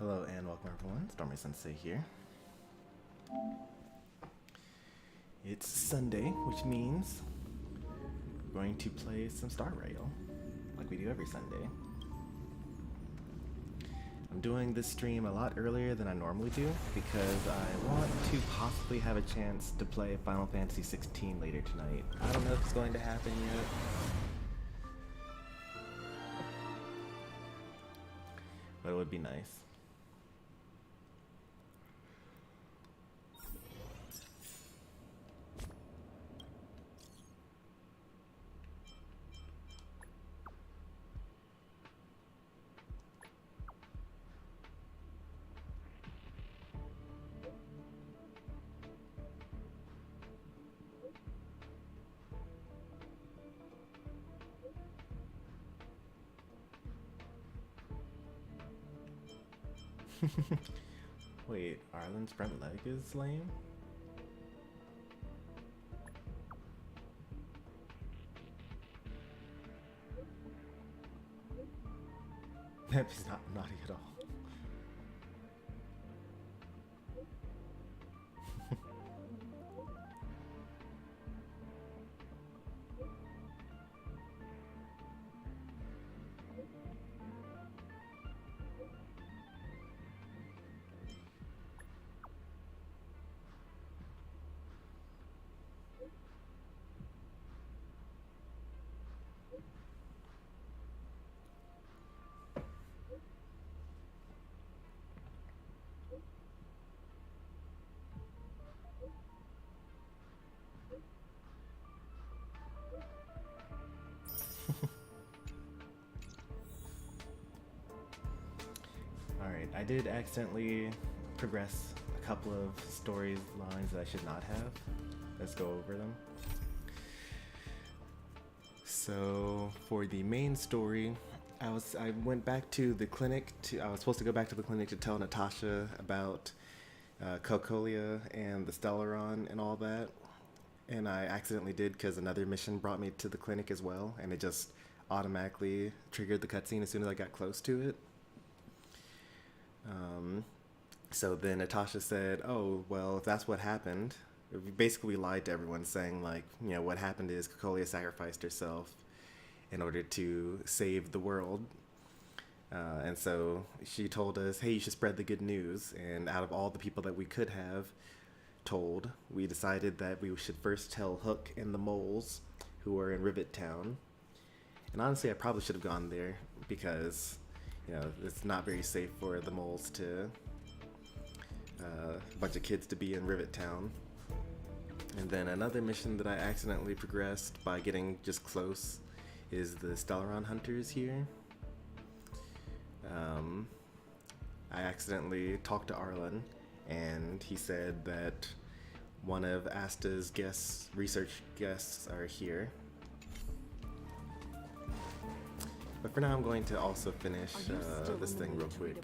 Hello and welcome everyone, Stormy Sensei here. It's Sunday, which means we're going to play some Star Rail, like we do every Sunday. I'm doing this stream a lot earlier than I normally do because I want to possibly have a chance to play Final Fantasy 16 later tonight. I don't know if it's going to happen yet. But it would be nice. Wait, Arlen's front leg is lame? That is not naughty at all. Alright, I did accidentally progress a couple of storylines that I should not have. Let's go over them. So, for the main story, I went back to the clinic I was supposed to go back to the clinic to tell Natasha about Cocolia and the Stellaron and all that. And I accidentally did because another mission brought me to the clinic as well, and it just automatically triggered the cutscene as soon as I got close to it. So then Natasha said, oh, well, if that's what happened, we basically lied to everyone saying, like, you know, what happened is Cocolia sacrificed herself in order to save the world. And so she told us, hey, you should spread the good news. And out of all the people that we could have told, we decided that we should first tell Hook and the moles who were in Rivet Town. And honestly, I probably should have gone there because, you know, it's not very safe for the moles to, a bunch of kids to be in Rivet Town. And then another mission that I accidentally progressed by getting just close is the Stellaron hunters here. I accidentally talked to Arlen, and he said that one of Asta's research guests are here. But for now, I'm going to also finish this thing real quick,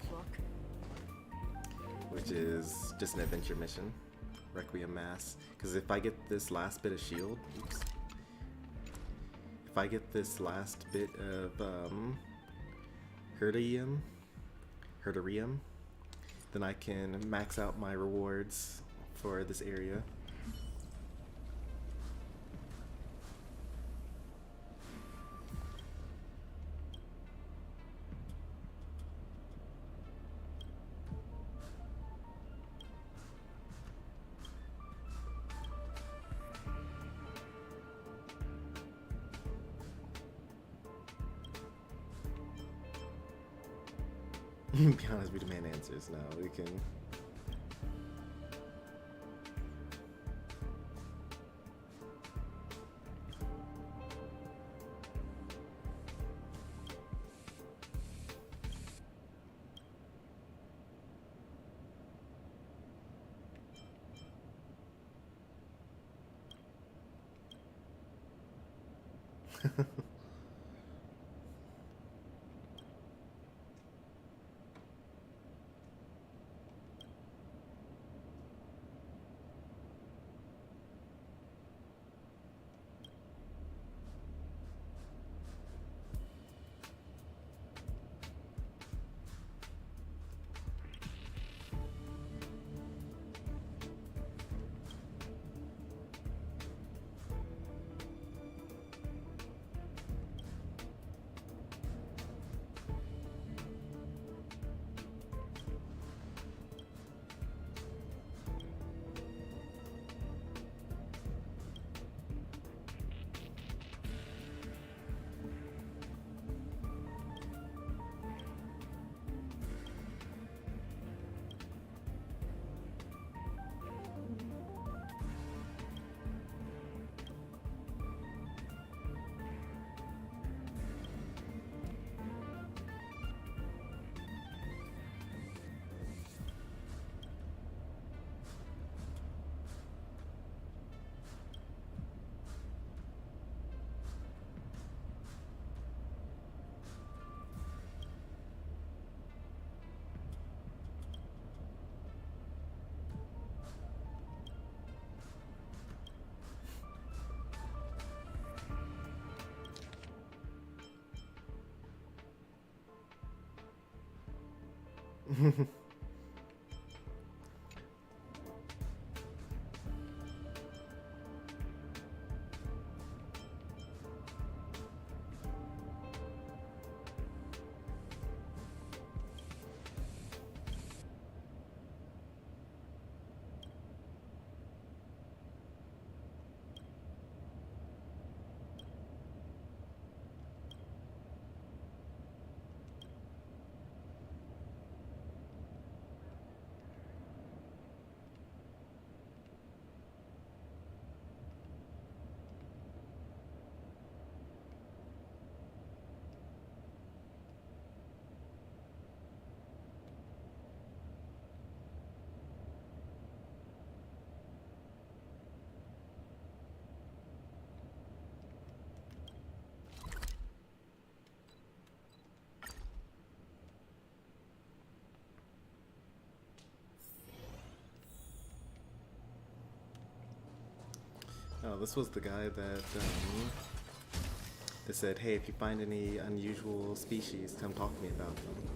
which is just an adventure mission, Requiem Mass. Because if I get this last bit of shield, if I get this last bit of Herdium, then I can max out my rewards for this area. Be honest, we demand answers now. We can. Oh, this was the guy that said, hey, if you find any unusual species, come talk to me about them.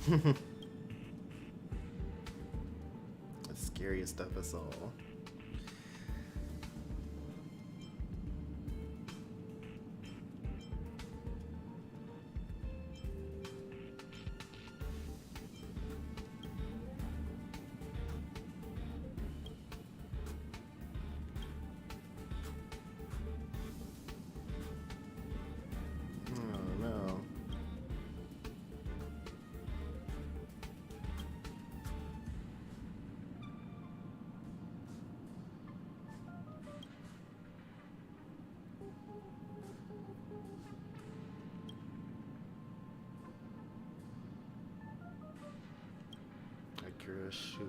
The scariest of us all. Oh no. Akira Shu.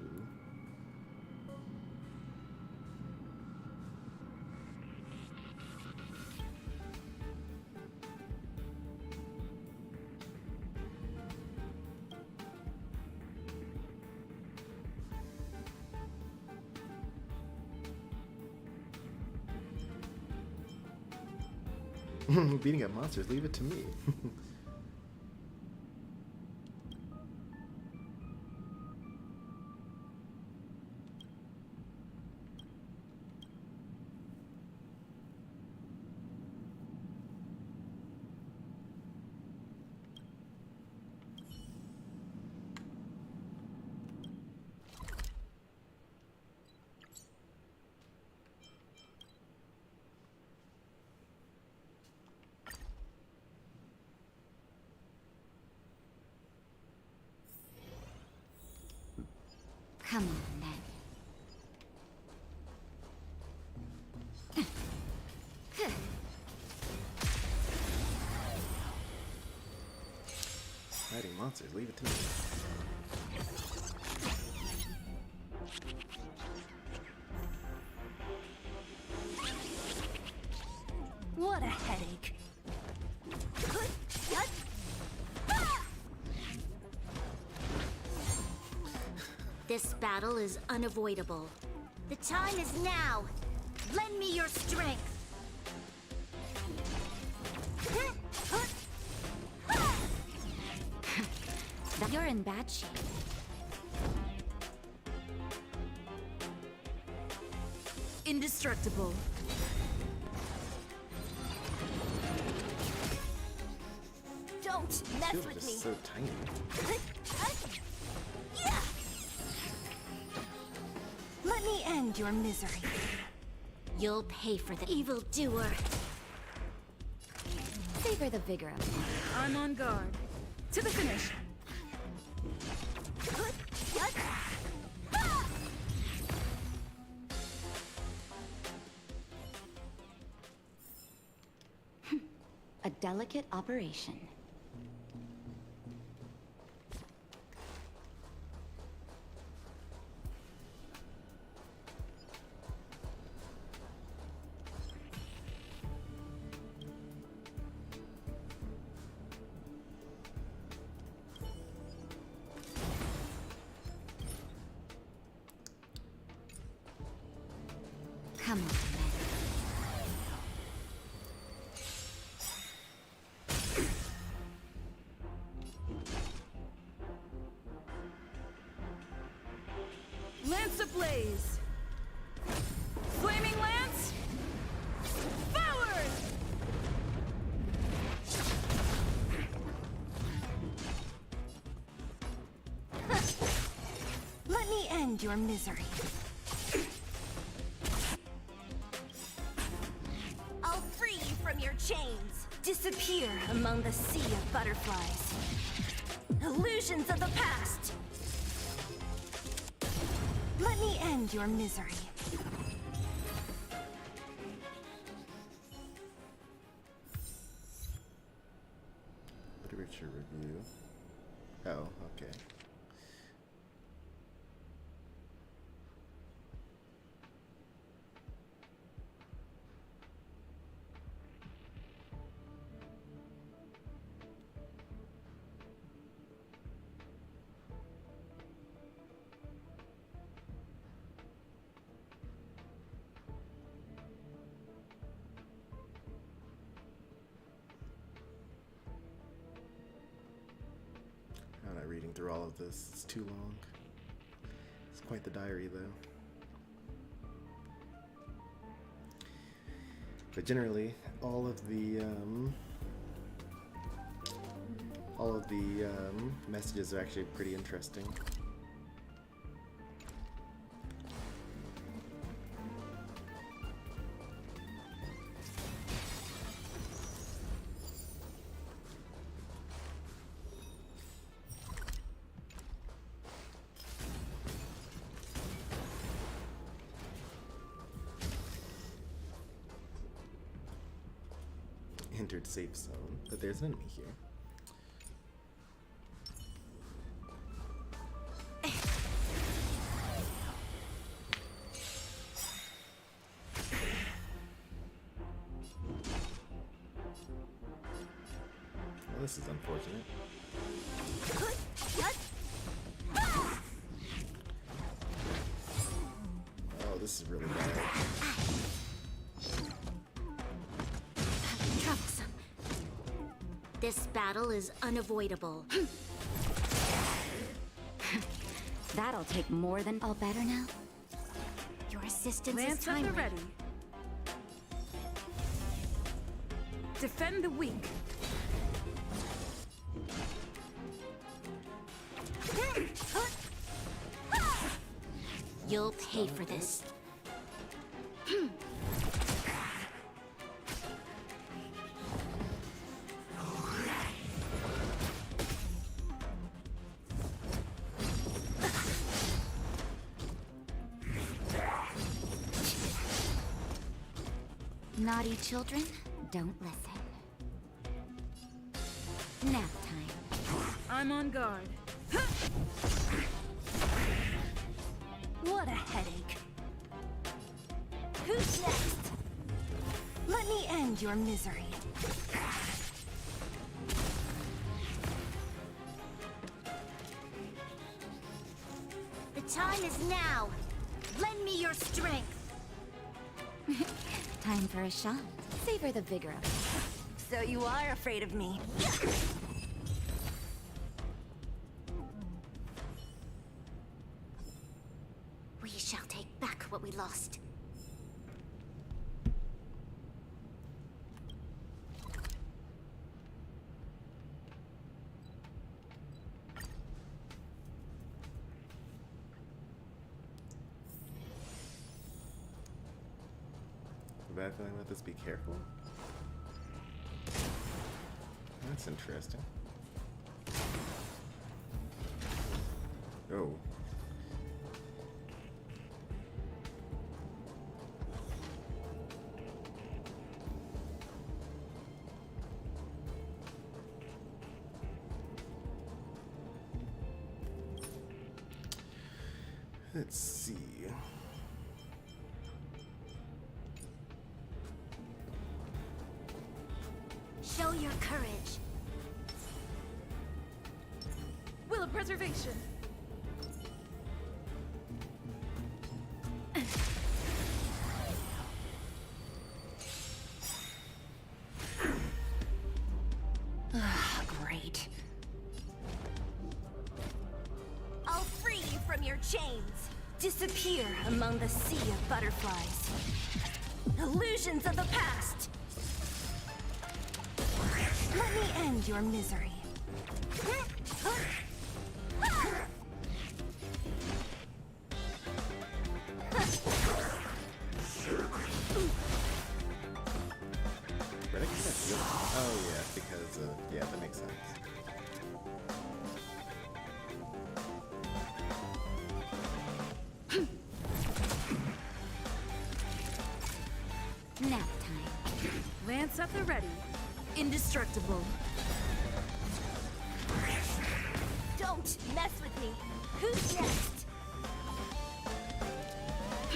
Beating up monsters, leave it to me. Come on, then. Fighting monsters, leave it to me. What a headache. This battle is unavoidable. The time is now. Lend me your strength. You're in bad shape. Indestructible. Don't mess Feels with just me. so tiny. Yeah. Let me end your misery. You'll pay for the evildoer. Savor the vigor of life. I'm on guard. To the finish. A delicate operation. Come on, then. Lance ablaze! Flaming lance! Forward! Let me end your misery. I'll free you from your chains. Disappear among the sea of butterflies. Illusions of the past. Let me end your misery. Literature review. Oh, okay. I'm not reading through all of this. It's too long. It's quite the diary, though. But generally, all of the messages are actually pretty interesting. Entered safe zone, but there's an enemy here. Well, this is unfortunate. Oh, this is really bad. Troublesome. This battle is unavoidable. That'll take more than... All better now? Your assistance Lance is at the timely. ready. Defend the weak. You'll pay for this. Naughty children, don't listen. Nap time. I'm on guard. What a headache. Who's next? Let me end your misery. The time is now. Lend me your strength. Time for a shot. Savor the vigor of it. So you are afraid of me. We shall take back what we lost. Bad feeling about this. Be careful. That's interesting. Oh. Let's see. Show your courage. Will of preservation. Great. I'll free you from your chains. Disappear among the sea of butterflies. Illusions of the past. Let me end your misery. But I guess that's good. Oh yeah, because yeah, that makes sense. Nap time. Lance at the ready. Indestructible. Don't mess with me. Who's next? I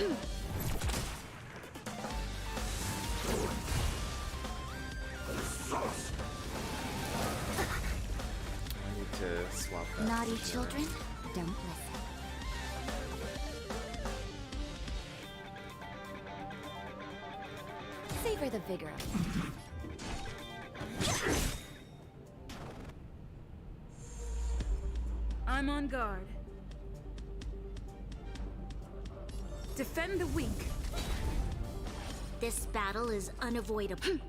need to swap that. Naughty children, don't listen. Savor the vigor of it. I'm on guard. Defend the weak. This battle is unavoidable.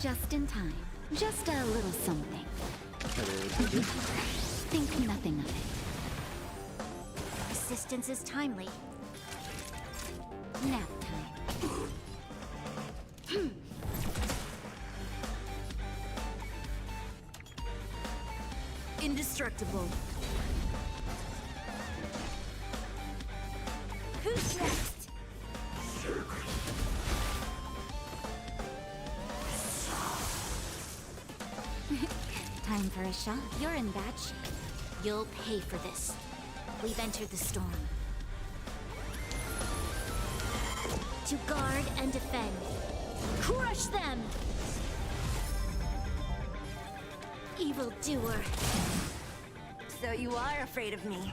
Just in time. Just a little something. Think nothing of it. Assistance is timely. Nap time. Indestructible. Who's next? Time for a shot. You're in bad shape. You'll pay for this. We've entered the storm. To guard and defend. Crush them! Evildoer. So you are afraid of me.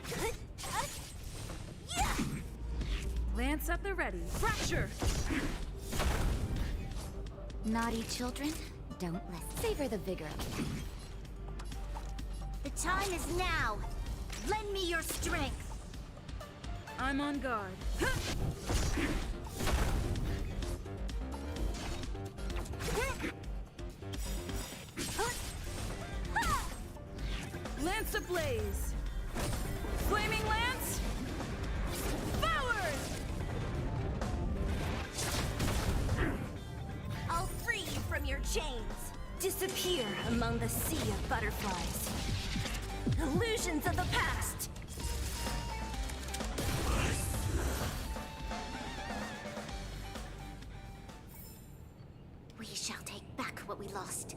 Lance at the ready. Fracture! Naughty children, don't listen. Savor the vigor of it. The time is now. Lend me your strength. I'm on guard. Lance ablaze! Flaming lance! Forward! I'll free chains. Disappear among the sea of butterflies. Illusions of the past. We shall take back what we lost.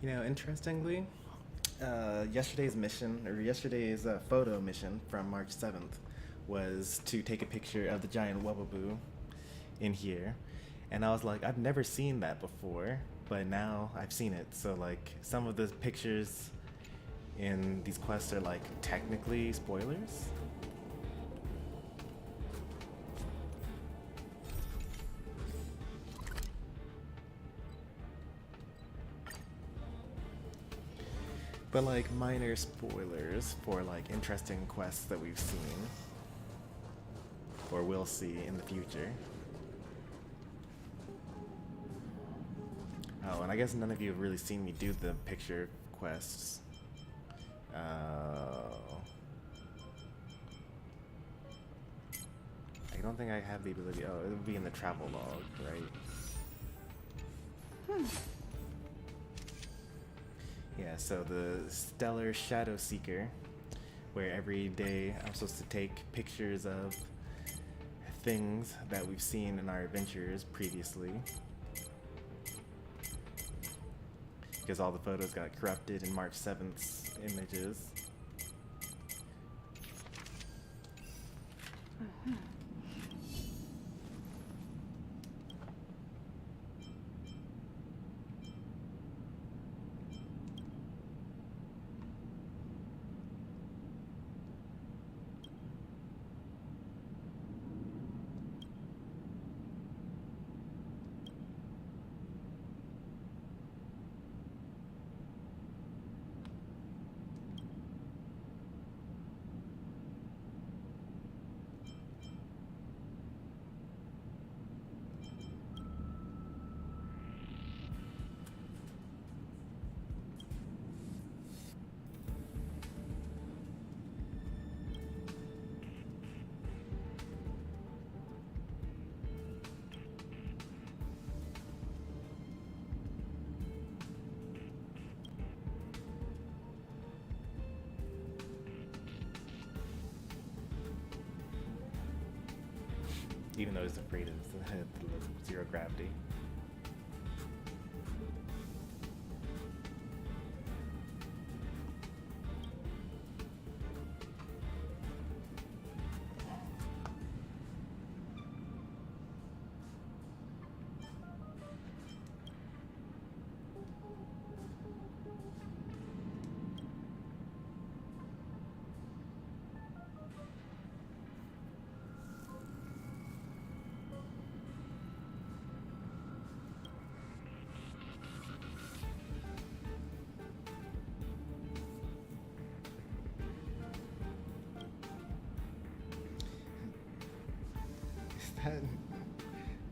You know, interestingly, yesterday's mission, or yesterday's photo mission from March 7th was to take a picture of the giant Wubaboo in here. And I was like, I've never seen that before, but now I've seen it. So like, some of the pictures in these quests are like technically spoilers. But like minor spoilers for like interesting quests that we've seen or will see in the future. Oh, and I guess none of you have really seen me do the picture quests. I don't think I have the ability. Oh, it would be in the travel log, right? Yeah, so the Stellar Shadow Seeker, where every day I'm supposed to take pictures of things that we've seen in our adventures previously. Because all the photos got corrupted in March 7th's images. Even though it's afraid of the zero gravity.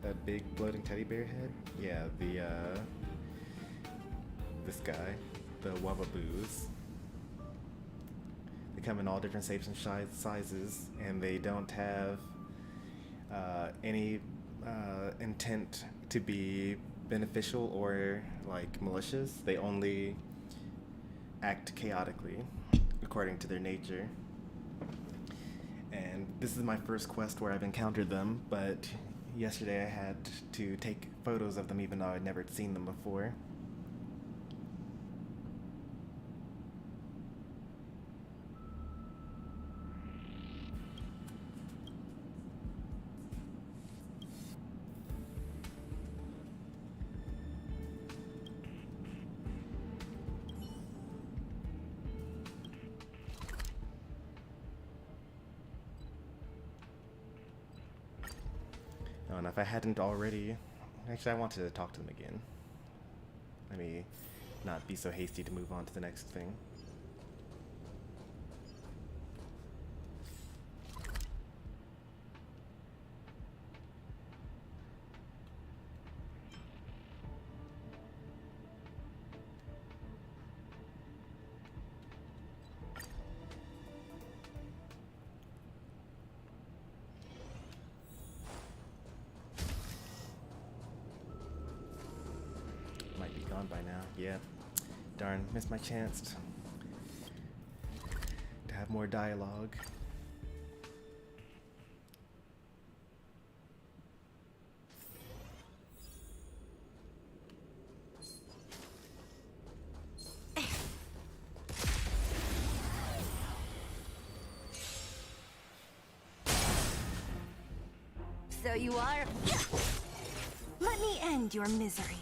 That big floating teddy bear head? Yeah, this guy, the Wubaboos. They come in all different shapes and sizes, and they don't have any intent to be beneficial or like malicious. They only act chaotically according to their nature. And this is my first quest where I've encountered them, but yesterday I had to take photos of them even though I'd never seen them before. And if I hadn't already, actually I wanted to talk to them again. Let me not be so hasty to move on to the next thing. by now. Yeah. Darn, missed my chance to have more dialogue. So you are... Let me end your misery.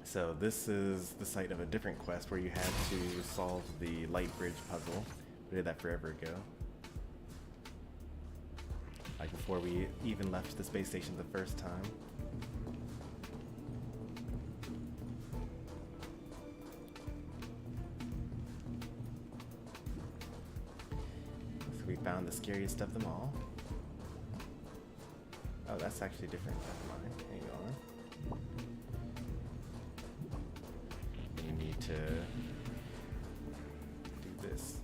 So this is the site of a different quest where you had to solve the light bridge puzzle. We did that forever ago. Like before we even left the space station the first time. So we found the scariest of them all. Oh, that's actually different than mine. Hang on. You need to do this.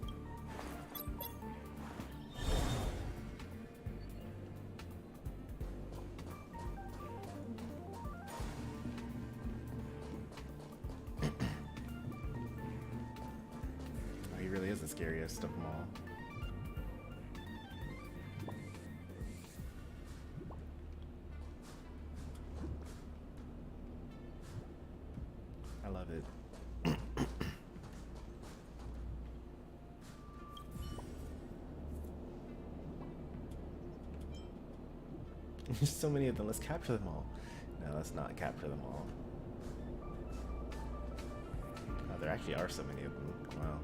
Oh, he really is the scariest of them all. I love it. There's so many of them. Let's capture them all. No, let's not capture them all. Oh, there actually are so many of them. Wow.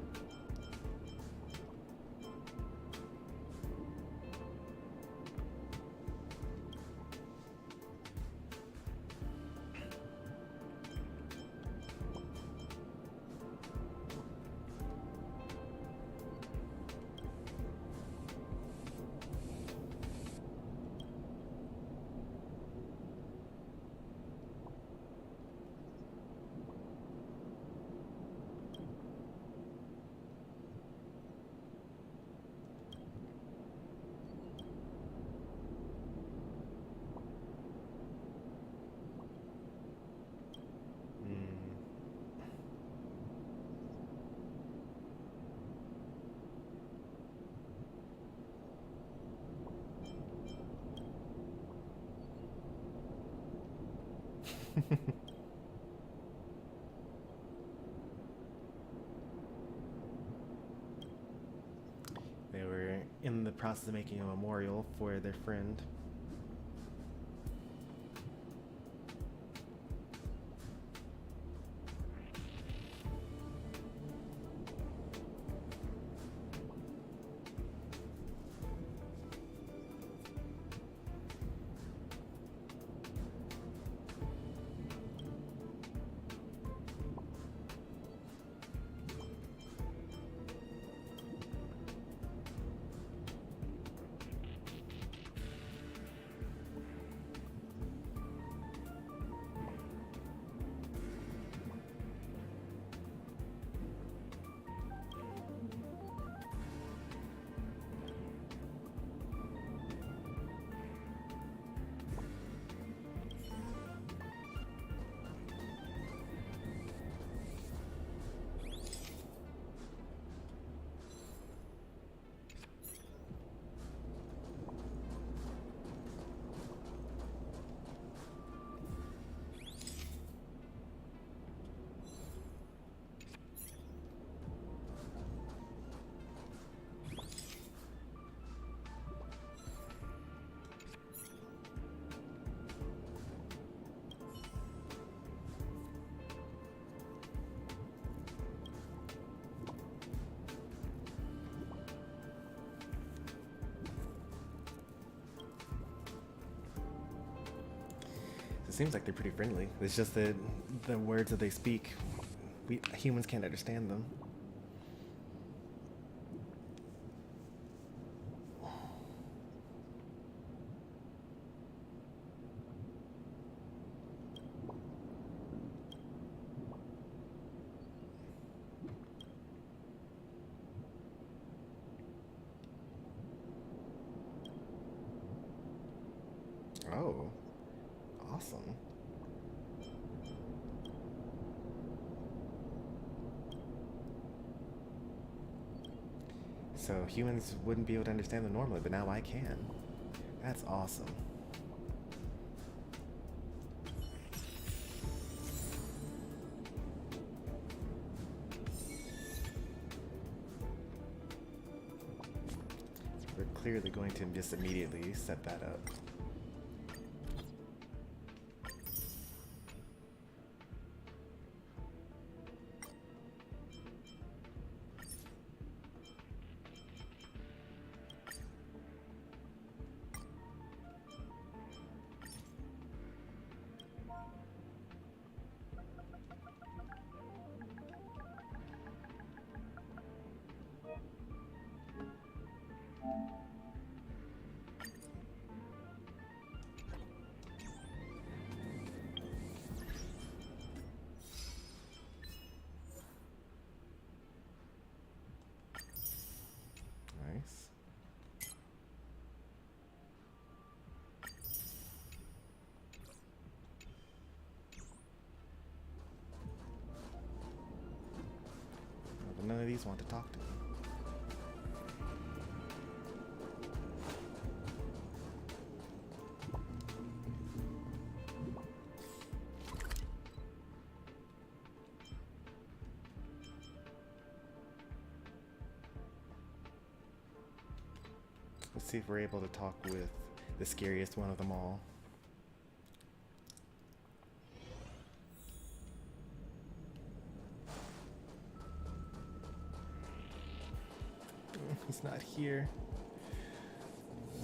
They were in the process of making a memorial for their friend. It seems like they're pretty friendly. It's just that the words that they speak, we humans can't understand them. So humans wouldn't be able to understand them normally, but now I can. That's awesome. We're clearly going to just immediately set that up. Nice. But none of these want to talk to me. Let's see if we're able to talk with the scariest one of them all. He's not here.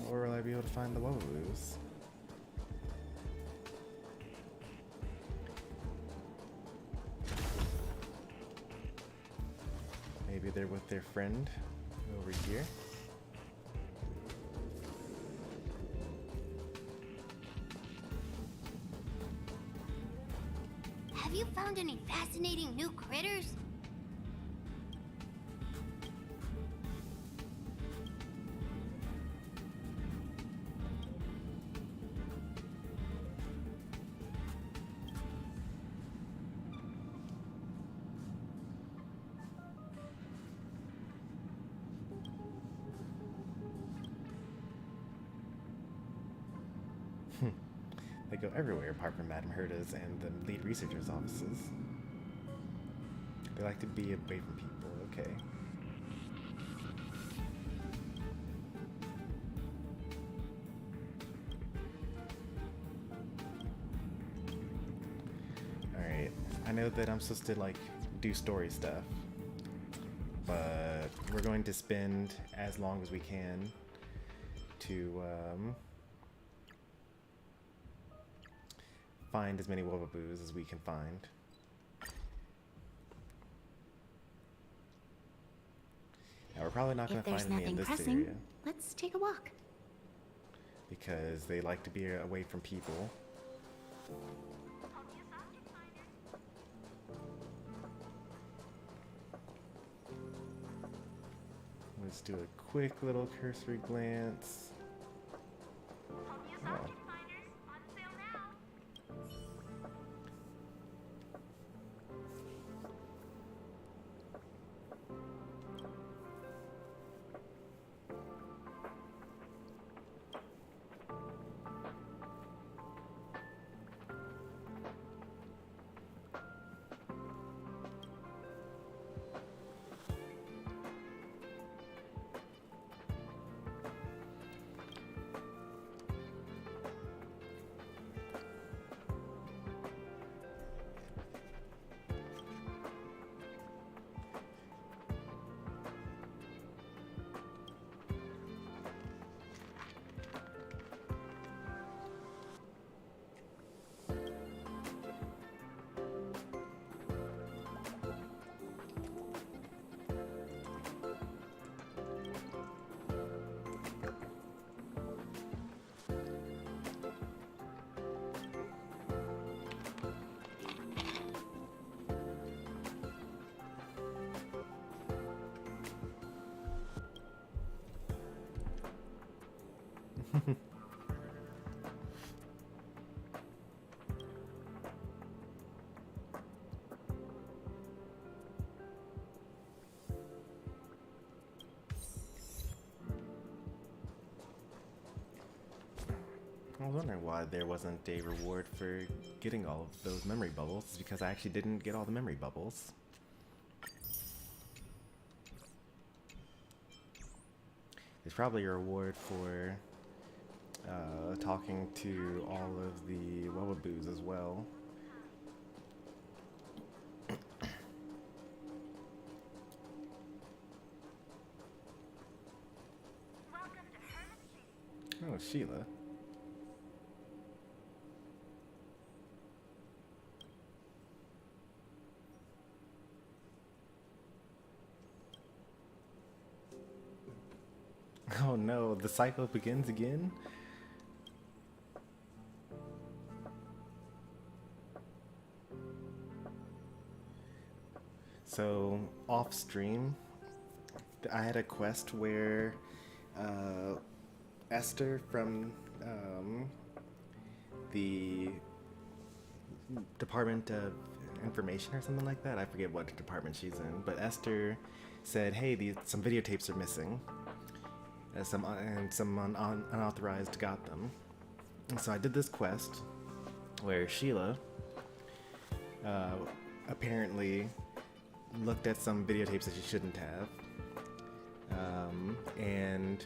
Or will I be able to find the Woboos? Maybe they're with their friend over here. Have you found any fascinating new critters? They go everywhere apart from Madame Herta's and the lead researcher's offices. They like to be away from people, okay. Alright, I know that I'm supposed to like do story stuff, but we're going to spend as long as we can to find as many Woboos as we can find. Now we're probably not going to find any in this area let's take a walk. because they like to be away from people. Let's do a quick little cursory glance. Oh. was wondering why there wasn't a reward for getting all of those memory bubbles. It's because I actually didn't get all the memory bubbles. There's probably a reward for talking to all of the Webaboos as well. Oh, Sheila. Oh no, the cycle begins again? So, off stream, I had a quest where Esther from the Department of Information or something like that. I forget what department she's in, but Esther said, "Hey, some videotapes are missing. Some unauthorized got them." And so I did this quest where Sheila apparently looked at some videotapes that she shouldn't have, and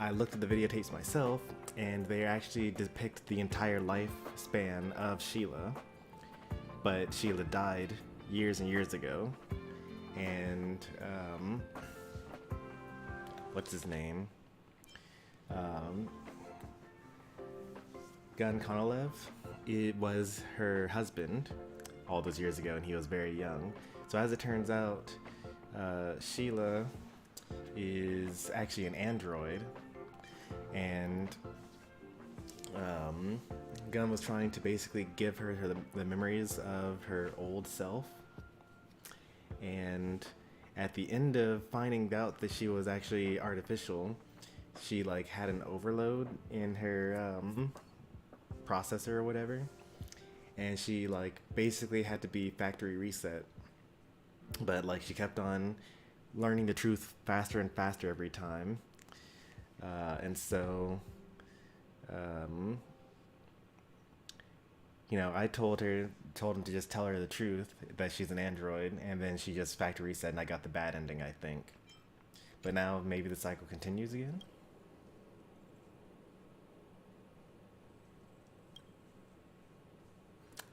I looked at the videotapes myself, and they actually depict the entire lifespan of Sheila, but Sheila died years and years ago, and what's his name? Gun Konolev, it was her husband all those years ago, and he was very young. So as it turns out, Sheila is actually an android, and Gun was trying to basically give her the memories of her old self, and at the end of finding out that she was actually artificial, she like had an overload in her processor or whatever, and she like basically had to be factory reset, but like she kept on learning the truth faster and faster every time, and so you know, I told him to just tell her the truth, that she's an android, and then she just factory reset, and I got the bad ending, I think. But now maybe the cycle continues again?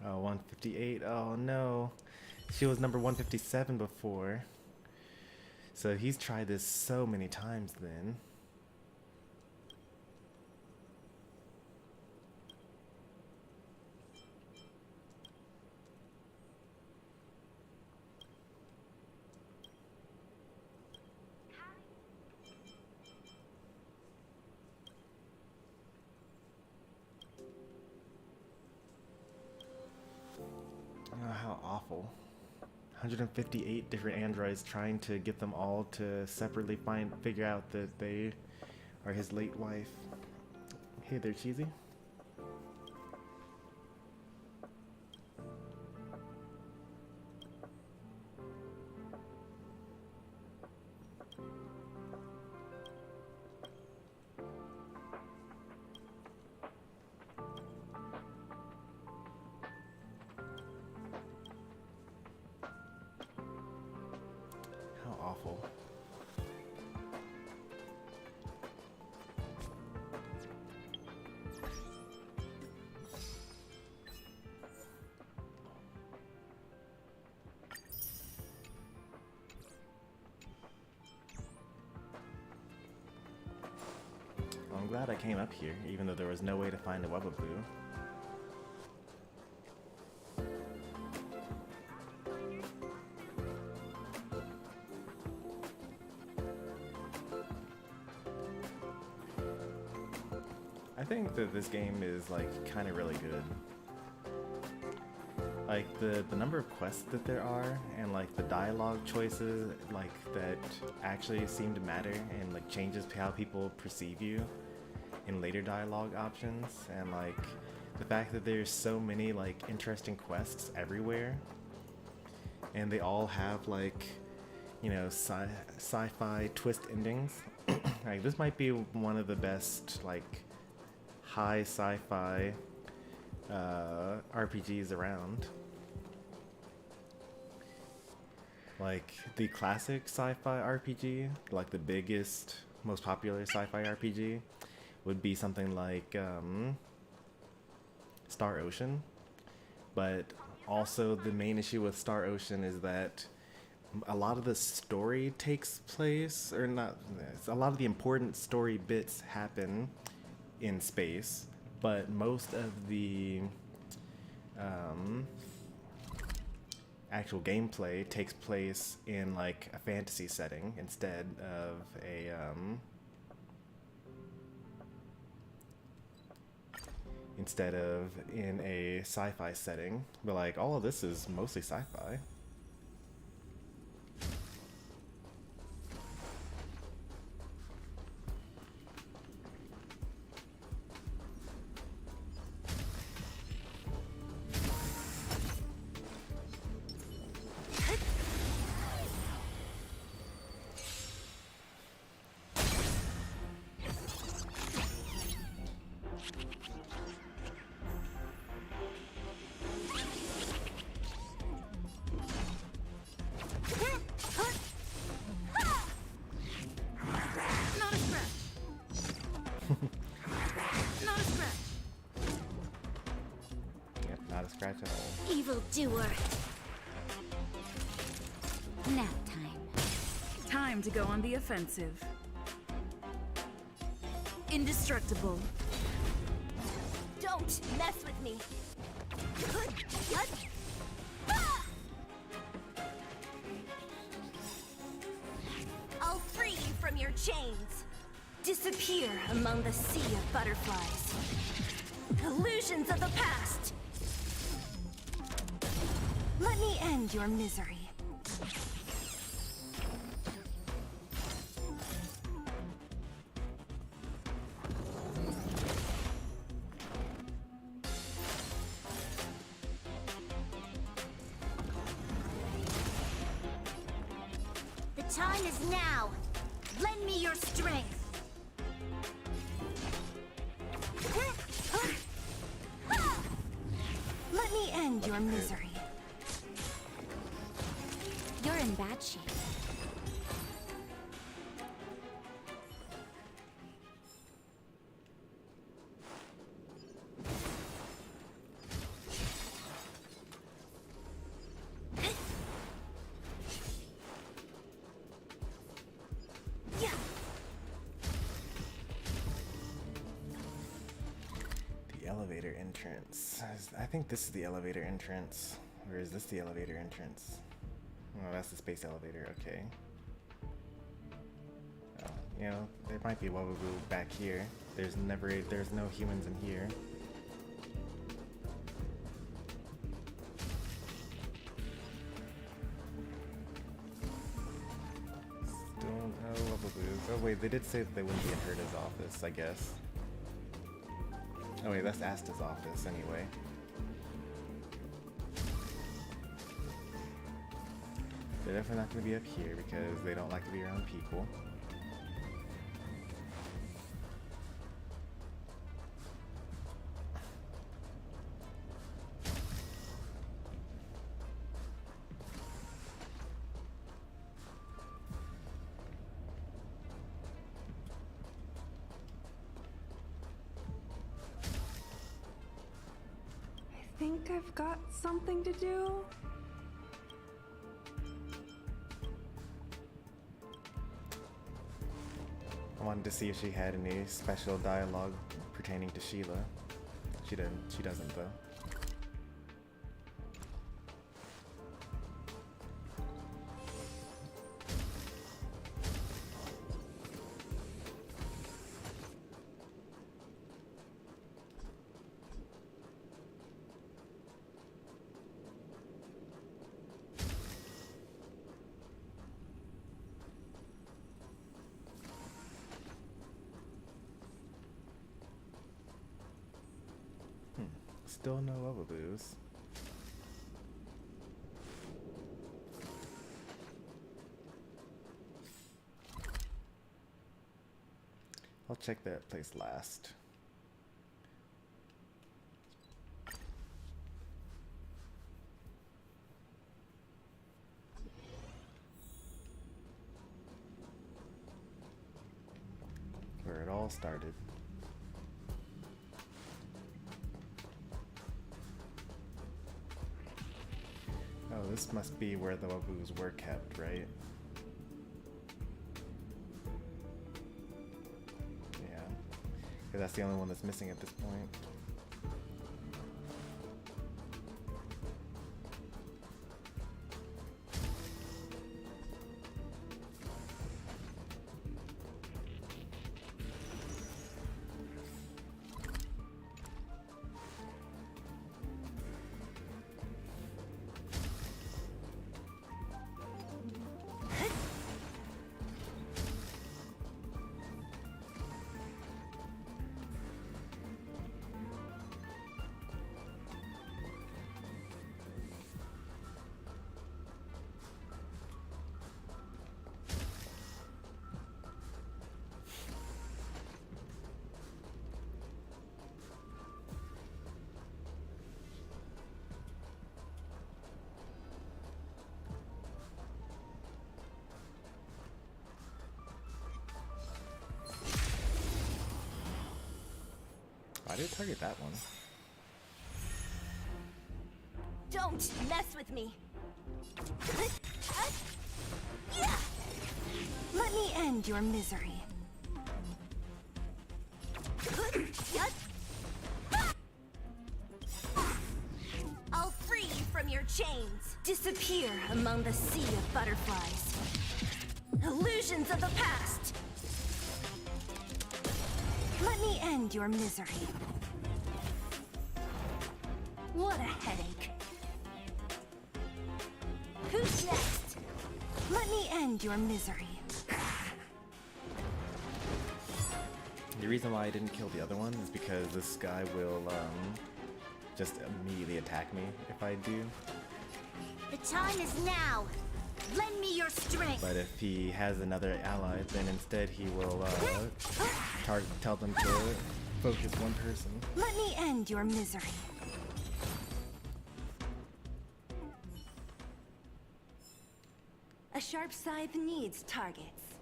Oh, 158. Oh no. She was number 157 before. So he's tried this so many times then. Oh, how awful. 158 different androids trying to get them all to separately figure out that they are his late wife. Hey there, Cheesy. Awful. Well, I'm glad I came up here, even though there was no way to find a Webaboo. I think that this game is like kind of really good. Like the number of quests that there are, and like the dialogue choices like that actually seem to matter, and like changes how people perceive you in later dialogue options, and like the fact that there's so many like interesting quests everywhere, and they all have like, you know, sci-fi twist endings. Like this might be one of the best like high sci-fi RPGs around. Like the classic sci-fi RPG, like the biggest, most popular sci-fi RPG, would be something like Star Ocean. But also the main issue with Star Ocean is that a lot of the story takes place, or not, a lot of the important story bits happen in space, but most of the actual gameplay takes place in like a fantasy setting instead of in a sci-fi setting. But like all of this is mostly sci-fi. Scratch at all. Evildoer. Nap time. Time to go on the offensive. Indestructible. Don't mess with me. I'll free you from your chains. Disappear among the sea of butterflies. Illusions of the past. Let me end your misery. The time is now. Lend me your strength. Let me end your misery. You're in bad shape. The elevator entrance. I think this is the elevator entrance. Or is this the elevator entrance? Oh, that's the space elevator, okay. Oh, you know, there might be Wobble back here. There's no humans in here. Still no Wobble. Oh wait, they did say that they wouldn't be in Herta's office, I guess. Oh wait, that's Asta's office anyway. They're definitely not going to be up here because they don't like to be around people. I think I've got something to do. I wanted to see if she had any special dialogue pertaining to Sheila. She doesn't though. Still no Overboos. I'll check that place last. all started. Oh, this must be where the Wabus were kept, right? Yeah, because that's the only one that's missing at this point. I did target that one. Don't mess with me. Let me end your misery. I'll free you from your chains. Disappear among the sea of butterflies. Illusions of the past. Let me end your misery. What a headache. Who's next? Let me end your misery. The reason why I didn't kill the other one is because this guy will just immediately attack me if I do. The time is now. Lend me your strength. But if he has another ally, then instead he will tell them to focus one person. Let me end your misery. A sharp scythe needs targets.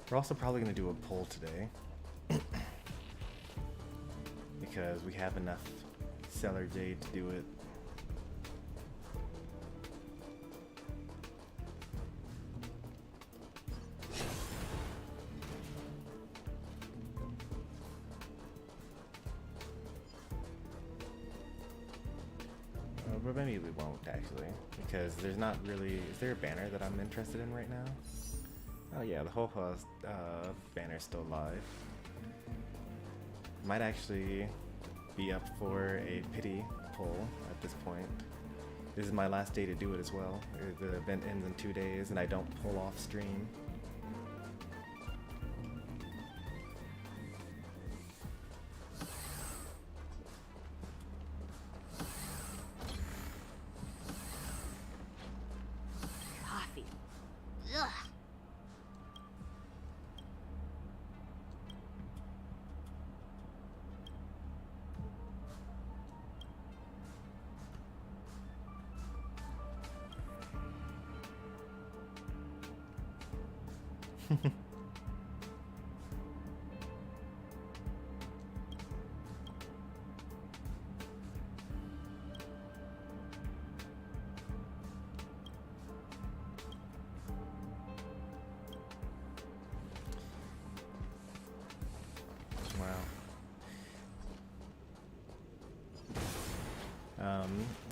We're also probably going to do a poll today. Because we have enough Cellar Jade to do it. But maybe we won't actually, because there's not really. Is there a banner that I'm interested in right now? Oh yeah, the whole banner's still live. Might actually be up for a pity poll at this point. This is my last day to do it as well. The event ends in 2 days and I don't pull off stream. Coffee. Ugh.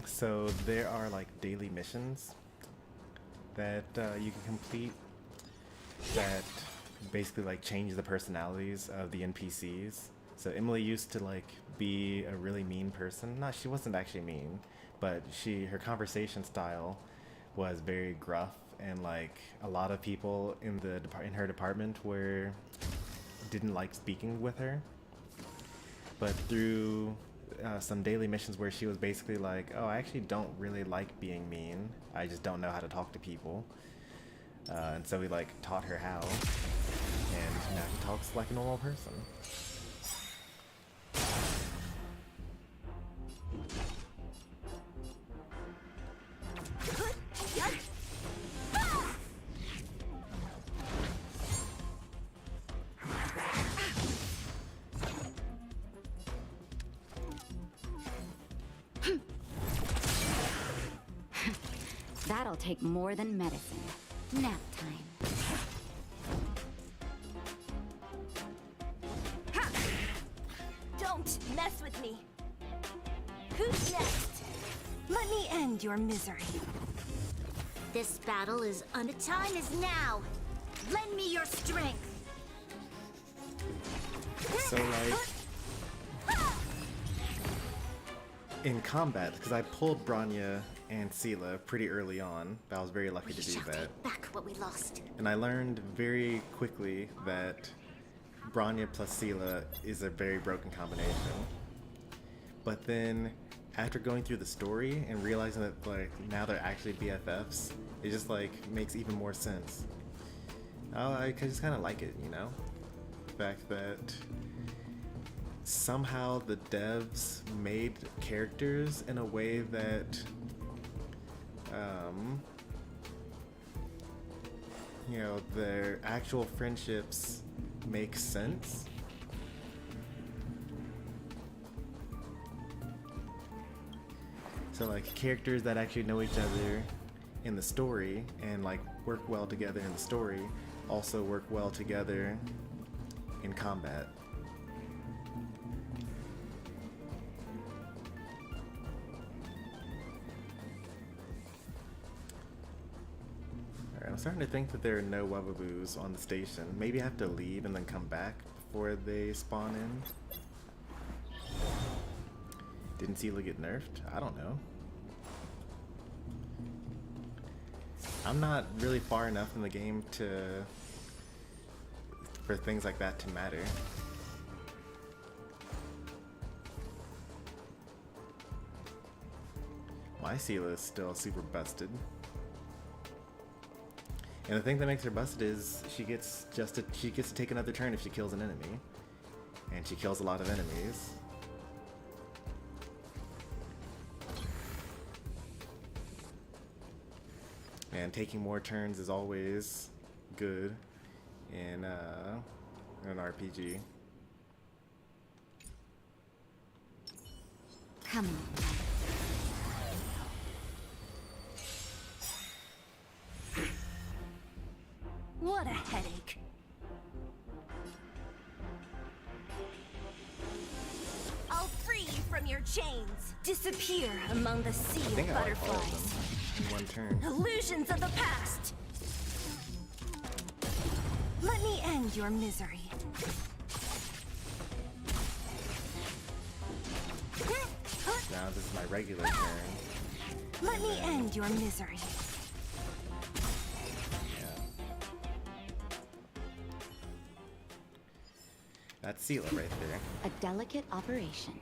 So there are like daily missions that you can complete that basically like change the personalities of the NPCs. So Emily used to like be a really mean person. No, she wasn't actually mean, but her conversation style was very gruff, and like a lot of people in her department didn't like speaking with her. But through some daily missions where she was basically like, oh, I actually don't really like being mean, I just don't know how to talk to people, and so we like taught her how, and now she talks like a normal person. That'll take more than medicine. Nap time. Ha! Don't mess with me. Who's next? Let me end your misery. This battle is on. The time is now. Lend me your strength. So like in combat, because I pulled Branya and Sela pretty early on, but I was very lucky We to do shall that. take back what we lost. And I learned very quickly that Branya plus Sela is a very broken combination. But then, after going through the story and realizing that like now they're actually BFFs, it just like makes even more sense. I just kind of like it, you know? The fact that somehow the devs made characters in a way that you know, their actual friendships make sense. So like characters that actually know each other in the story and like work well together in the story also work well together in combat. Alright, I'm starting to think that there are no Wubbaboos on the station. Maybe I have to leave and then come back before they spawn in. Didn't Sela get nerfed? I don't know. I'm not really far enough in the game for things like that to matter. My Sela is still super busted. And the thing that makes her busted is she gets to take another turn if she kills an enemy. And she kills a lot of enemies. And taking more turns is always good in an RPG. Come on. What a headache. I'll free you from your chains. Disappear among the sea I think of I like all of butterflies. them in one turn. Illusions of the past. Let me end your misery. Now this is my regular turn. Let me end your misery. That's Sela right there. A delicate operation.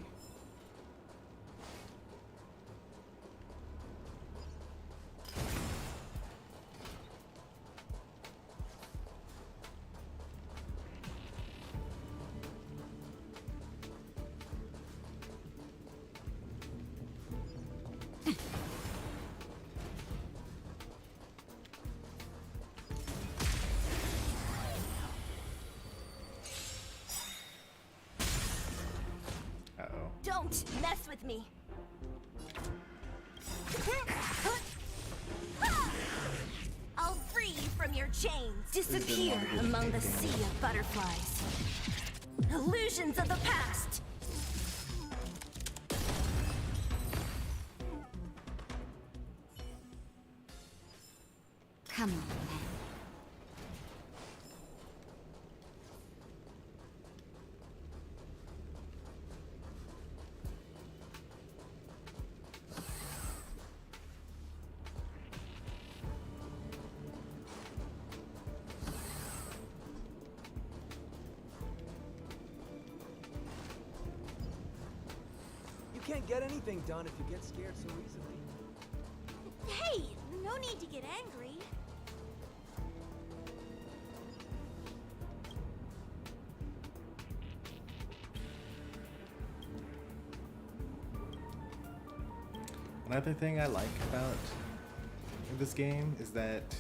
Don't mess with me. I'll free you from your chains. Disappear among the sea of butterflies. Illusions of the past. Come on, then. You can't get anything done if you get scared so easily. Hey, no need to get angry. Another thing I like about this game is that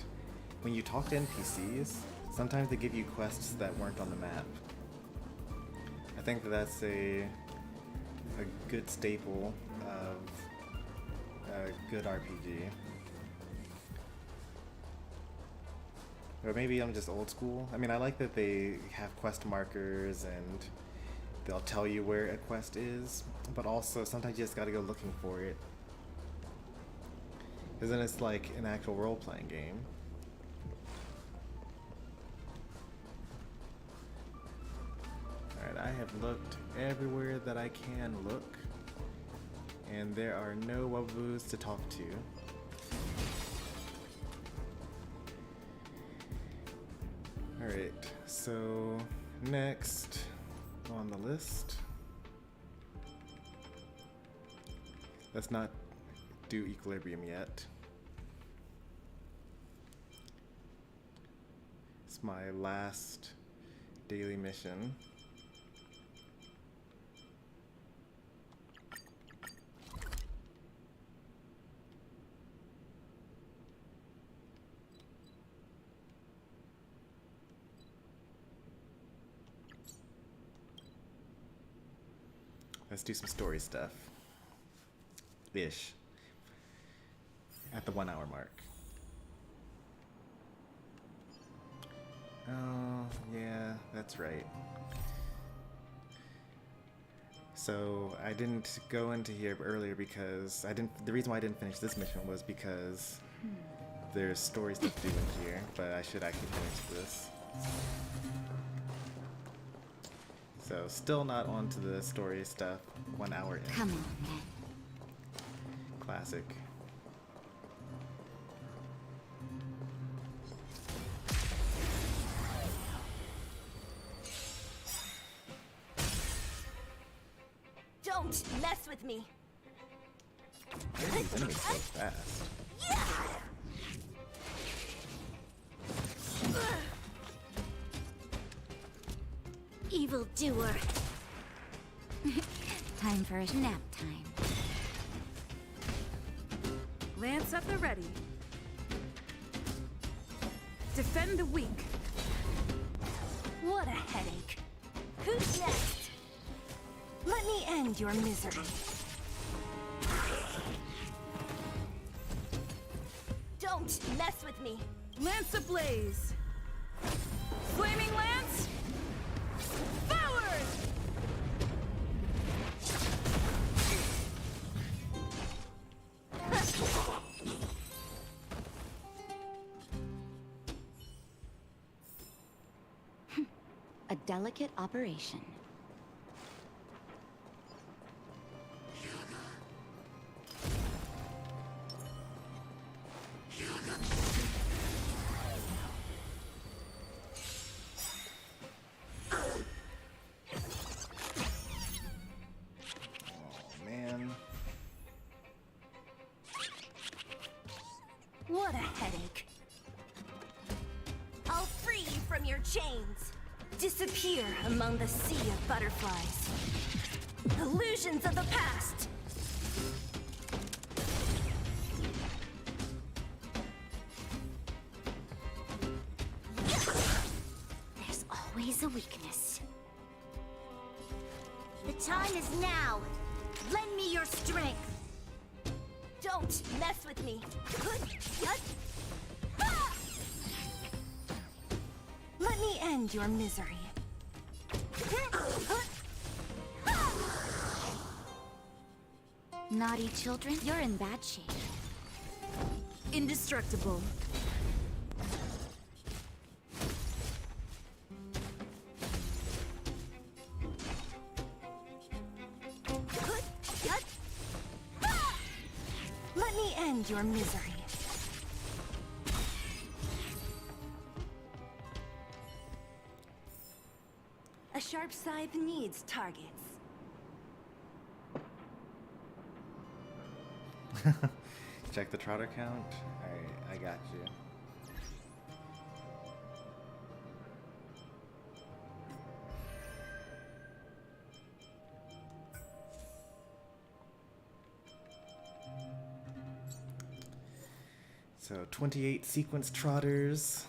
when you talk to NPCs, sometimes they give you quests that weren't on the map. I think that that's a good staple of a good RPG. Or maybe I'm just old school. I mean, I like that they have quest markers and they'll tell you where a quest is, but also sometimes you just gotta go looking for it. Because then it's like an actual role-playing game. Alright, I have looked everywhere that I can look, and there are no wabus to talk to. Alright, so next on the list, let's not do Equilibrium yet. It's my last daily mission. Let's do some story stuff. Ish. At the 1 hour mark. Oh, yeah, that's right. So I didn't go into here earlier because the reason why I didn't finish this mission was because there's story stuff to do in here, but I should actually finish this. So still not onto the story stuff, 1 hour in. Come on, then. Classic. Don't mess with me. Why are these enemies so fast? Evildoer. Time for a nap time. Lance at the ready. Defend the weak. What a headache. Who's next? Let me end your misery. Don't mess with me. Lance ablaze. Flaming lance. Forward! A delicate operation. What a headache. I'll free you from your chains. Disappear among the sea of butterflies. Illusions of the past. There's always a weakness. The time is now. Lend me your strength. Don't mess with me. Let me end your misery. Naughty children, you're in bad shape. Indestructible. Let me end your misery. A sharp scythe needs targets. Check the trotter count. Alright, I got you. So 28 sequence trotters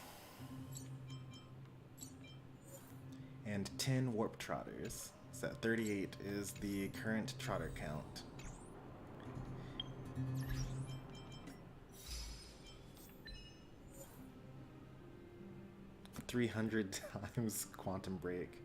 and 10 warp trotters. So 38 is the current trotter count. 300 times quantum break.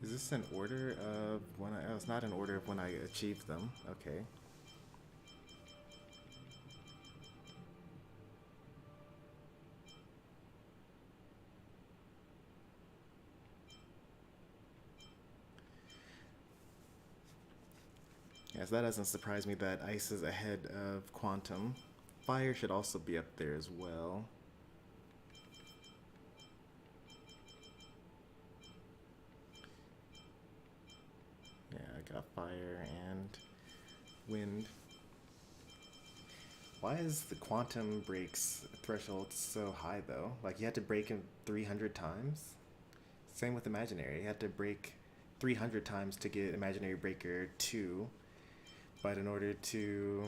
Is this an order of when I... Oh, it's not an order of when I achieved them. Okay. Yes, that doesn't surprise me that ice is ahead of quantum. Fire should also be up there as well. Yeah, I got fire and wind. Why is the quantum breaks threshold so high though? Like you had to break it 300 times? Same with imaginary. You had to break 300 times to get imaginary breaker 2. But in order to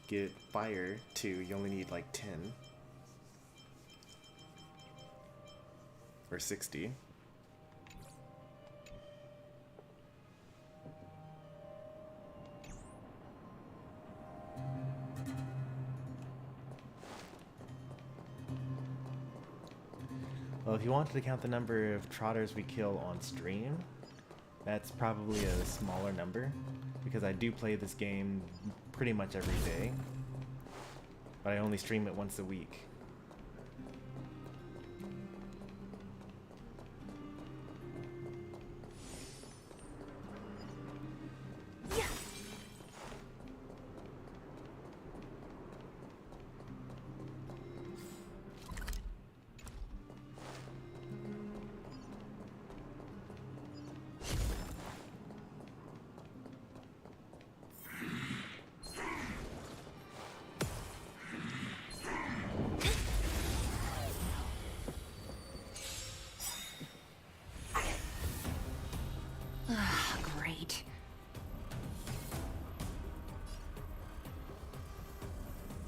get fire 2, you only need like 10 or 60. Well, if you wanted to count the number of trotters we kill on stream, that's probably a smaller number, because I do play this game pretty much every day, but I only stream it once a week. Great.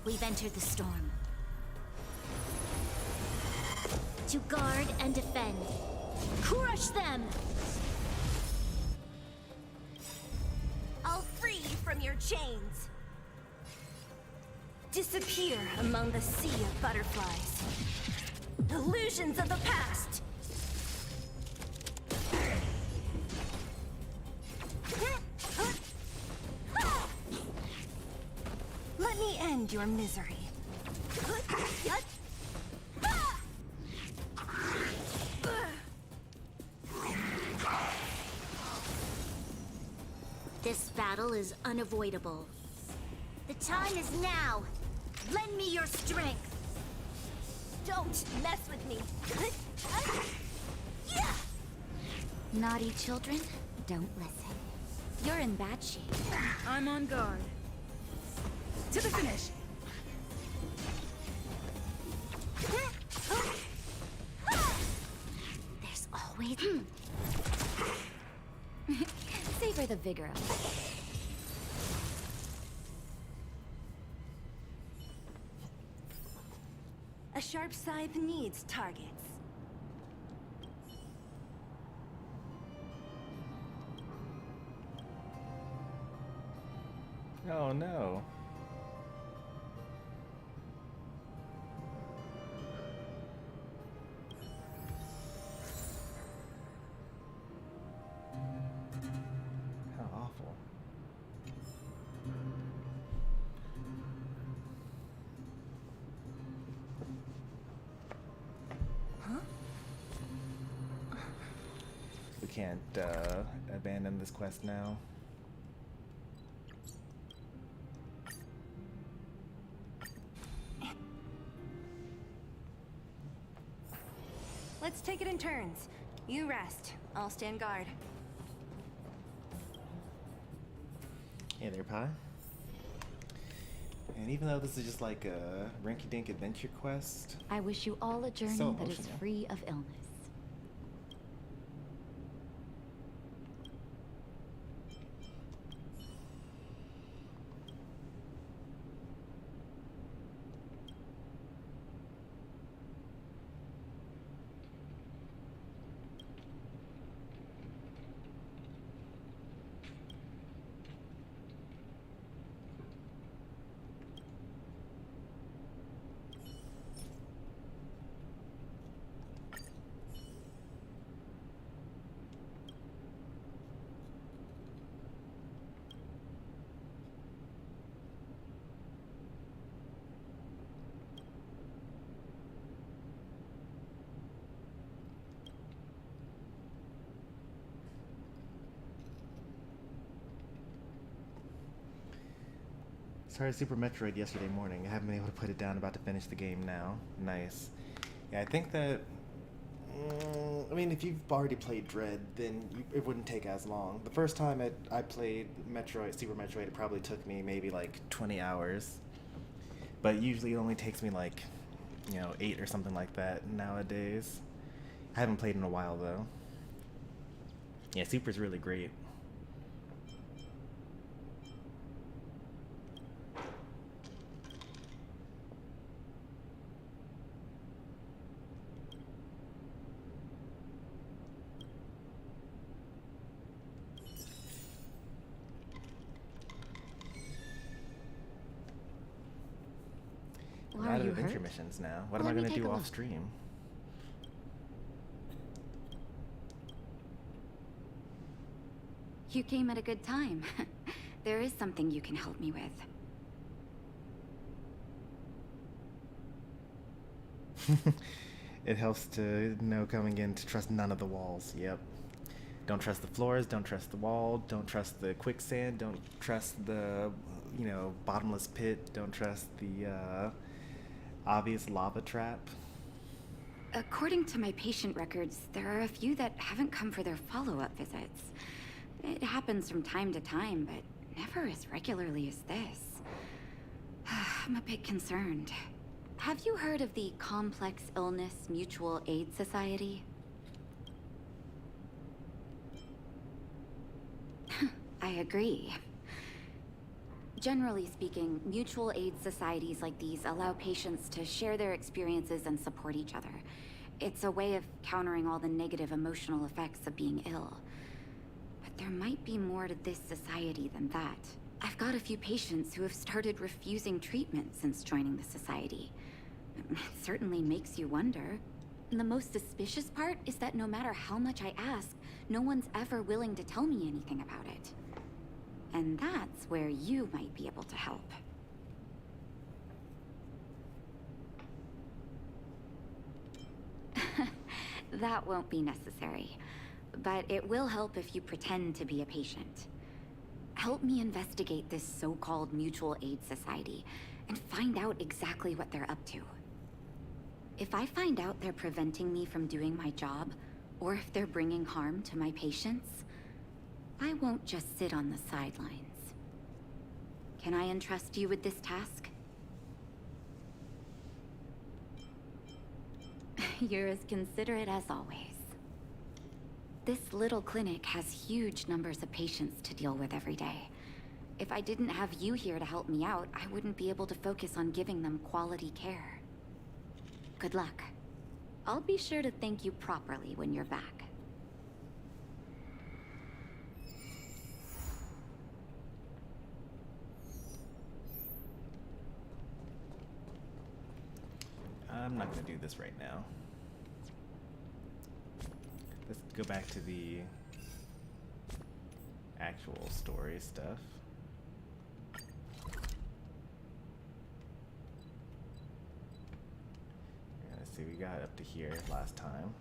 We've entered the storm. To guard and defend. Crush them! I'll free you from your chains. Disappear among the sea of butterflies. Illusions of the past. Let me end your misery. This battle is unavoidable. The time is now. Lend me your strength. Don't mess with me. Naughty children, don't listen. You're in bad shape. I'm on guard. To the finish. There's always... Savor the vigor of it. A sharp scythe needs targets. Oh no. How awful. Huh? We can't abandon this quest now. Let's take it in turns. You rest. I'll stand guard. Hey there, Pi. And even though this is just like a rinky-dink adventure quest, I wish you all a journey So that is emotional. free of illness. Started Super Metroid yesterday morning. I haven't been able to put it down. About to finish the game now. Nice. Yeah, I think that... I mean, if you've already played Dread, then it wouldn't take as long. The first time I played Super Metroid, it probably took me maybe like 20 hours. But usually it only takes me like, 8 or something like that nowadays. I haven't played in a while though. Yeah, Super's really great. Why Out are of you adventure hurt? missions now. What Let am I me going to take do a off look. stream? You came at a good time. There is something you can help me with. It helps to know coming in to trust none of the walls. Yep. Don't trust the floors, don't trust the wall, don't trust the quicksand, don't trust the, bottomless pit, don't trust the obvious lava trap. According to my patient records, there are a few that haven't come for their follow-up visits. It happens from time to time, but never as regularly as this. I'm a bit concerned. Have you heard of the Complex Illness Mutual Aid Society? I agree. Generally speaking, mutual aid societies like these allow patients to share their experiences and support each other. It's a way of countering all the negative emotional effects of being ill. But there might be more to this society than that. I've got a few patients who have started refusing treatment since joining the society. It certainly makes you wonder. And the most suspicious part is that no matter how much I ask, no one's ever willing to tell me anything about it. And that's where you might be able to help. That won't be necessary, but it will help if you pretend to be a patient. Help me investigate this so-called mutual aid society and find out exactly what they're up to. If I find out they're preventing me from doing my job, or if they're bringing harm to my patients, I won't just sit on the sidelines. Can I entrust you with this task? You're as considerate as always. This little clinic has huge numbers of patients to deal with every day. If I didn't have you here to help me out, I wouldn't be able to focus on giving them quality care. Good luck. I'll be sure to thank you properly when you're back. I'm not going to do this right now. Let's go back to the actual story stuff. Let's see, we got up to here last time.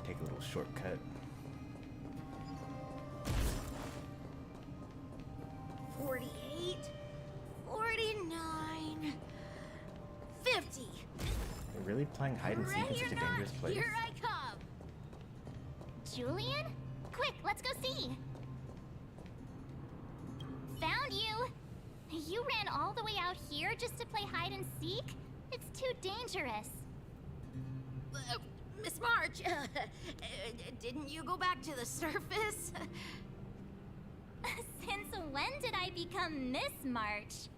Take a little shortcut. 48, 49, 50. They're really playing hide and seek in Ready such or a dangerous not, place. here I come. Julian? Quick, let's go see. Found you. You ran all the way out here just to play hide and seek? It's too dangerous. Miss March, didn't you go back to the surface? Since when did I become Miss March?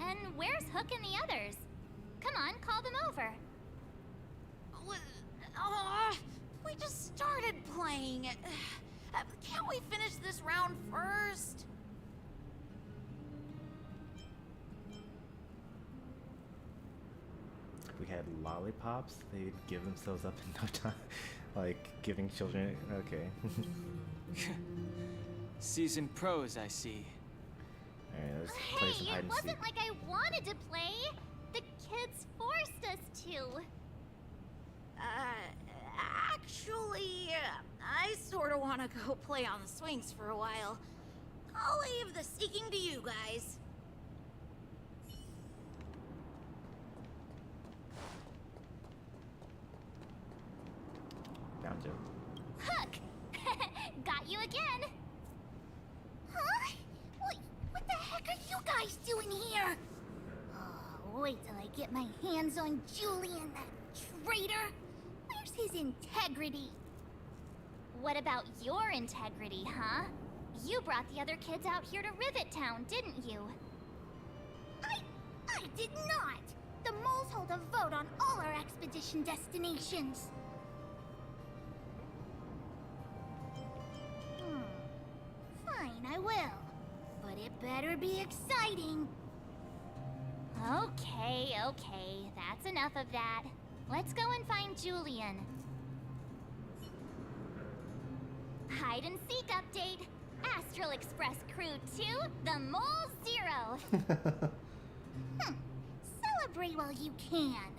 And where's Hook and the others? Come on, call them over. We just started playing. Can't we finish this round first? If we had lollipops, they'd give themselves up in no time. Like, giving children... Okay. Seasoned pros, I see. Alright, let's play some Hey, hide it and wasn't seek. like I wanted to play. The kids forced us to. sorta wanna go play on the swings for a while. I'll leave the seeking to you guys. Gotcha. Hook! Got you again! Huh? What the heck are you guys doing here? Oh, wait till I get my hands on Julian, that traitor! Where's his integrity? What about your integrity, huh? You brought the other kids out here to Rivet Town, didn't you? I did not! The moles hold a vote on all our expedition destinations. Fine, I will. But it better be exciting. Okay, that's enough of that. Let's go and find Julian. Hide and seek update. Astral Express Crew 2, the Mole 0. Celebrate while you can.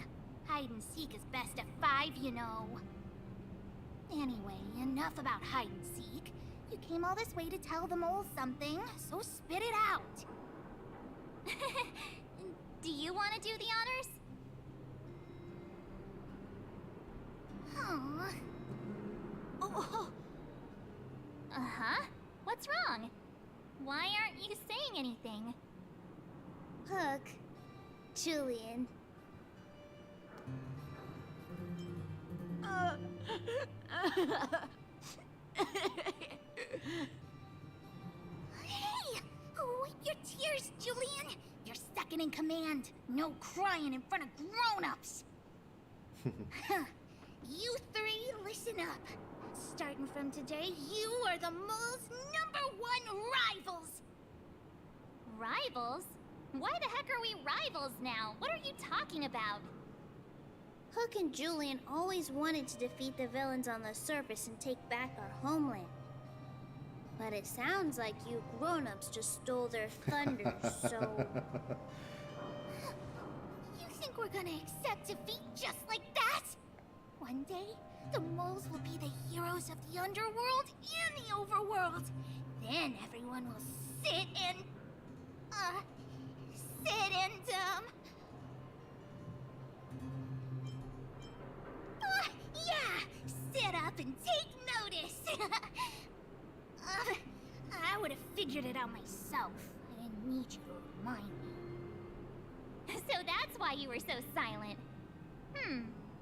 Hide and seek is best at 5, you know. Anyway, enough about hide and seek. You came all this way to tell the moles something, so spit it out. Do you want to do the honors? Oh. Uh-huh. What's wrong? Why aren't you saying anything? Hook. Julian. Hey! Wipe your tears, Julian! You're second in command. No crying in front of grown-ups. You three, listen up. Starting from today, you are the mole's #1 rivals! Rivals? Why the heck are we rivals now? What are you talking about? Hook and Julian always wanted to defeat the villains on the surface and take back our homeland. But it sounds like you grown-ups just stole their thunder, so... You think we're gonna accept defeat just like that? One day, the moles will be the heroes of the underworld and the overworld. Then everyone will sit and... sit up and take notice. I would have figured it out myself. I didn't need you to remind me. So that's why you were so silent.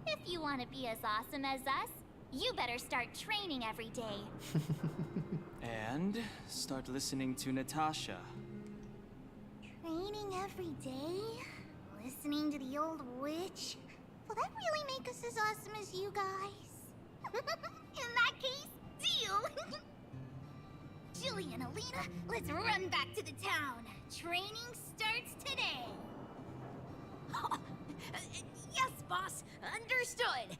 If you want to be as awesome as us, you better start training every day. And start listening to Natasha. Training every day? Listening to the old witch? Will that really make us as awesome as you guys? In that case, deal! Julie and Alina, let's run back to the town. Training starts today. Yes, boss. Understood.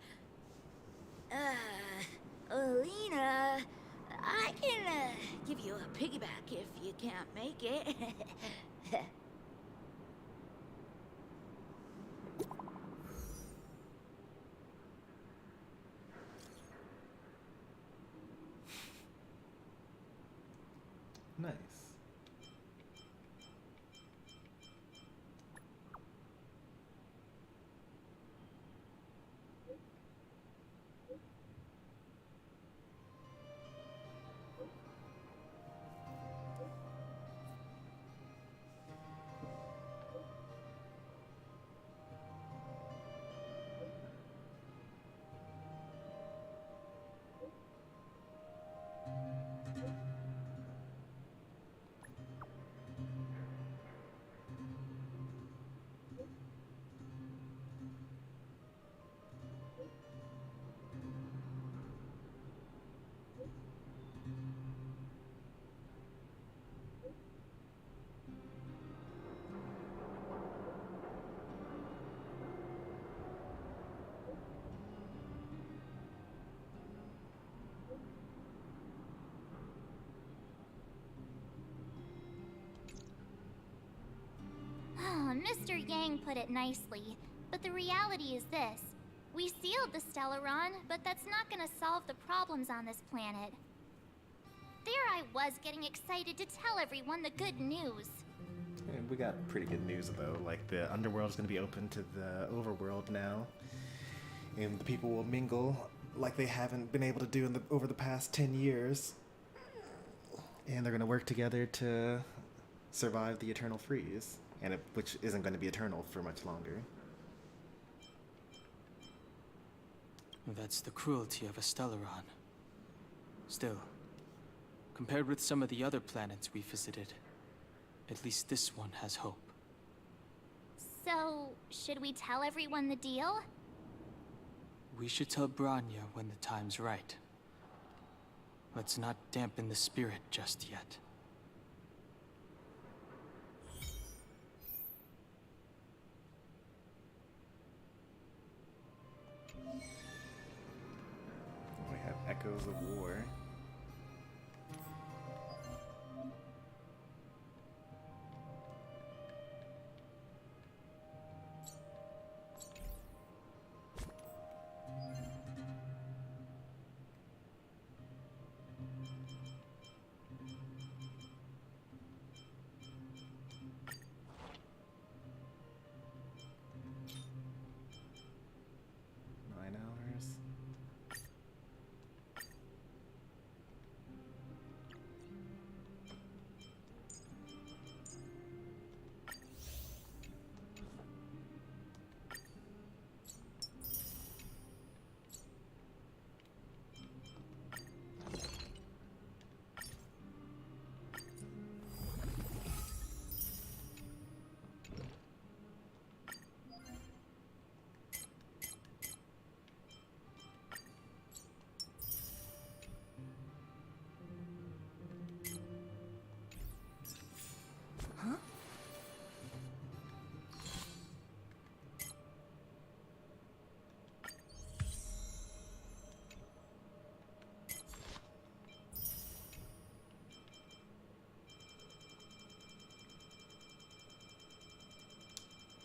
Alina, I can give you a piggyback if you can't make it. Nice. Mr. Yang put it nicely, but the reality is this. We sealed the Stellaron, but that's not gonna solve the problems on this planet. There I was getting excited to tell everyone the good news. And we got pretty good news though, like the underworld is going to be open to the overworld now, and the people will mingle like they haven't been able to do over the past 10 years, and they're going to work together to survive the eternal freeze, which isn't going to be eternal for much longer. That's the cruelty of a Stellaron. Still, compared with some of the other planets we visited, at least this one has hope. So, should we tell everyone the deal? We should tell Branya when the time's right. Let's not dampen the spirit just yet. We have echoes of war.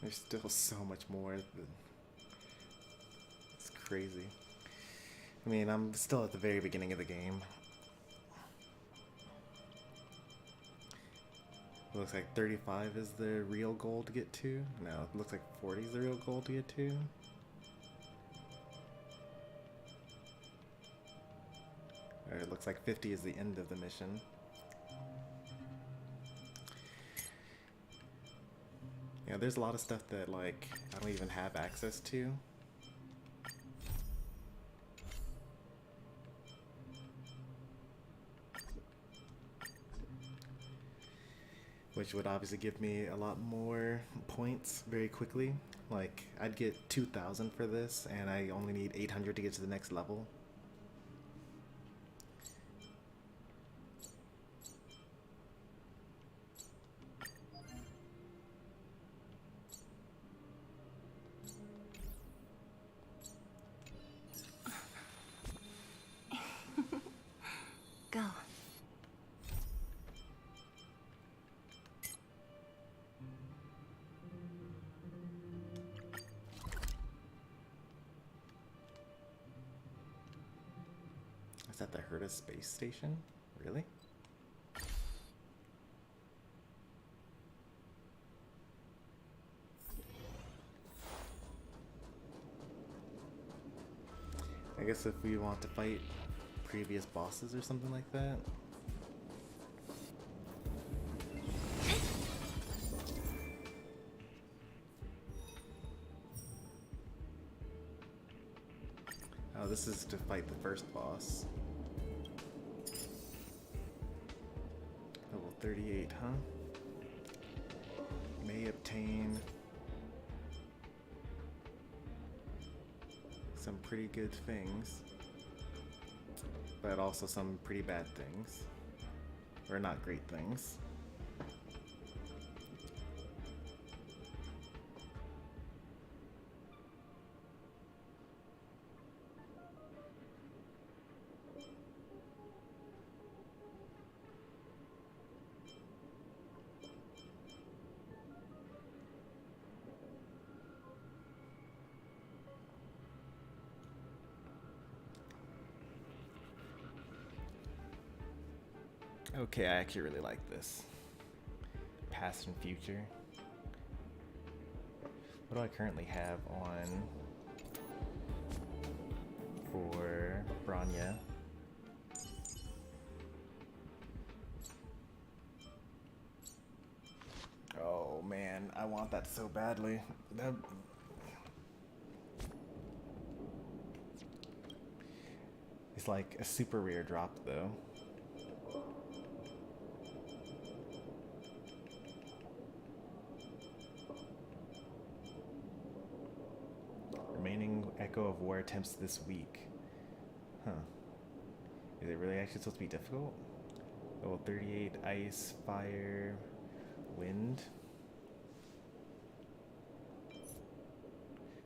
There's still so much more. It's crazy. I mean, I'm still at the very beginning of the game. It looks like 35 is the real goal to get to. No, it looks like 40 is the real goal to get to. Or it looks like 50 is the end of the mission. Yeah, there's a lot of stuff that, like, I don't even have access to. Which would obviously give me a lot more points very quickly. Like, I'd get 2,000 for this, and I only need 800 to get to the next level. Go. Is that the Herta space station? Really? I guess if we want to fight previous bosses or something like that. Oh, this is to fight the first boss. Level 38, huh? May obtain some pretty good things, but also some pretty bad things. Or not great things. Okay, I actually really like this. Past and future. What do I currently have on for Branya? Oh man, I want that so badly. It's like a super rare drop though. Remaining Echo of War attempts this week. Huh. Is it really actually supposed to be difficult? Level 38, ice, fire, wind.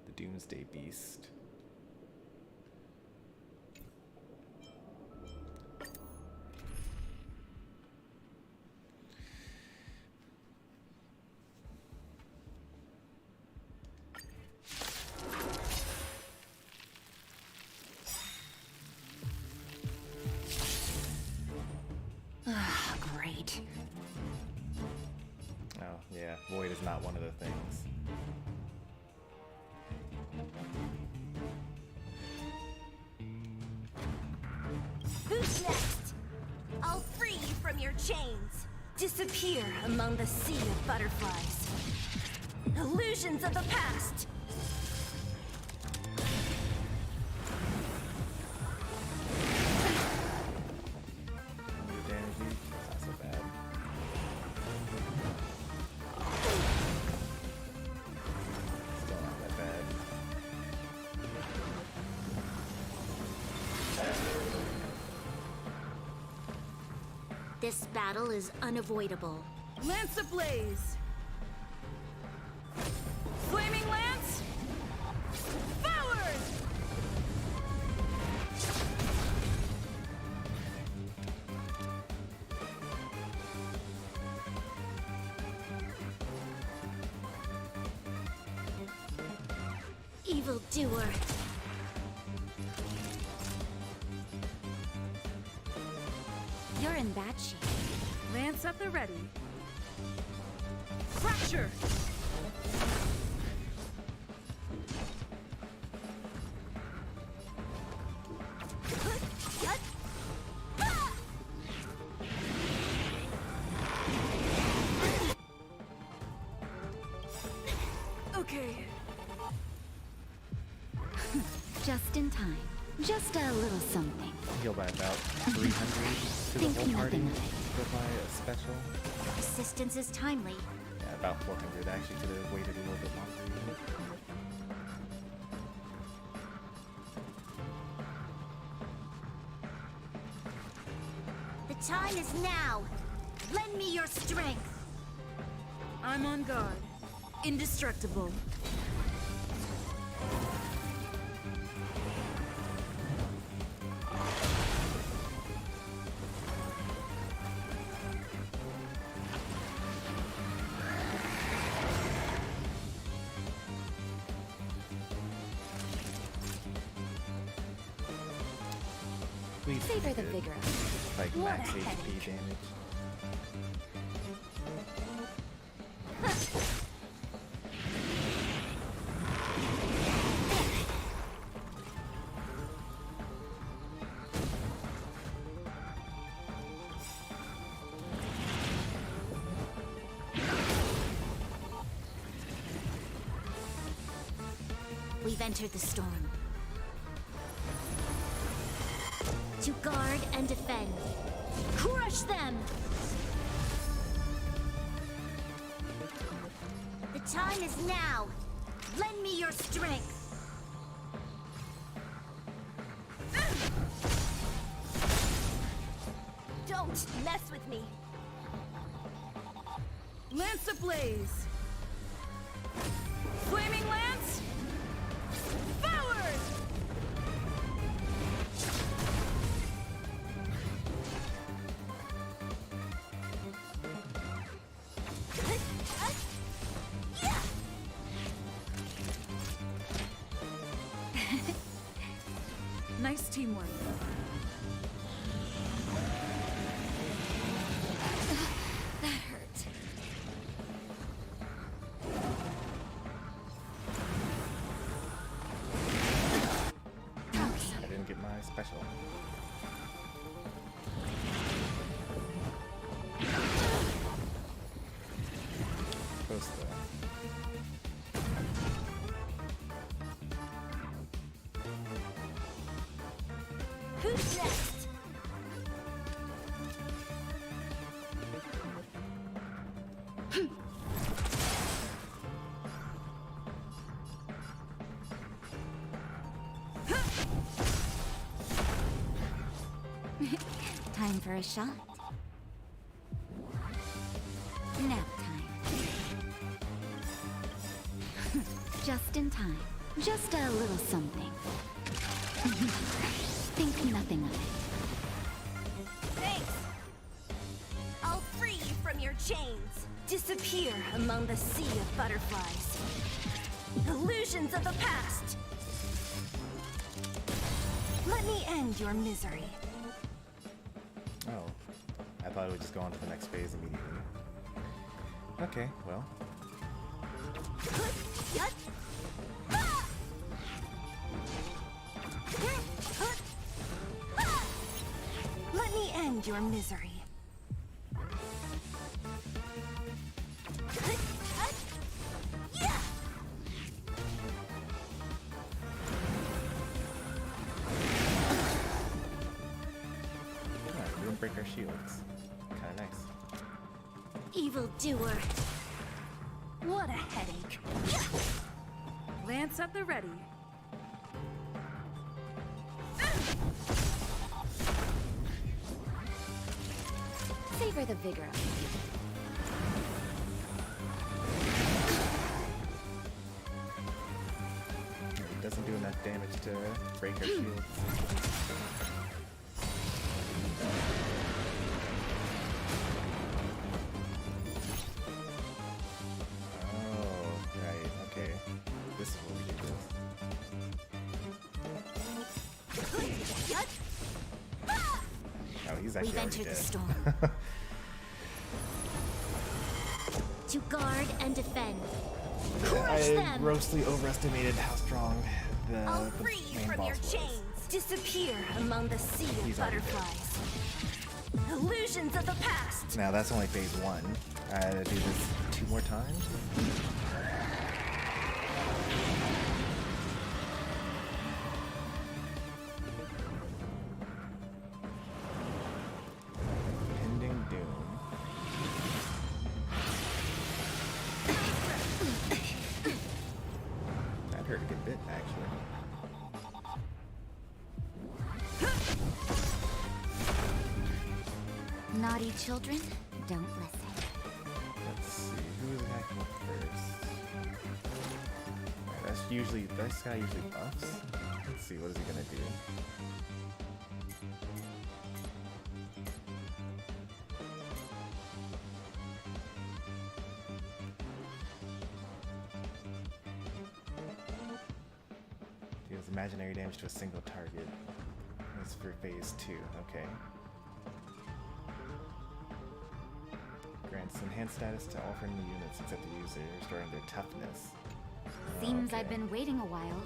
The Doomsday Beast. Great. Oh, yeah. Void is not one of the things. Who's next? I'll free you from your chains. Disappear among the sea of butterflies. Illusions of the past. Damage, not so bad. Still not that bad. This battle is unavoidable. Lance ablaze! Flaming lance! Forward! Evildoer. You're in bad shape. Lance at the ready. Fracture! Okay. Just in time. Just a little something. Heal by about 300 to the Think whole party nothing of it. with my special. Assistance is timely. Yeah, about 400 actually. Could have waited a little bit longer. The time is now. Lend me your strength. I'm on guard. Indestructible. Please Savor the good. vigor. Like What max a HP headache. damage. We've entered the storm. To guard and defend. Crush them! The time is now. Lend me your strength. Don't mess with me. Lance ablaze! Flaming lance! Forward! Nice teamwork. get my special. Close though. Who's next? Time for a shot. Nap time. Just in time. Just a little something. Think nothing of it. Thanks. I'll free you from your chains. Disappear among the sea of butterflies. Illusions of the past. Let me end your misery. Oh, I thought it would just go on to the next phase immediately. Okay, well. Let me end your misery. Yeah, we didn't break our shields. Kinda nice. Evildoer. What a headache. Lance at the ready. Savor the vigor of it. It doesn't do enough damage to break our shields. Oh, right, okay. This is what we do this. Oh, he's actually We've already entered the dead. storm. To guard and defend. Crush I them! grossly overestimated how strong I'll the free you main from boss your was. chains. Disappear among the sea of He's already butterflies. Illusions of the past. Now that's only phase 1. I had to do this 2 more times. Pending doom. That hurt a good bit, actually. Naughty children, don't listen. Let's see, who is attacking first? Alright, that's usually, this guy usually buffs. Let's see, what is he gonna do? Deals imaginary damage to a single target. That's for phase 2, okay. Grants enhanced status to all friendly units except the user, restoring their toughness. Seems Okay. I've been waiting a while.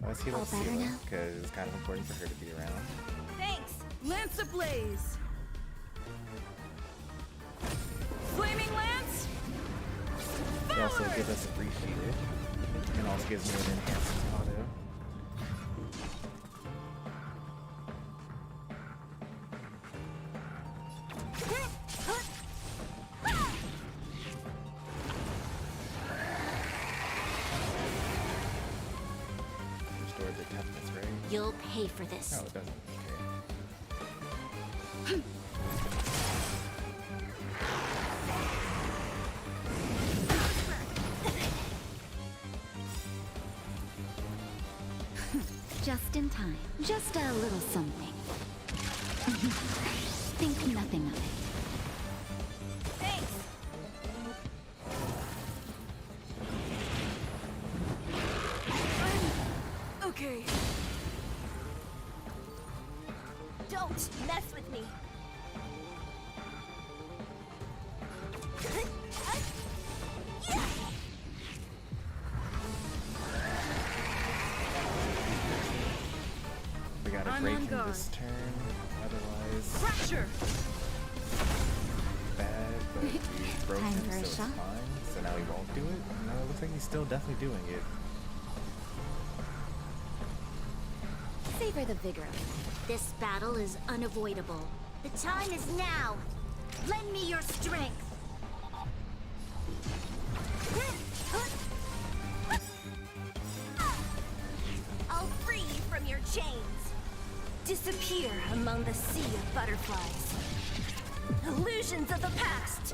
Let's heal All up better Sela, now? because it's kind of important for her to be around. Thanks. Lance ablaze. Flaming lance. They also give us a free shield, and also gives me an enhanced auto. Restored their toughness, right? You'll pay for this. Oh, it doesn't. Okay. Just in time. Just a little something. Think nothing of it. Thanks. Okay. Don't mess with me. I'm break on from guard. this turn, otherwise Fracture! bad, but we broke Time him, for so a it's shot. fine. So now he won't do it? No, it looks like he's still definitely doing it. Savor the vigor. This battle is unavoidable. The time is now. Lend me your strength. I'll free you from your chains. Disappear among the sea of butterflies. Illusions of the past.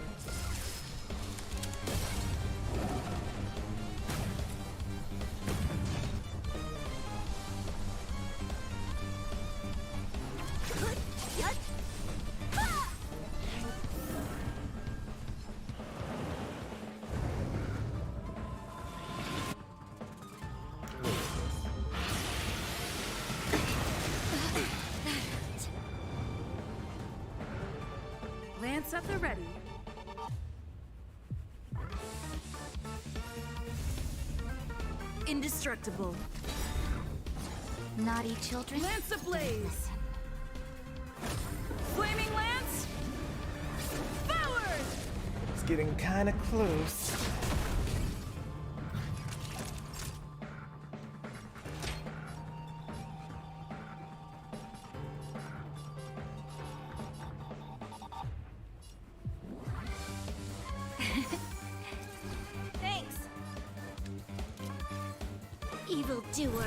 Lance at the ready. Indestructible. Naughty children. Lance ablaze. Flaming lance. Forward! It's getting kind of close. Thanks. Evil doer.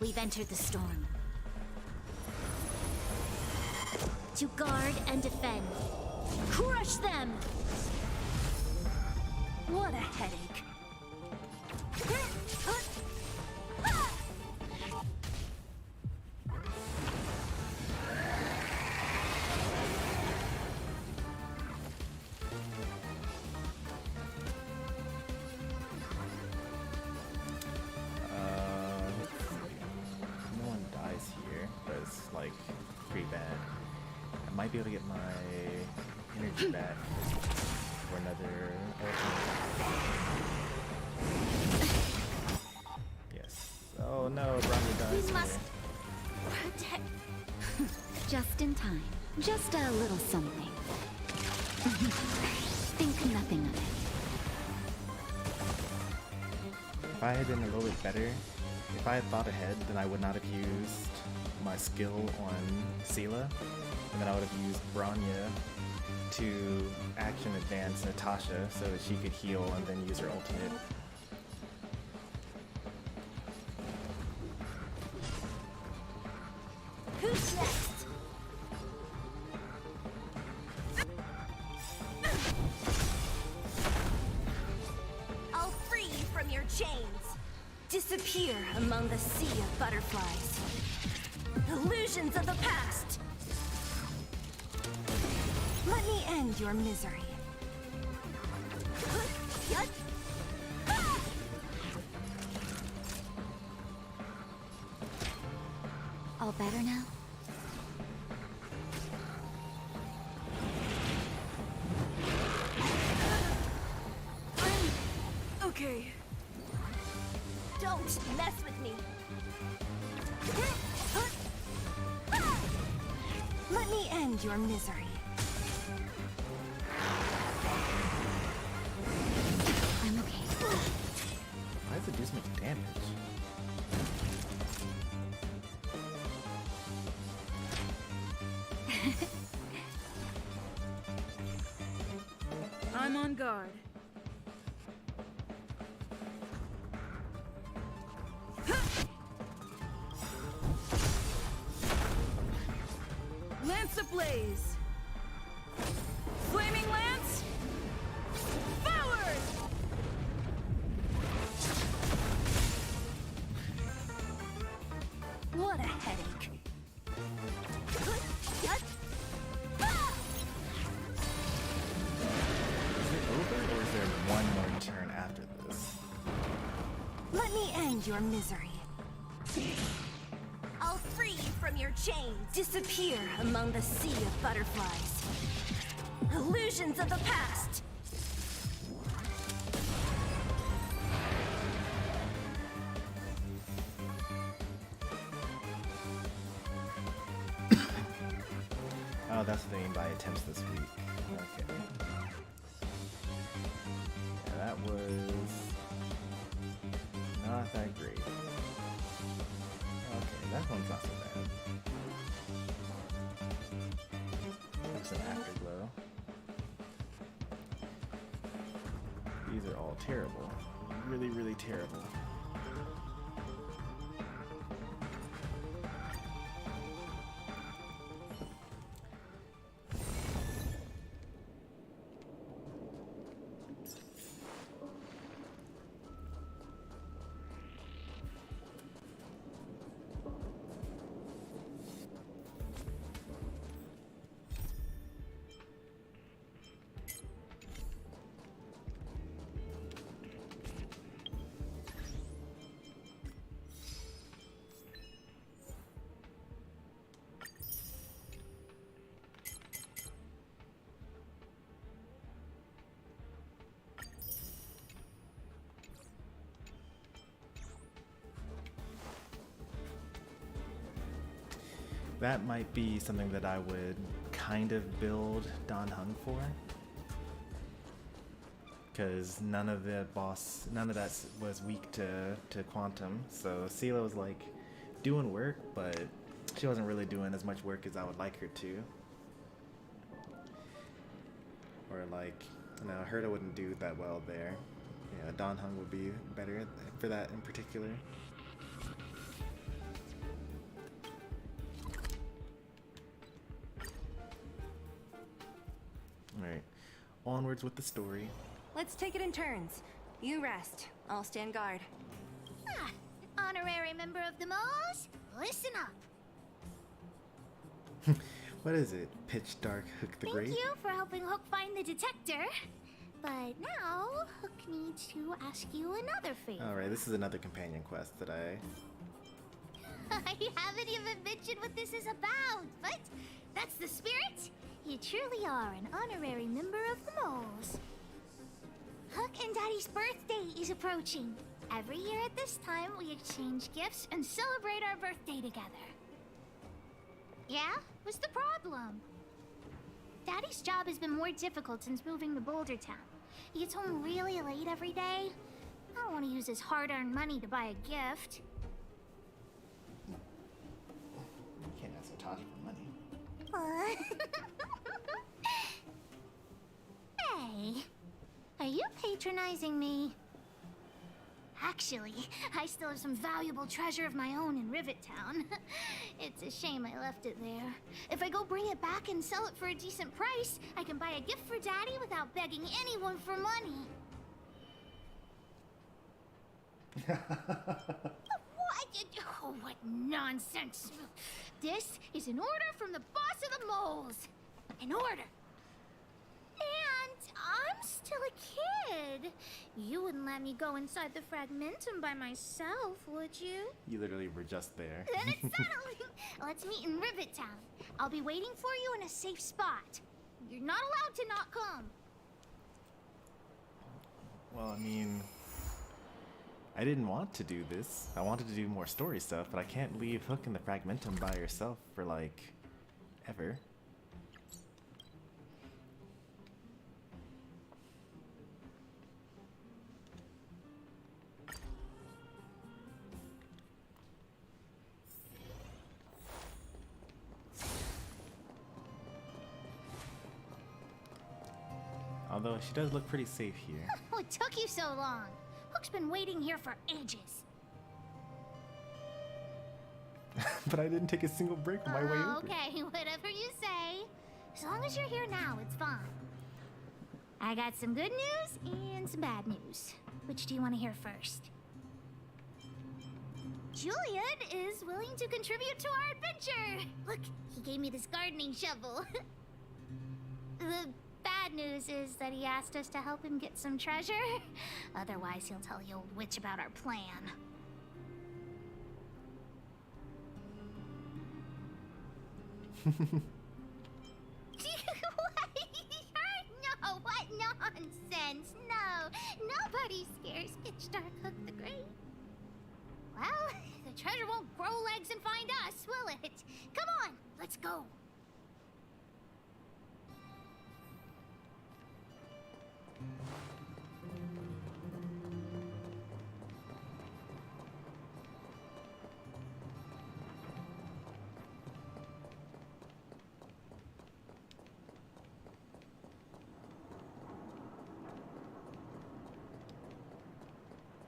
We've entered the storm. To guard and defend. Crush them! What a headache. No one dies here, but it's like pretty bad. I might be able to get my energy back for another ultimate. Yes. Oh no, Brahma dies. We must here. protect. Just in time. Just a little something. Think nothing of it. If I had been a little bit better, if I had thought ahead, then I would not have used my skill on Sela, and then I would have used Branya to action advance Natasha so that she could heal and then use her ultimate. Who's next? I'll free you from your chains. Disappear among the sea of butterflies. Illusions of the past. Let me end your misery. All better now? Okay. Don't mess with me. Let me end your misery. I'm okay. Why does it do so much damage? I'm on guard. Lance ablaze. Flaming lance. Forward! What a headache. Is it over or is there one more turn after this? Let me end your misery. I'll free you from your chains. Disappear among the sea of butterflies. Illusions of the past. Oh, that's what they mean by attempts this week. Okay. Yeah, that was not that great. Okay, that one's not so bad. That's an afterglow. These are all terrible. Really, really terrible. That might be something that I would kind of build Dan Heng for. Because none of that was weak to Quantum. So Sela was like doing work, but she wasn't really doing as much work as I would like her to. Or like, no, Herta wouldn't do that well there. Yeah, Dan Heng would be better for that in particular. Alright, onwards with the story. Let's take it in turns. You rest. I'll stand guard. Ah, honorary member of the Moles, listen up. What is it? Pitch Dark Hook the Great? Thank you for helping Hook find the detector. But now, Hook needs to ask you another favor. Alright, this is another companion quest that I haven't even mentioned what this is about, but that's the spirit. You truly are an honorary member of the Moles. Hook and Daddy's birthday is approaching. Every year at this time, we exchange gifts and celebrate our birthday together. Yeah? What's the problem? Daddy's job has been more difficult since moving to Boulder Town. He gets home really late every day. I don't want to use his hard-earned money to buy a gift. You can't ask Natasha for money. Hey, are you patronizing me? Actually, I still have some valuable treasure of my own in Rivet Town. It's a shame I left it there. If I go bring it back and sell it for a decent price, I can buy a gift for Daddy without begging anyone for money. What? Oh, what nonsense. This is an order from the boss of the Moles. An order. And I'm still a kid. You wouldn't let me go inside the Fragmentum by myself, would you? You literally were just there. Then it's settling. Let's meet in Rivet Town. I'll be waiting for you in a safe spot. You're not allowed to not come. Well, I mean, I didn't want to do this. I wanted to do more story stuff, but I can't leave Hook in the Fragmentum by herself for, like, ever. Although she does look pretty safe here. What took you so long? Hook's been waiting here for ages. But I didn't take a single break on my way over. Okay, whatever you say. As long as you're here now, it's fine. I got some good news and some bad news. Which do you want to hear first? Julian is willing to contribute to our adventure. Look, he gave me this gardening shovel. The bad bad news is that he asked us to help him get some treasure. Otherwise, he'll tell the old witch about our plan. No, what nonsense! No, nobody scares Pitch Dark Hook the Great. Well, the treasure won't grow legs and find us, will it? Come on, let's go.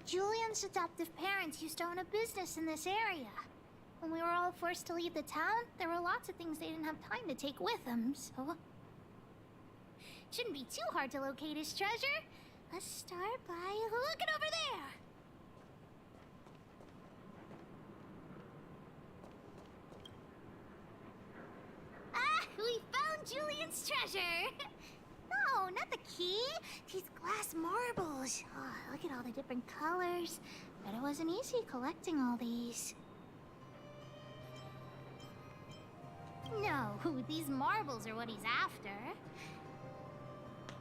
Julian's adoptive parents used to own a business in this area. When we were all forced to leave the town, there were lots of things they didn't have time to take with them, so... Shouldn't be too hard to locate his treasure. Let's start by looking over there. Ah, we found Julian's treasure! No, not the key. These glass marbles. Oh, look at all the different colors. Bet it wasn't easy collecting all these. No, these marbles are what he's after.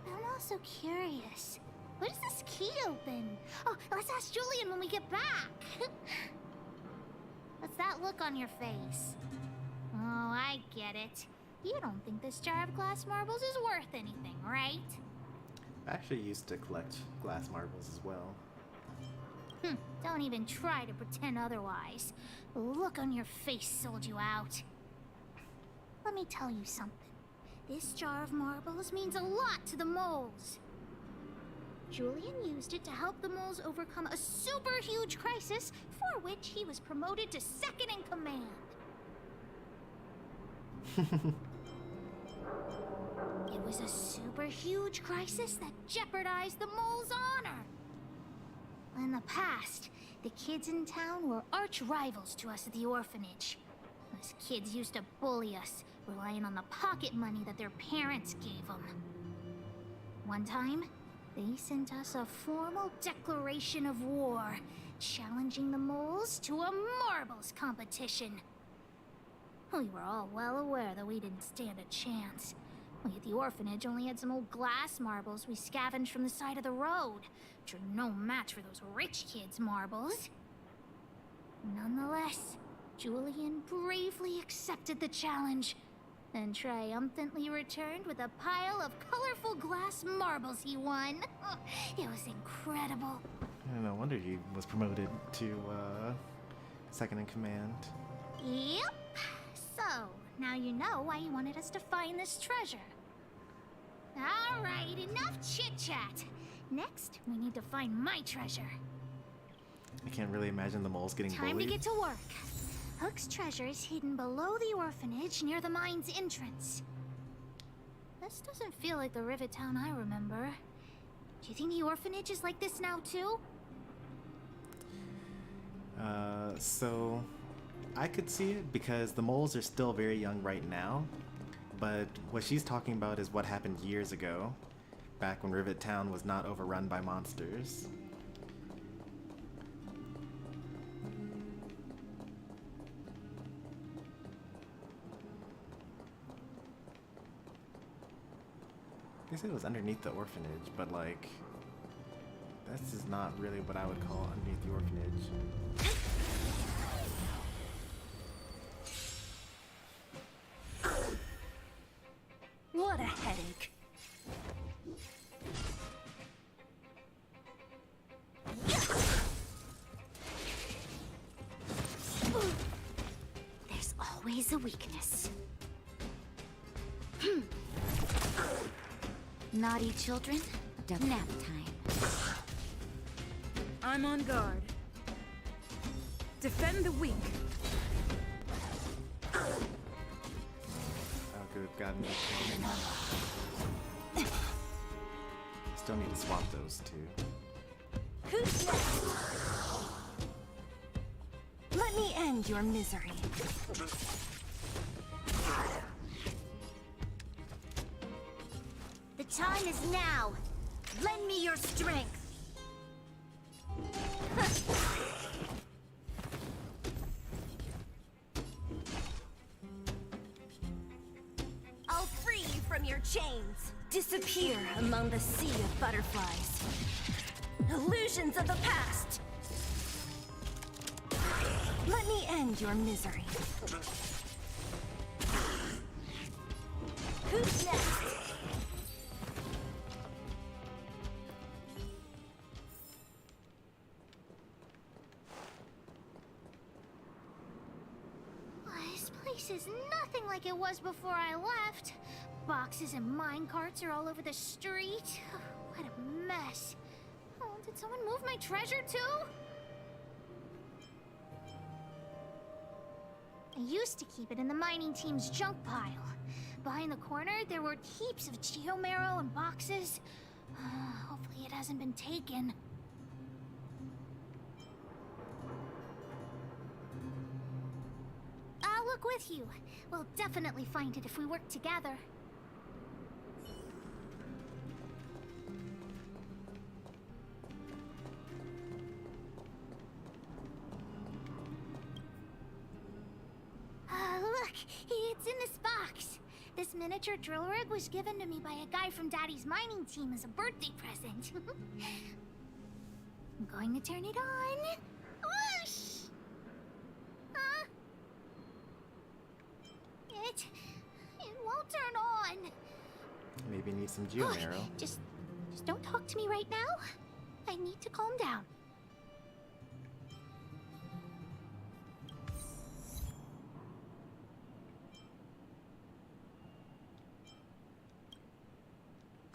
I'm also curious. What does this key open? Oh, let's ask Julian when we get back. What's that look on your face? Oh, I get it. You don't think this jar of glass marbles is worth anything, right? I actually used to collect glass marbles as well. Don't even try to pretend otherwise. The look on your face sold you out. Let me tell you something. This jar of marbles means a lot to the moles. Julian used it to help the moles overcome a super huge crisis for which he was promoted to second in command. It was a super huge crisis that jeopardized the mole's honor. In the past, the kids in town were arch rivals to us at the orphanage. Those kids used to bully us, relying on the pocket money that their parents gave them. One time, they sent us a formal declaration of war, challenging the moles to a marbles competition. We were all well aware that we didn't stand a chance. We at the orphanage only had some old glass marbles we scavenged from the side of the road, which are no match for those rich kids' marbles. Nonetheless, Julian bravely accepted the challenge, and triumphantly returned with a pile of colorful glass marbles he won. It was incredible. No wonder he was promoted to second in command. Yep. So, now you know why he wanted us to find this treasure. Alright, enough chit-chat. Next, we need to find my treasure. I can't really imagine the moles getting Time bullied. to get to work. Hook's treasure is hidden below the orphanage near the mine's entrance. This doesn't feel like the Rivet Town I remember. Do you think the orphanage is like this now too? So I could see it because the moles are still very young right now, but what she's talking about is what happened years ago, back when Rivet Town was not overrun by monsters. They said it was underneath the orphanage, but like, this is not really what I would call underneath the orphanage. What a headache. There's always a weakness. Naughty children, nap time. I'm on guard. Defend the weak. Oh, good God, me. Still need to swap those two. Who's next? Let me end your misery. The time is now. Lend me your strength. I'll free you from your chains. Disappear among the sea of butterflies. Illusions of the past. Let me end your misery. Who's next? This place is nothing like it was before I left. Boxes and minecarts are all over the street. What a mess. Oh, did someone move my treasure too? I used to keep it in the mining team's junk pile. Behind the corner, there were heaps of geomarrow and boxes. Hopefully it hasn't been taken. I'll look with you. We'll definitely find it if we work together. Look, it's in this box. This miniature drill rig was given to me by a guy from Daddy's mining team as a birthday present. I'm going to turn it on. Whoosh! Huh? It won't turn on. Maybe need some Look, geomarrow. just don't talk to me right now. I need to calm down.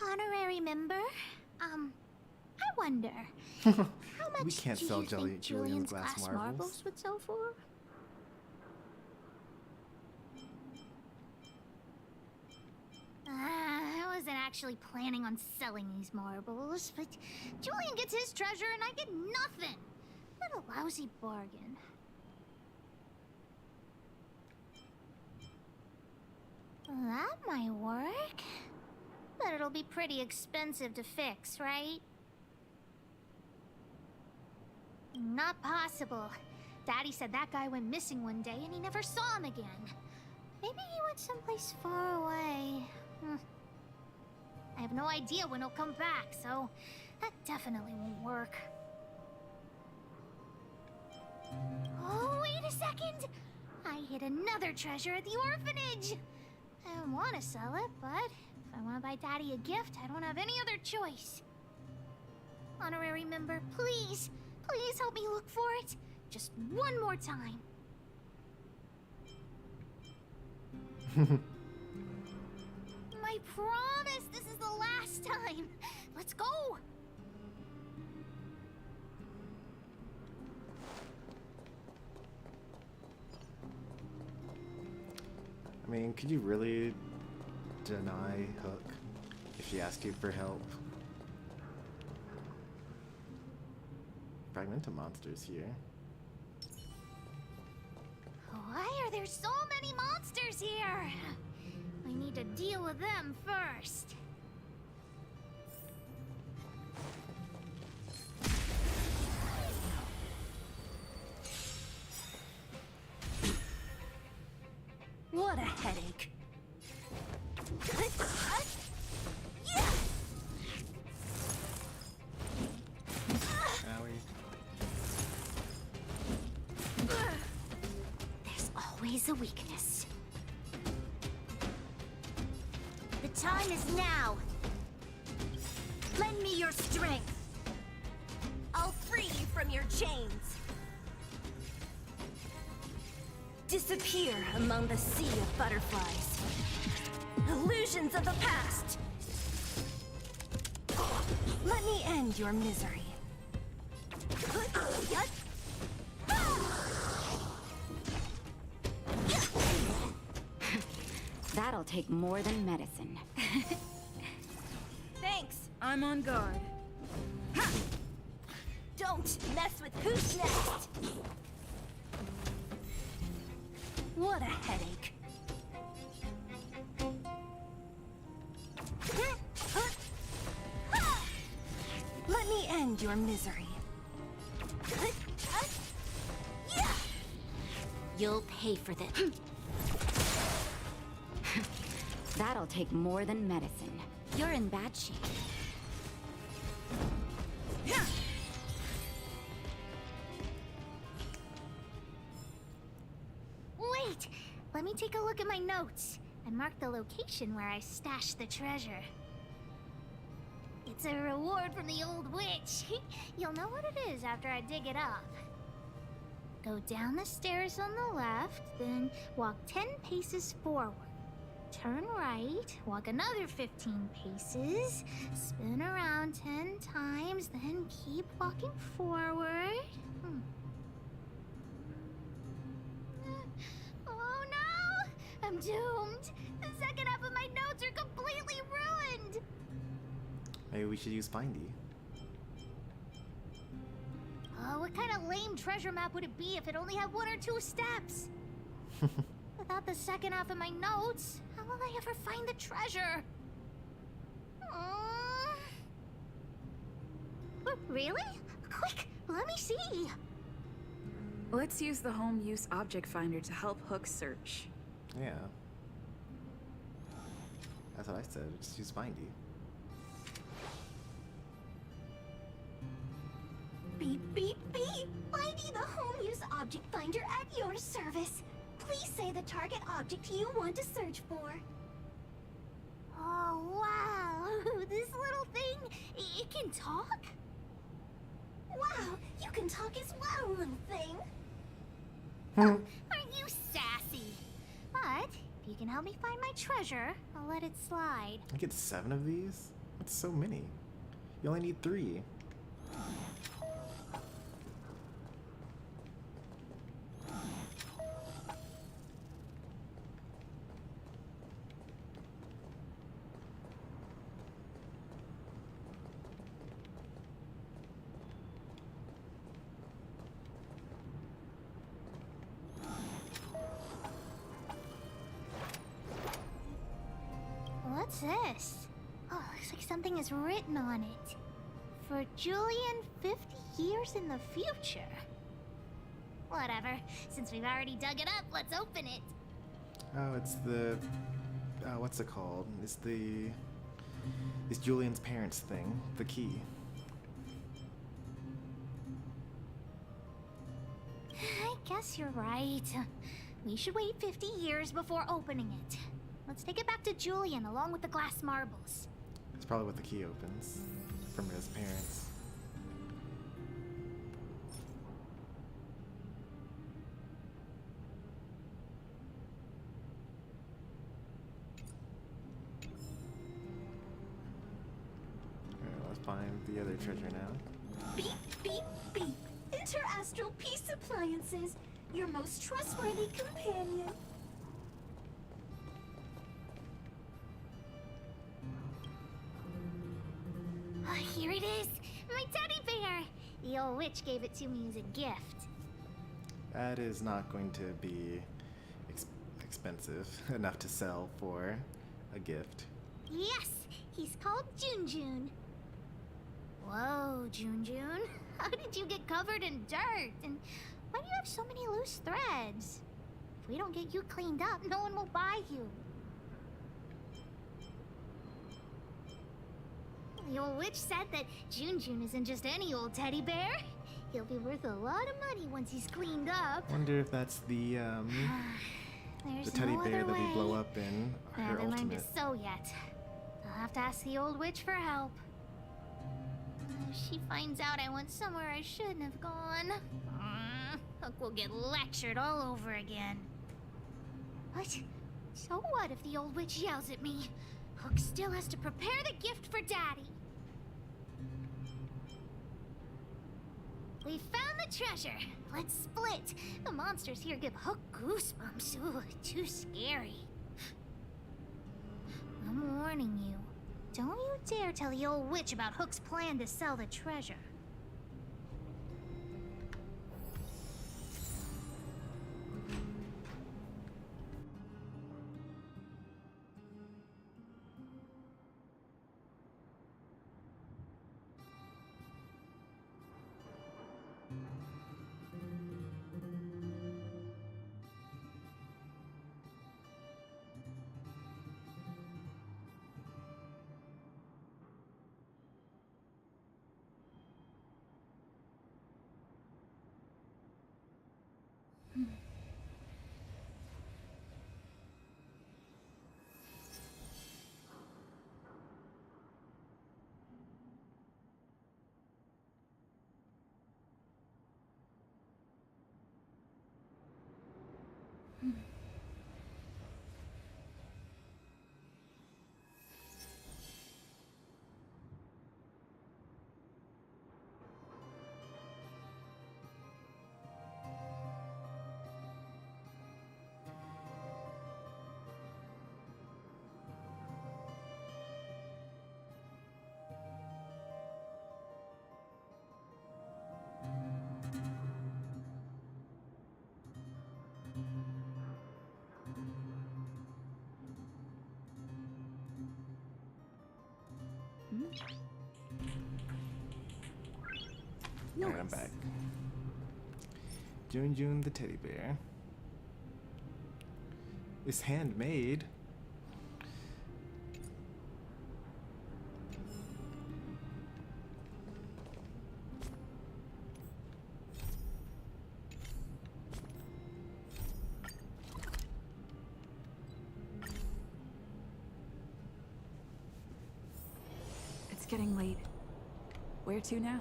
Honorary member, I wonder, how much We can't do sell you think Julian's Julian's glass marbles. would sell for? I wasn't actually planning on selling these marbles, but Julian gets his treasure and I get nothing. What a lousy bargain. That might work. But it'll be pretty expensive to fix, right? Not possible. Daddy said that guy went missing one day and he never saw him again. Maybe he went someplace far away. I have no idea when he'll come back, so that definitely won't work. Oh, wait a second! I hid another treasure at the orphanage! I don't want to sell it, but if I want to buy Daddy a gift, I don't have any other choice. Honorary member, please, please help me look for it. Just one more time. I promise this is the last time. Let's go. I mean, could you really deny Hook if she asks you for help? Fragmented monsters here. Why are there so many monsters here? I need to deal with them first. What a headache. There's always a weakness. The time is now. Lend me your strength. I'll free you from your chains. Disappear among the sea of butterflies. Illusions of the past. Let me end your misery. That'll take more than medicine. Thanks. I'm on guard. Don't mess with who's next. What a headache. end your misery. You'll pay for this. That'll take more than medicine. You're in bad shape. Wait! Let me take a look at my notes and mark the location where I stashed the treasure. It's a reward from the old witch. You'll know what it is after I dig it up. Go down the stairs on the left, then walk 10 paces forward. Turn right, walk another 15 paces, spin around 10 times, then keep walking forward. Oh no! I'm doomed! The second half of my notes are completely ruined! Maybe we should use Findy. Oh, what kind of lame treasure map would it be if it only had 1 or 2 steps? Without the second half of my notes, how will I ever find the treasure? Really? Quick, let me see. Let's use the home use object finder to help Hook search. Yeah. That's what I said. Just use Findy. Beep, beep, beep! Findy the home use object finder at your service. Please say the target object you want to search for. Oh, wow. This little thing, it can talk? Wow, you can talk as well, little thing. Aren't you sassy? But if you can help me find my treasure, I'll let it slide. I get 7 of these? That's so many. You only need 3. What's this? Oh, looks like something is written on it. For Julian, 50 years in the future. Whatever. Since we've already dug it up, let's open it. Oh, it's the... what's it called? It's Julian's parents thing. The key. I guess you're right. We should wait 50 years before opening it. Let's take it back to Julian along with the glass marbles. It's probably what the key opens. From his parents. Alright, let's find the other treasure now. Beep, beep, beep. Interastral peace appliances. Your most trustworthy companion. Here it is! My teddy bear! The old witch gave it to me as a gift. That is not going to be expensive enough to sell for a gift. Yes! He's called Junjun. Whoa, Junjun. How did you get covered in dirt? And why do you have so many loose threads? If we don't get you cleaned up, no one will buy you. The old witch said that Junjun isn't just any old teddy bear. He'll be worth a lot of money once he's cleaned up. Wonder if that's the teddy no bear other that we way. blow up in I her haven't learned ultimate. to sew yet. I'll have to ask the old witch for help. If she finds out I went somewhere I shouldn't have gone, Hook will get lectured all over again. What? So what if the old witch yells at me? Hook still has to prepare the gift for Daddy. We found the treasure. Let's split. The monsters here give Hook goosebumps. Ooh, too scary. I'm warning you. Don't you dare tell the old witch about Hook's plan to sell the treasure. Alright, I'm back. Jun the teddy bear. It's handmade. It's getting late. Where to now?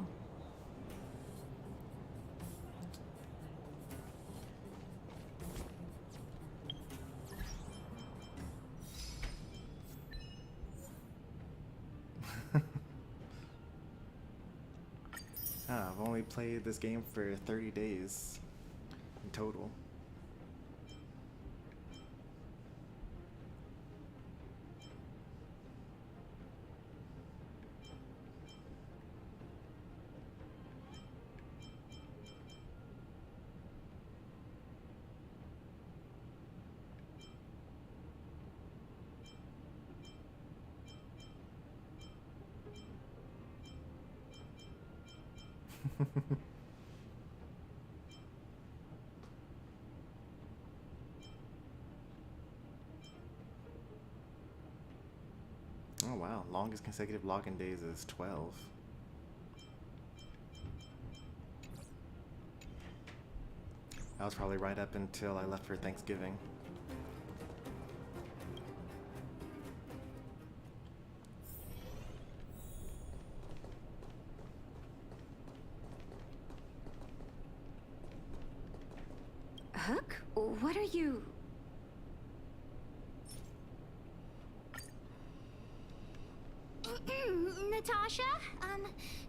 I've only played this game for 30 days in total. Oh wow, longest consecutive login days is 12. I was probably right up until I left for Thanksgiving. Hook? What are you... Natasha?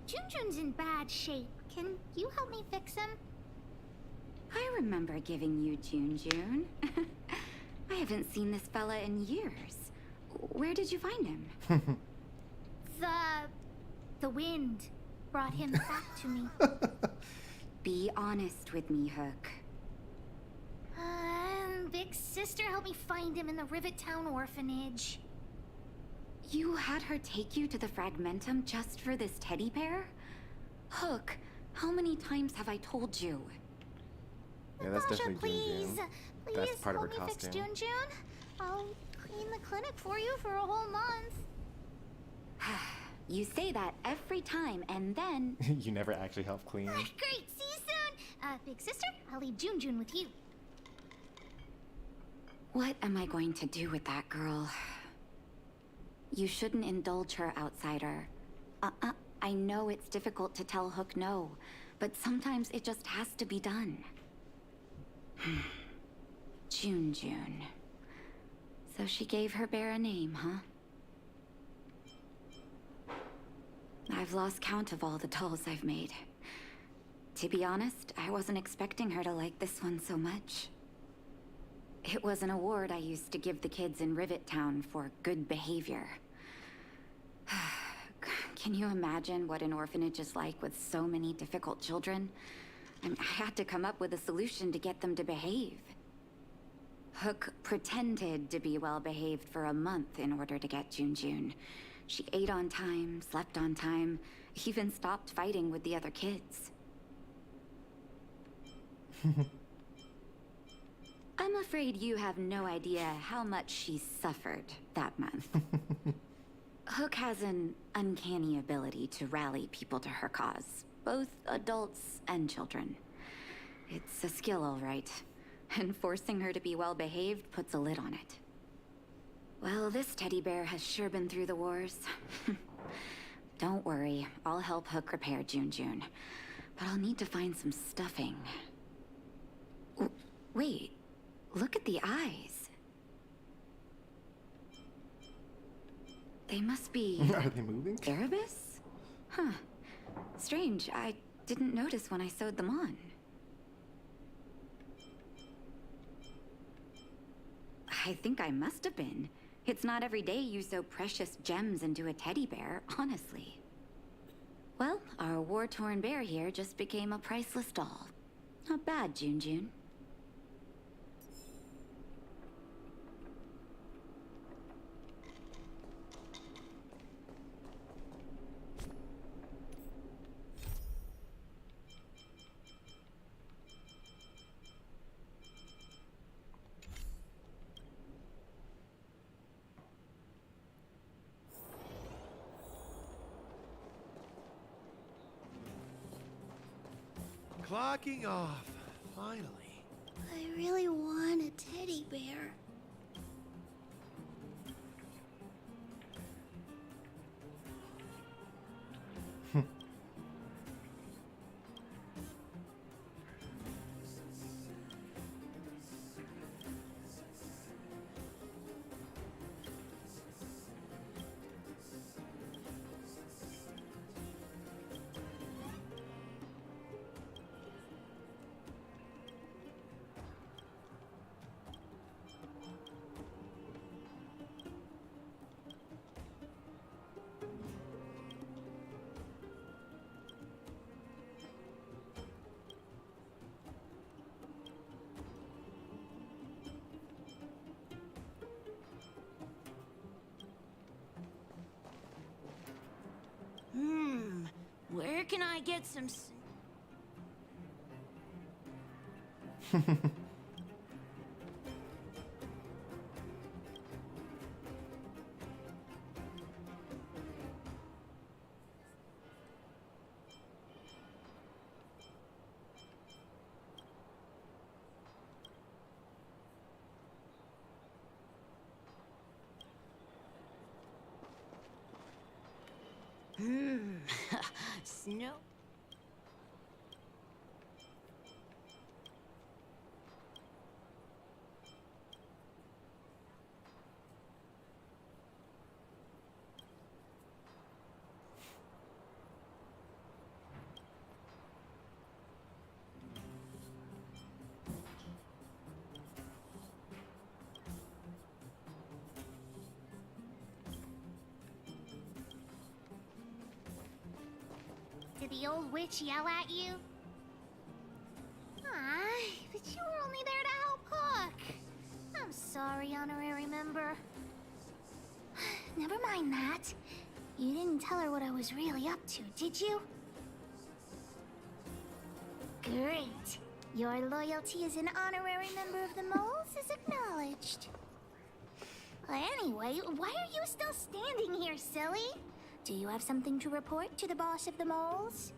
Junjun's in bad shape. Can you help me fix him? I remember giving you Jun. I haven't seen this fella in years. Where did you find him? The wind brought him back to me. Be honest with me, Hook. Big sister helped me find him in the Rivet Town orphanage. You had her take you to the Fragmentum just for this teddy bear? Hook, how many times have I told you? Yeah, that's Natasha, definitely please, Jun. please That's part of her help me fix costume. Junjun. I'll clean the clinic for you for a whole month. You say that every time, and then... You never actually help clean. Great, see you soon. Big sister, I'll leave Junjun with you. What am I going to do with that girl? You shouldn't indulge her, outsider. I know it's difficult to tell Hook no, but sometimes it just has to be done. Jun. So she gave her bear a name, huh? I've lost count of all the dolls I've made. To be honest, I wasn't expecting her to like this one so much. It was an award I used to give the kids in Rivet Town for good behavior. Can you imagine what an orphanage is like with so many difficult children? I had to come up with a solution to get them to behave. Hook pretended to be well-behaved for a month in order to get Jun. She ate on time, slept on time, even stopped fighting with the other kids. I'm afraid you have no idea how much she suffered that month. Hook has an uncanny ability to rally people to her cause, both adults and children. It's a skill, all right, and forcing her to be well-behaved puts a lid on it. Well, this teddy bear has sure been through the wars. Don't worry, I'll help Hook repair June, but I'll need to find some stuffing. Wait, look at the eyes. They must be... Are they moving? Erebus? Huh. Strange, I didn't notice when I sewed them on. I think I must have been. It's not every day you sew precious gems into a teddy bear, honestly. Well, our war-torn bear here just became a priceless doll. Not bad, June. Clocking off, finally. I really want a teddy bear. Where can I get some... Snow? Did the old witch yell at you? But you were only there to help Hook. I'm sorry, honorary member. Never mind that. You didn't tell her what I was really up to, did you? Great. Your loyalty as an honorary member of the moles is acknowledged. Anyway, why are you still standing here, silly? Do you have something to report to the boss of the moles?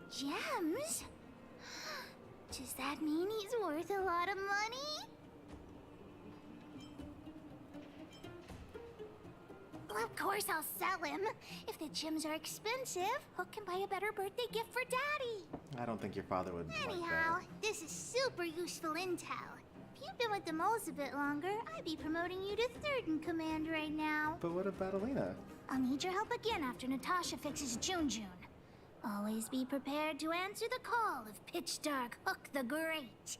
Gems? Does that mean he's worth a lot of money? Well, of course I'll sell him. If the gems are expensive, Hook can buy a better birthday gift for Daddy. I don't think your father would Anyhow, like this is super useful intel. If you'd been with the moles a bit longer, I'd be promoting you to third in command right now. that. But what about Alina? I'll need your help again after Natasha fixes June. Always be prepared to answer the call of Pitch Dark Hook the Great.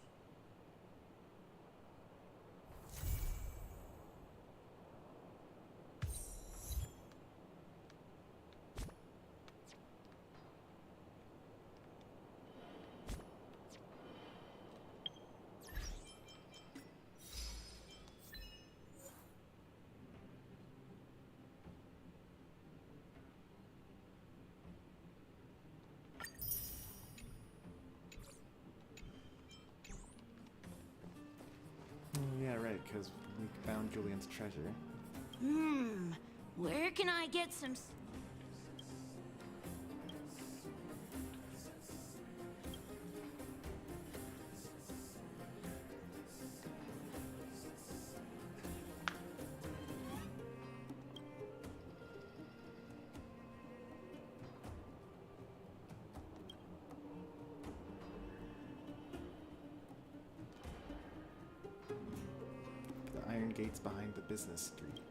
because we found Julian's treasure. Where can I get some... The iron gates behind the business street.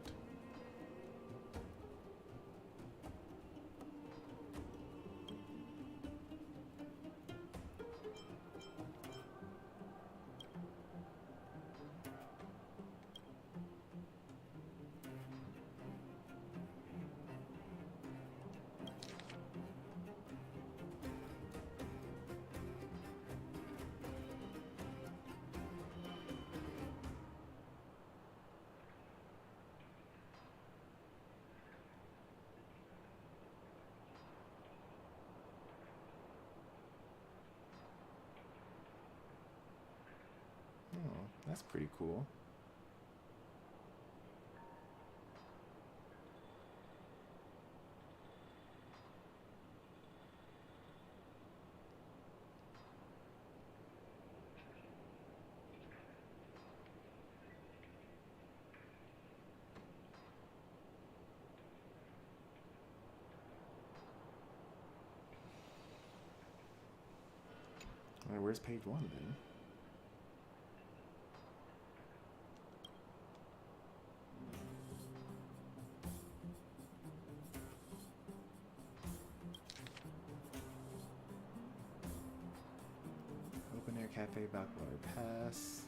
Oh, that's pretty cool. Alright, where's page 1 then? Open Air Cafe, Backwater Pass,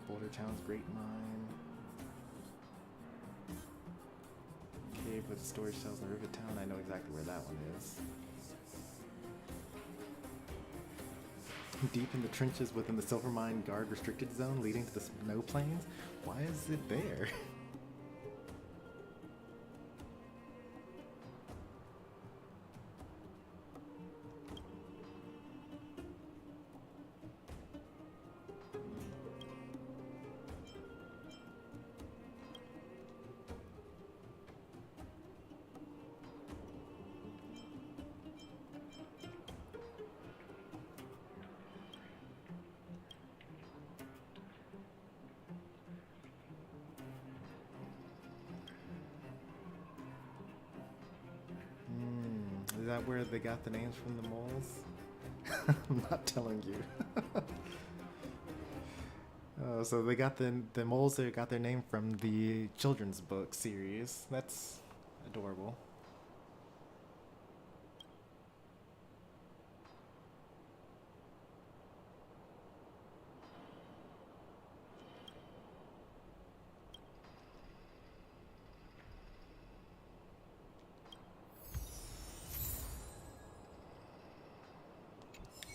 Boulder Town's Great Mine, Cave with storage cells in Rivet Town. I know exactly where that one is. Deep in the trenches within the Silvermine Guard restricted zone leading to the snow plains? Why is it there? Is that where they got the names from the moles? I'm not telling you. Oh, so they got the moles that got their name from the children's book series. That's adorable.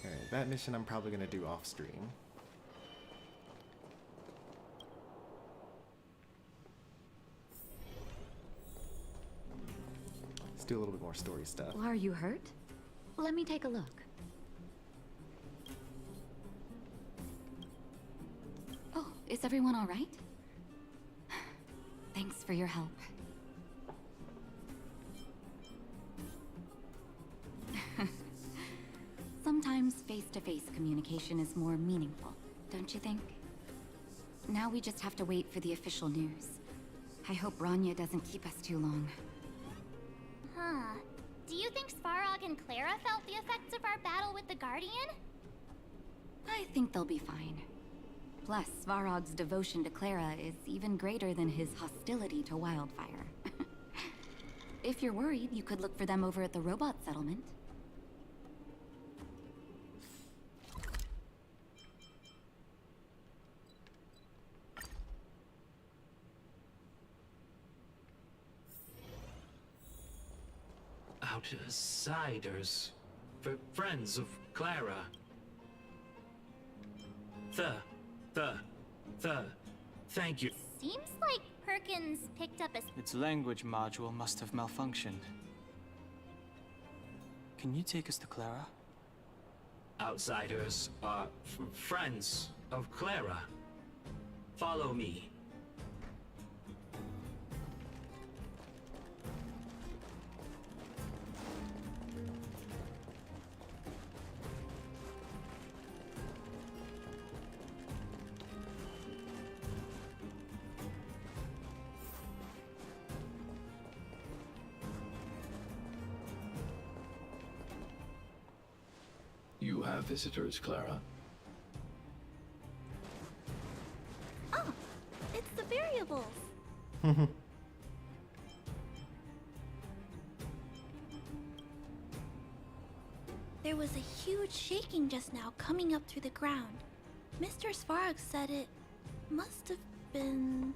Alright, that mission I'm probably gonna do off stream. Let's do a little bit more story stuff. Well, are you hurt? Let me take a look. Oh, is everyone all right? Thanks for your help. Sometimes face-to-face communication is more meaningful, don't you think? Now we just have to wait for the official news. I hope Rania doesn't keep us too long. Huh. Do you think Svarog and Clara felt the effects of our battle with the Guardian? I think they'll be fine. Plus, Svarog's devotion to Clara is even greater than his hostility to Wildfire. If you're worried, you could look for them over at the robot settlement. Outsiders. Friends of Clara. Thank you. Seems like Perkins picked up a... Its language module must have malfunctioned. Can you take us to Clara? Outsiders are friends of Clara. Follow me. You have visitors, Clara. Oh, it's the variables. There was a huge shaking just now coming up through the ground. Mr. Svarog said it must have been...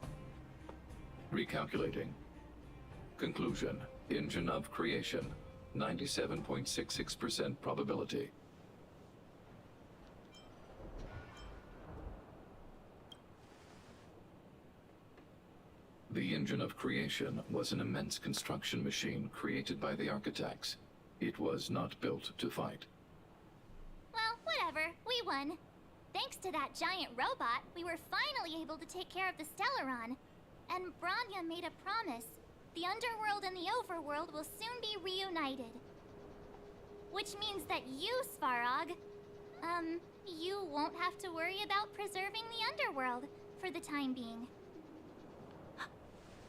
Recalculating. Conclusion. Engine of creation. 97.66% probability. The engine of creation was an immense construction machine created by the architects. It was not built to fight. Well, whatever. We won. Thanks to that giant robot, we were finally able to take care of the Stellaron. And Branya made a promise. The underworld and the overworld will soon be reunited. Which means that you, Svarog, you won't have to worry about preserving the underworld for the time being.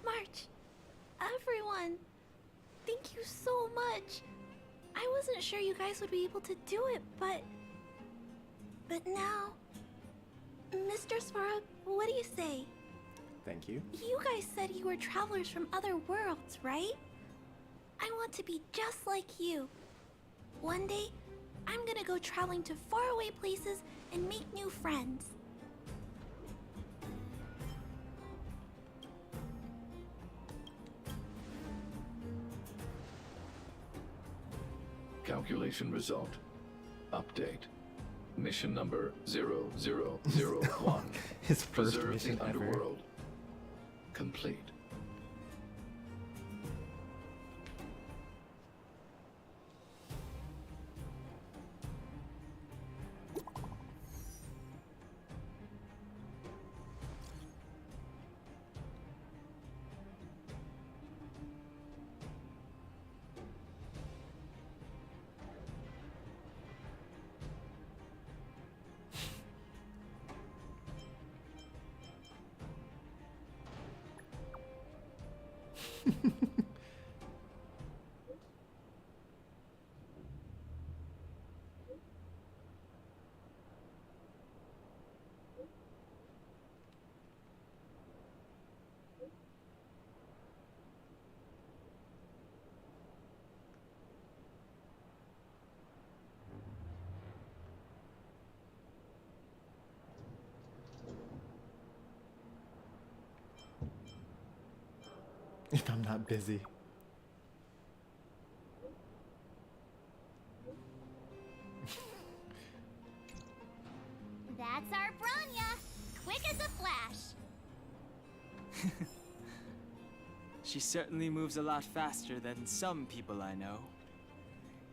March, everyone, thank you so much. I wasn't sure you guys would be able to do it, but now, Mr. Svarog, what do you say? Thank you. You guys said you were travelers from other worlds, right? I want to be just like you. One day, I'm gonna go traveling to faraway places and make new friends. Calculation result. Update. Mission number 0001. His first Preserve mission the ever. underworld. Complete. If I'm not busy. That's our Branya, quick as a flash. She certainly moves a lot faster than some people I know.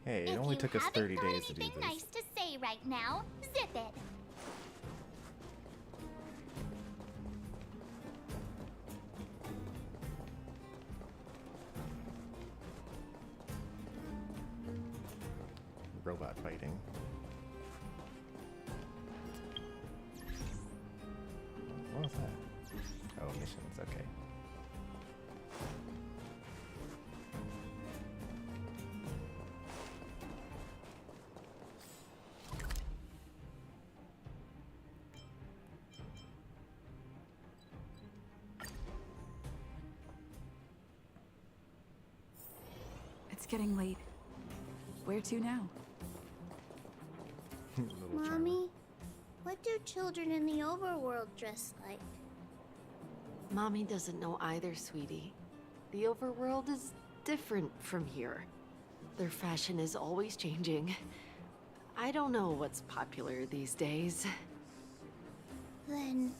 Hey, it only took us 30 days to do If you haven't got anything this. nice to say right now, zip it. Robot fighting. What was that? Oh, missions, okay. It's getting late. Where to now? Little Mommy, what do children in the overworld dress like? Mommy doesn't know either, sweetie. The overworld is different from here. Their fashion is always changing. I don't know what's popular these days. Then,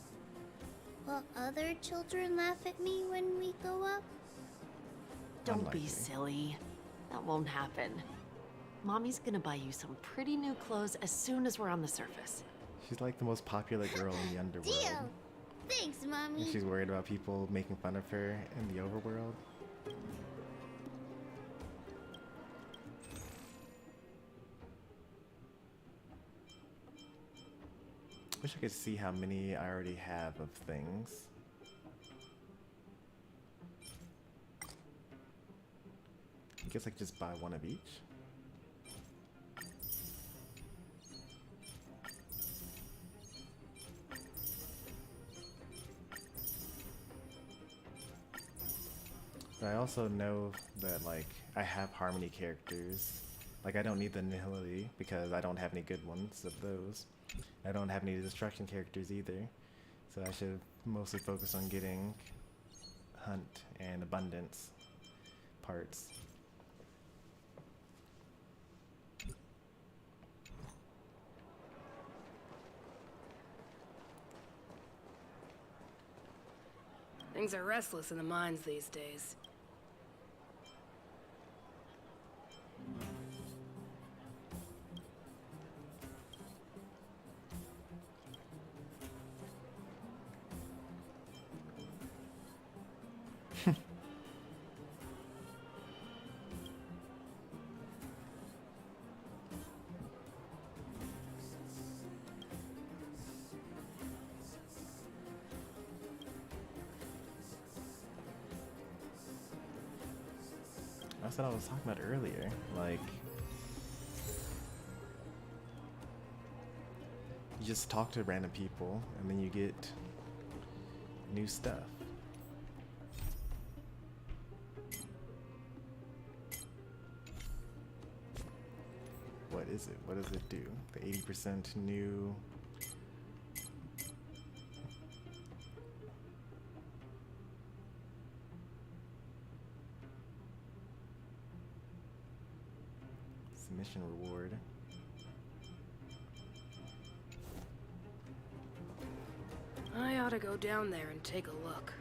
will other children laugh at me when we go up? Don't Unlikely. be silly. That won't happen. Mommy's gonna buy you some pretty new clothes as soon as we're on the surface. She's like the most popular girl in the underworld. Deal! Thanks, Mommy. And she's worried about people making fun of her in the overworld. Wish I could see how many I already have of things. I guess I could just buy one of each. But I also know that, like, I have harmony characters. Like, I don't need the nihility because I don't have any good ones of those. I don't have any destruction characters either. So I should mostly focus on getting hunt and abundance parts. Things are restless in the mines these days. That's what I was talking about earlier. Like, you just talk to random people and then you get new stuff. What is it? What does it do? The 80% new. Mission reward. I ought to go down there and take a look.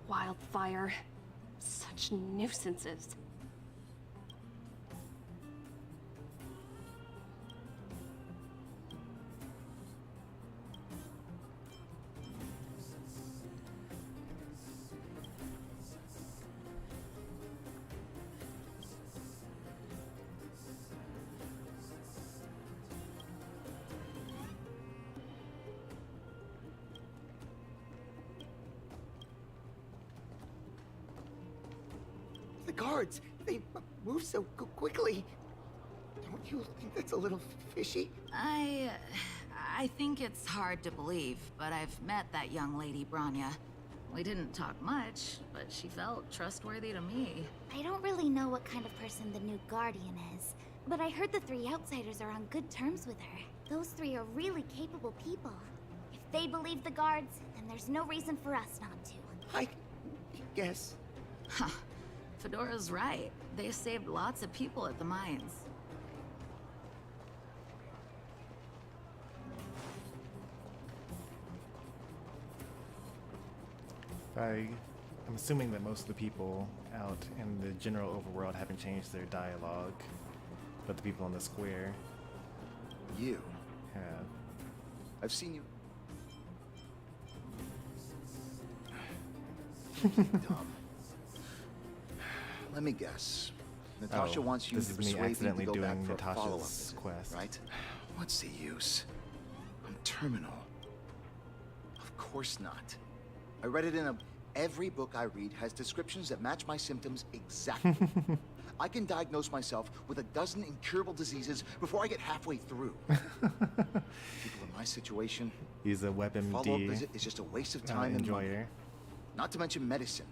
Wildfire. Such nuisances. The guards, they move so quickly. Don't you think that's a little fishy? I think it's hard to believe, but I've met that young lady, Branya. We didn't talk much, but she felt trustworthy to me. I don't really know what kind of person the new Guardian is, but I heard the three outsiders are on good terms with her. Those three are really capable people. If they believe the guards, then there's no reason for us not to. I guess. Huh. Fedora's right. They saved lots of people at the mines. I'm assuming that most of the people out in the general overworld haven't changed their dialogue, but the people in the square You. have. I've seen you. Dumb. Let me guess. Natasha wants you this to is me persuade me to accidentally go back doing for a follow-up Natasha's visit, quest. right? What's the use? I'm terminal. Of course not. I read it in every book I read has descriptions that match my symptoms exactly. I can diagnose myself with a dozen incurable diseases before I get halfway through. People in my situation, He's a WebMD follow-up visit is just a waste of time and money. enjoyer. Not to mention medicine.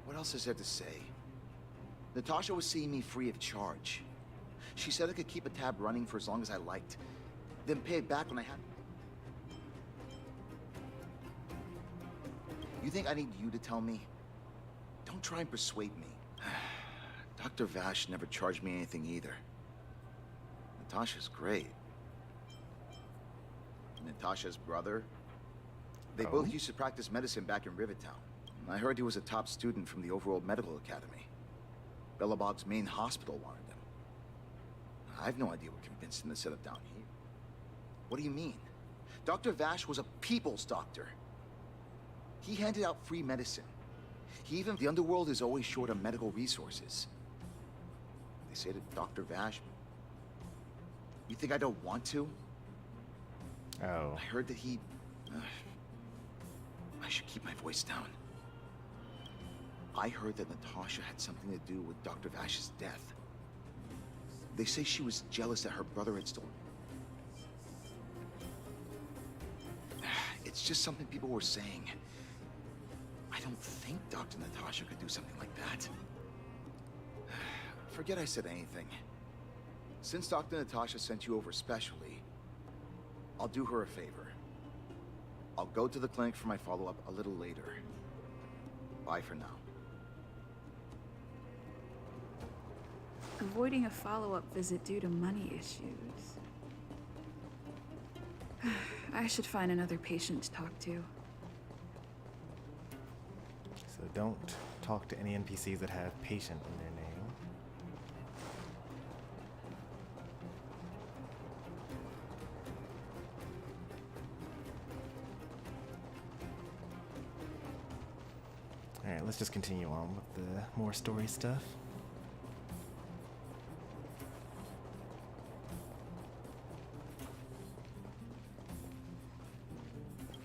What else is there to say? Natasha was seeing me free of charge. She said I could keep a tab running for as long as I liked, then pay it back when I had. You think I need you to tell me? Don't try and persuade me. Dr. Vash never charged me anything either. Natasha's great. Natasha's brother. They Oh. both used to practice medicine back in Rivertown. I heard he was a top student from the Overworld Medical Academy. Bellabog's main hospital wanted him. I have no idea what convinced him to set up down here. What do you mean? Dr. Vash was a people's doctor. He handed out free medicine. The underworld is always short on medical resources. They say that Dr. Vash... You think I don't want to? Oh. I heard that he... I should keep my voice down. I heard that Natasha had something to do with Dr. Vash's death. They say she was jealous that her brother had stolen. It's just something people were saying. I don't think Dr. Natasha could do something like that. Forget I said anything. Since Dr. Natasha sent you over specially, I'll do her a favor. I'll go to the clinic for my follow-up a little later. Bye for now. Avoiding a follow-up visit due to money issues. I should find another patient to talk to. So don't talk to any NPCs that have patient in their name. Alright, let's just continue on with the more story stuff.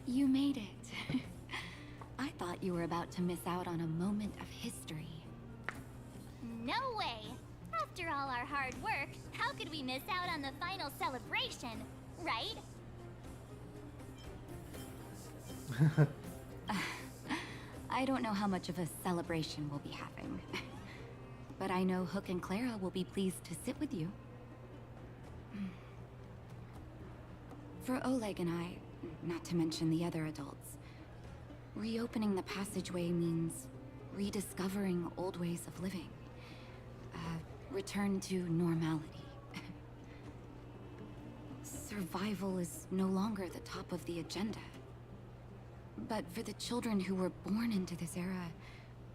You made it. I thought you were about to miss out on a moment of history. No way! After all our hard work, how could we miss out on the final celebration, right? I don't know how much of a celebration we'll be having. But I know Hook and Clara will be pleased to sit with you. For Oleg and I, not to mention the other adults, reopening the passageway means rediscovering old ways of living. Return to normality. Survival is no longer the top of the agenda. But for the children who were born into this era,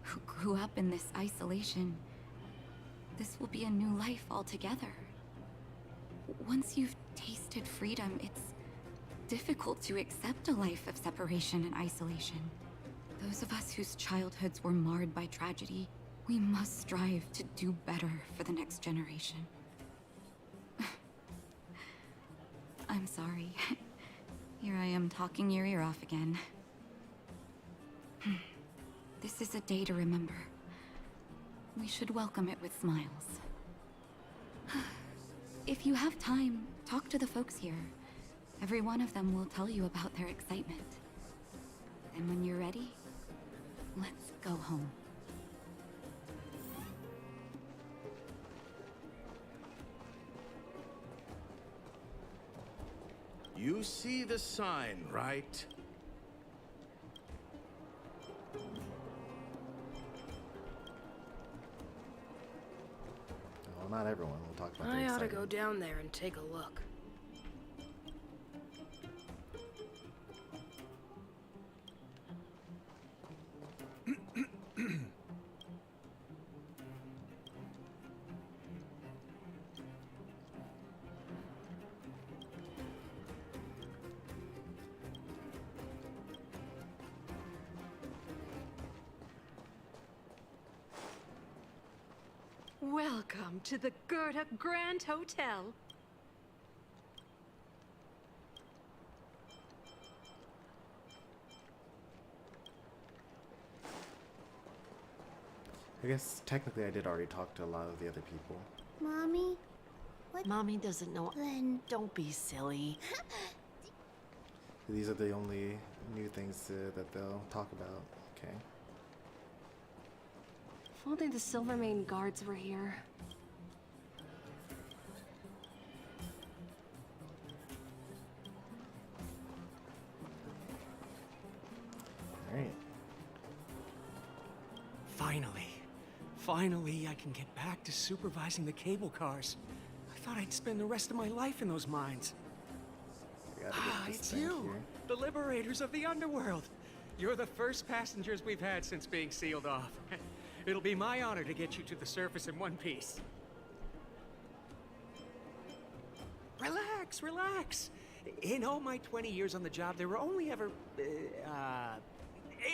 who grew up in this isolation, this will be a new life altogether. Once you've tasted freedom, it's difficult to accept a life of separation and isolation. Those of us whose childhoods were marred by tragedy, we must strive to do better for the next generation. I'm sorry. Here I am talking your ear off again. This is a day to remember. We should welcome it with smiles. If you have time, talk to the folks here. Every one of them will tell you about their excitement. And when you're ready, let's go home. You see the sign, right? Well, not everyone will talk about I their ought to excitement. go down there and take a look. Welcome to the Gerda Grand Hotel. I guess technically I did already talk to a lot of the other people. Mommy? What? Mommy doesn't know. Then Don't be silly. These are the only new things that they'll talk about. Okay. If only the Silvermane guards were here. Alright. Finally, I can get back to supervising the cable cars. I thought I'd spend the rest of my life in those mines. Gotta get this It's back you! here. The liberators of the underworld! You're the first passengers we've had since being sealed off. It'll be my honor to get you to the surface in one piece. Relax, relax. In all my 20 years on the job, there were only ever,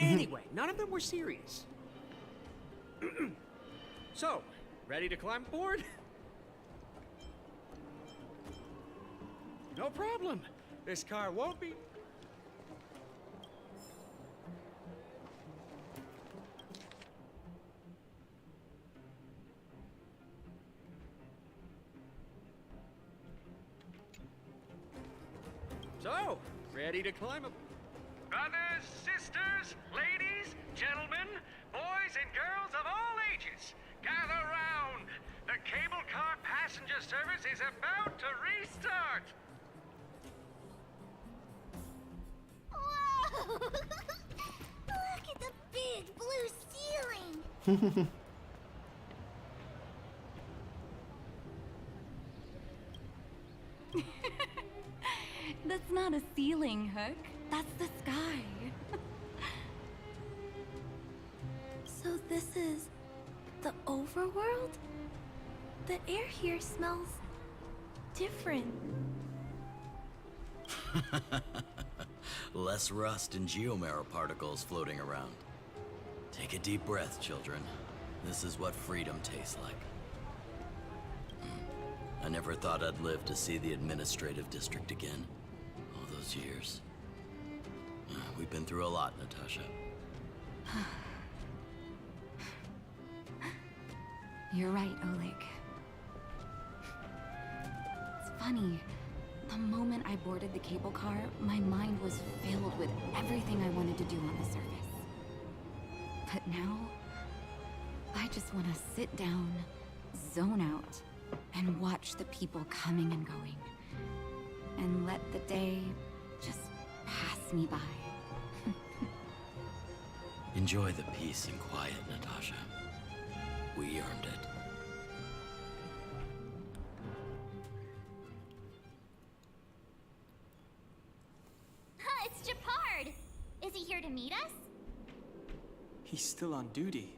anyway, none of them were serious. So, ready to climb aboard? No problem. This car won't be... So, ready to climb up? Brothers, sisters, ladies, gentlemen, boys and girls of all ages, gather round. The cable car passenger service is about to restart. Whoa! Look at the big blue ceiling! That's not a ceiling, Hook. That's the sky. So this is the overworld? The air here smells different. Less rust and geomarrow particles floating around. Take a deep breath, children. This is what freedom tastes like. I never thought I'd live to see the administrative district again. All those years. We've been through a lot, Natasha. You're right, Oleg. It's funny. The moment I boarded the cable car, my mind was filled with everything I wanted to do on the surface. But now, I just want to sit down, zone out, and watch the people coming and going. And let the day just pass me by. Enjoy the peace and quiet, Natasha. We earned it. It's Japard! Is he here to meet us? He's still on duty.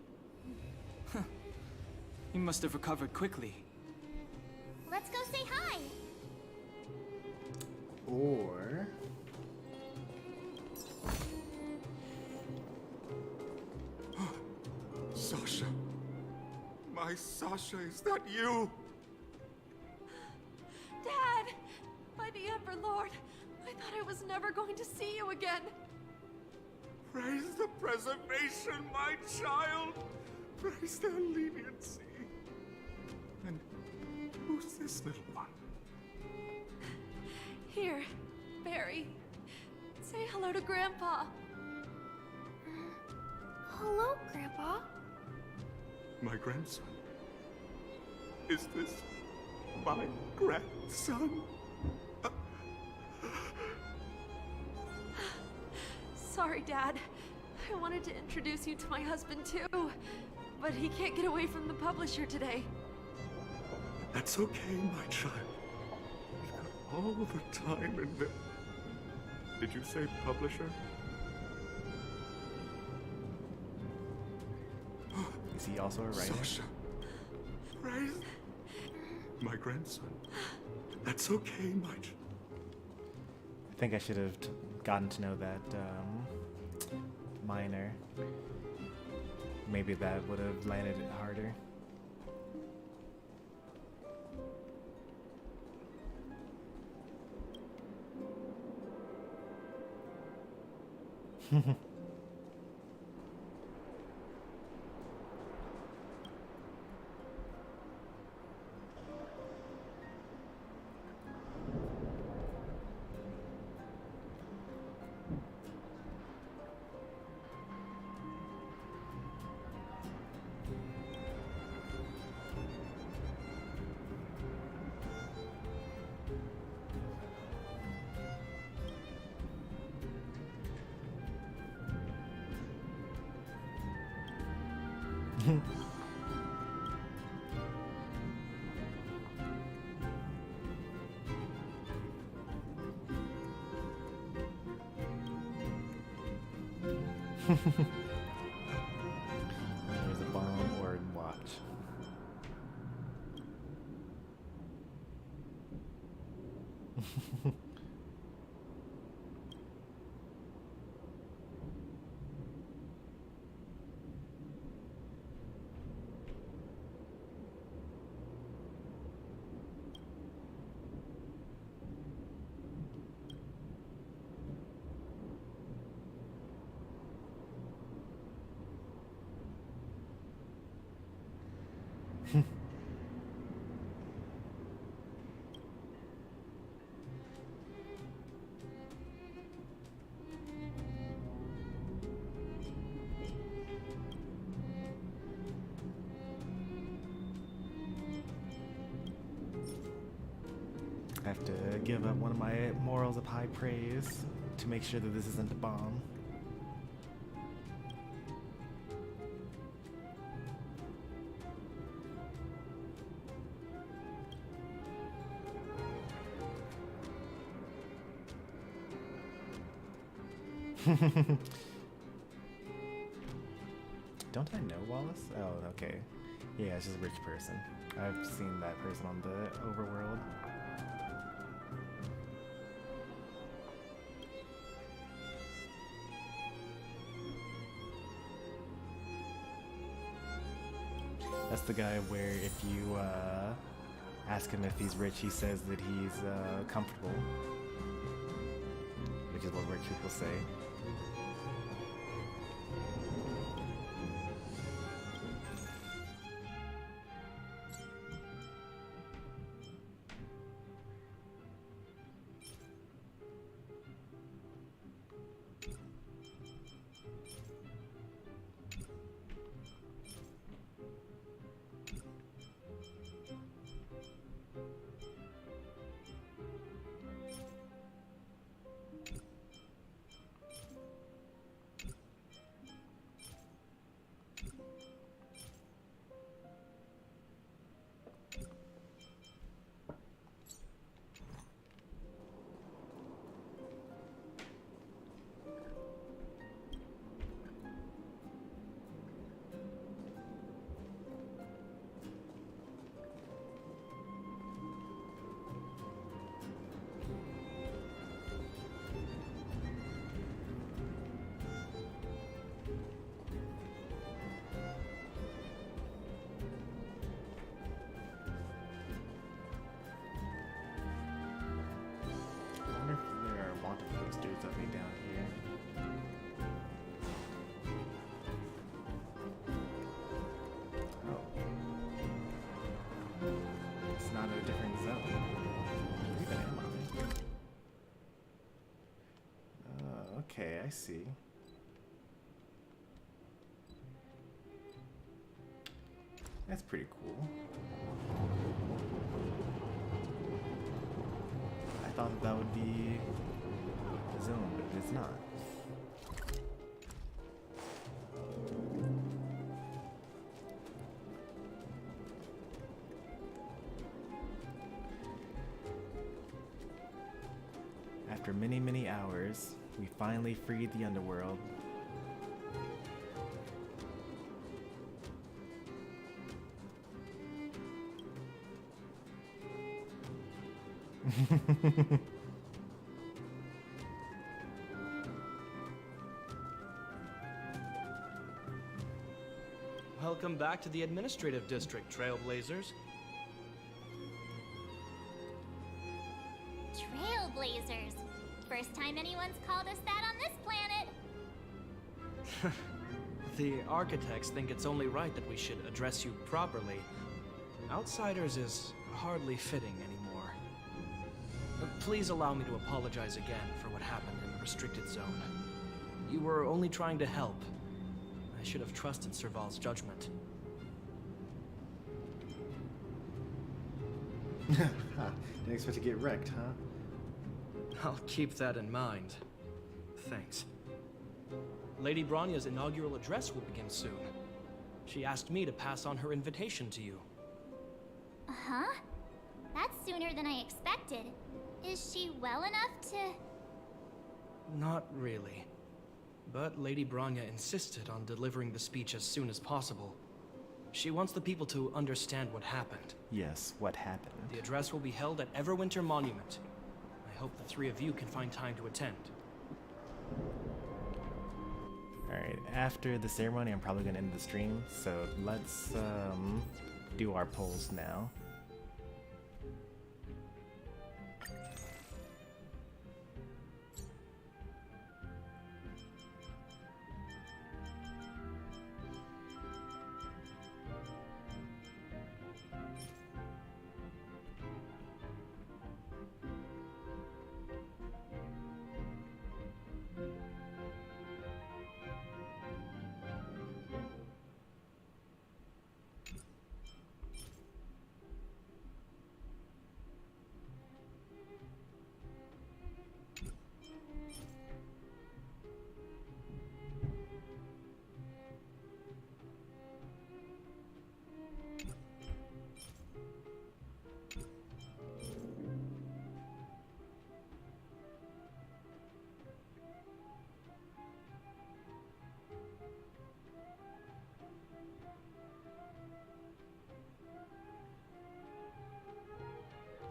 Huh. He must have recovered quickly. Let's go say hi! Or... Sasha. My Sasha, is that you? Dad! By the Ember Lord, I thought I was never going to see you again. Praise the preservation, my child. Praise their leniency. And who's this little one? Here, Barry. Say hello to Grandpa. Hello, Grandpa. My grandson. Is this my grandson? Sorry, Dad. I wanted to introduce you to my husband, too. But he can't get away from the publisher today. That's okay, my child. We've got all the time in the... Did you say publisher? Is he also a writer? Sasha. Praise my grandson. That's okay, my child. I think I should have gotten to know that minor. Maybe that would have landed it harder. There's a bomb or watch. I have to give up one of my morals of high praise to make sure that this isn't a bomb. Don't I know Wallace? Oh, okay. Yeah, it's just a rich person. I've seen that person on the overworld. That's the guy where if you ask him if he's rich, he says that he's comfortable, which is what rich people say. Of me down here. Oh. It's not a different zone. Where even am I? Okay, I see. That's pretty cool. I thought that would be zone, but it's not. After many, many hours, we finally freed the underworld. Welcome back to the administrative district, Trailblazers. Trailblazers. First time anyone's called us that on this planet. The architects think it's only right that we should address you properly. Outsiders is hardly fitting anymore. Please allow me to apologize again for what happened in the restricted zone. You were only trying to help. I should have trusted Serval's judgment. Didn't expect to get wrecked, huh? I'll keep that in mind. Thanks. Lady Bronya's inaugural address will begin soon. She asked me to pass on her invitation to you. Huh? That's sooner than I expected. Is she well enough to... Not really. But Lady Bronya insisted on delivering the speech as soon as possible. She wants the people to understand what happened. Yes, what happened? The address will be held at Everwinter Monument. I hope the three of you can find time to attend. Alright, after the ceremony, I'm probably going to end the stream, so let's do our polls now.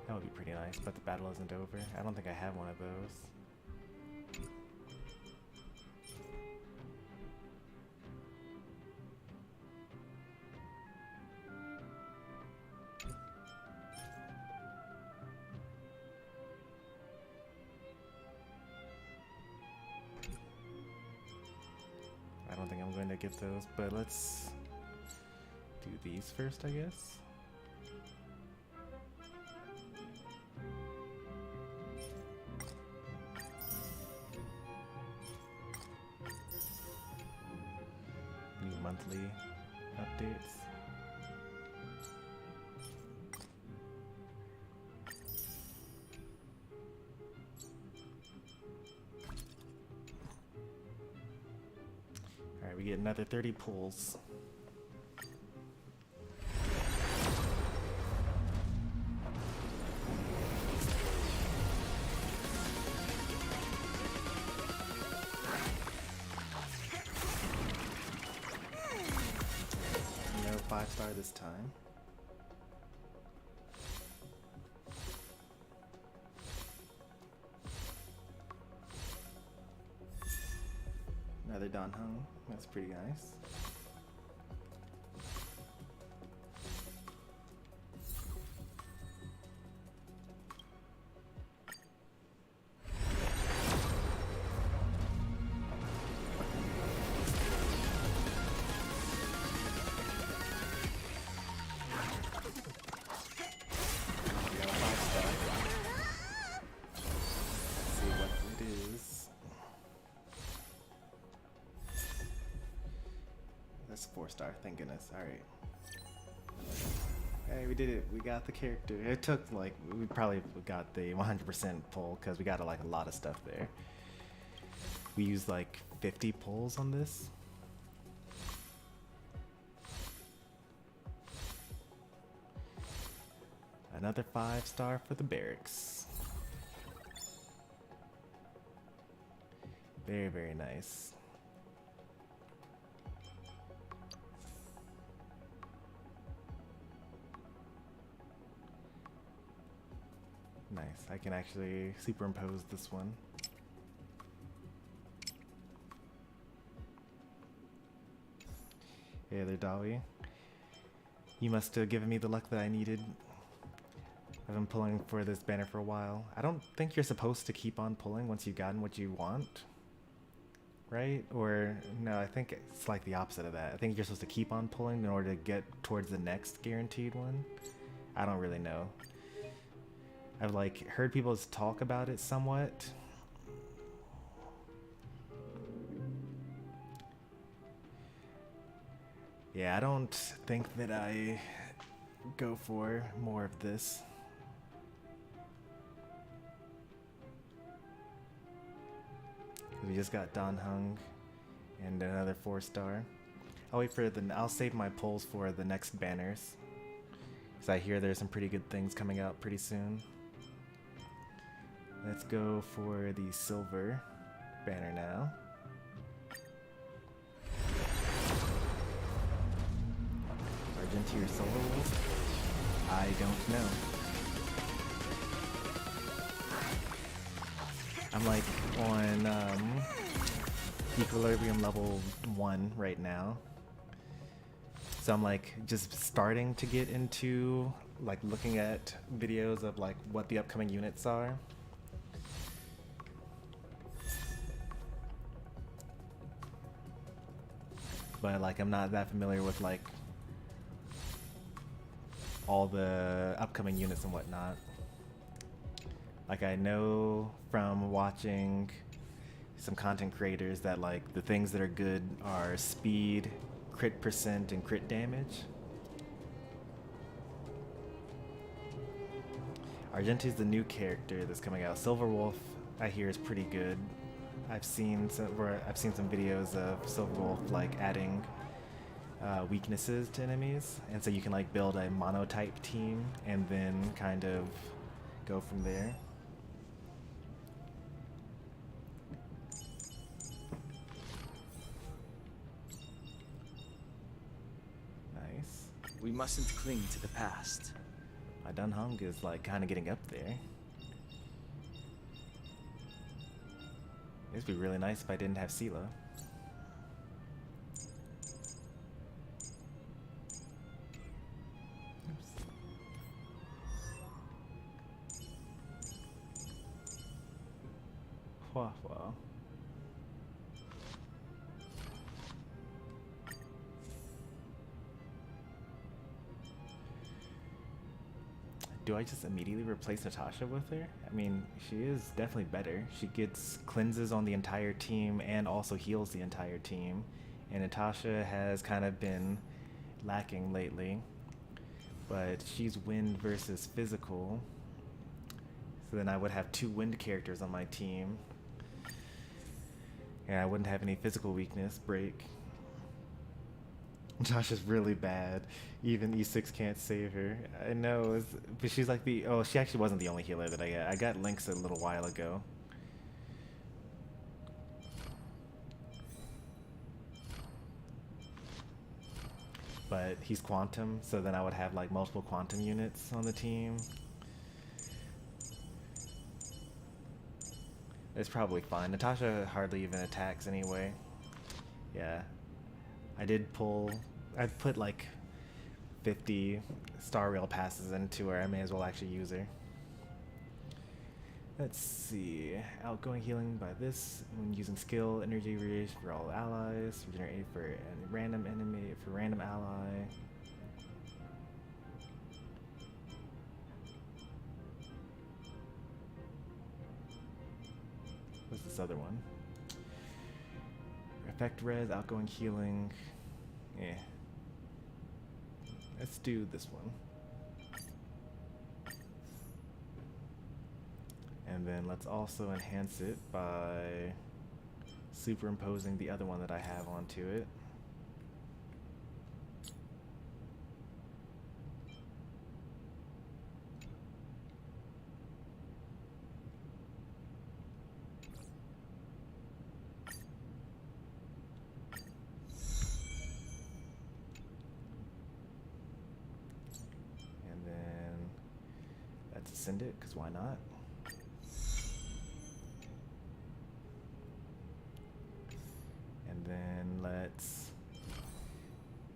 That would be pretty nice, but the battle isn't over. I don't think I have one of those. I don't think I'm going to get those, but let's do these first, I guess. Monthly updates. Alright, we get another 30 pulls. No 5-star this time. Another Don Hung. That's pretty nice. That's 4-star, thank goodness. Alright. Hey, we did it. We got the character. It took like, we probably got the 100% pull because we got like a lot of stuff there. We used like 50 pulls on this. Another 5-star for the barracks. Very, very nice. Nice. I can actually superimpose this one. Hey there, Dawi. You must have given me the luck that I needed. I've been pulling for this banner for a while. I don't think you're supposed to keep on pulling once you've gotten what you want. Right? Or, no, I think it's like the opposite of that. I think you're supposed to keep on pulling in order to get towards the next guaranteed one. I don't really know. I've like heard people talk about it somewhat. Yeah, I don't think that I go for more of this. We just got Don Hung and another 4-star. I'll wait for I'll save my pulls for the next banners, because I hear there's some pretty good things coming out pretty soon. Let's go for the silver banner now. into your Silver Wolf? I don't know. I'm like on equilibrium level 1 right now. So I'm like just starting to get into like looking at videos of like what the upcoming units are. But like I'm not that familiar with like all the upcoming units and whatnot. Like I know from watching some content creators that like the things that are good are speed, crit percent, and crit damage. Argenti's the new character that's coming out. Silver Wolf, I hear, is pretty good. I've seen some videos of Silver Wolf like adding weaknesses to enemies, and so you can like build a monotype team and then kind of go from there. Nice. We mustn't cling to the past. My Dunhung is like kind of getting up there. It'd be really nice if I didn't have Sela. Wow. Do I just immediately replace Natasha with her? I mean, she is definitely better. She gets cleanses on the entire team and also heals the entire team. And Natasha has kind of been lacking lately. But she's wind versus physical. So then I would have 2 wind characters on my team. And I wouldn't have any physical weakness. Break. Tasha's really bad. Even E6 can't save her. I know, but she's like the... Oh, she actually wasn't the only healer that I got. I got Lynx a little while ago. But he's Quantum, so then I would have like multiple Quantum units on the team. It's probably fine. Natasha hardly even attacks anyway. Yeah. I put like 50 Star Rail passes into her. I may as well actually use her. Let's see. Outgoing healing by this. When using skill, energy regeneration for all allies. Regenerate for a random enemy, for random ally. What's this other one? Effect res, outgoing healing. Yeah. Let's do this one. And then let's also enhance it by superimposing the other one that I have onto it. And then let's ascend it, because why not? And then let's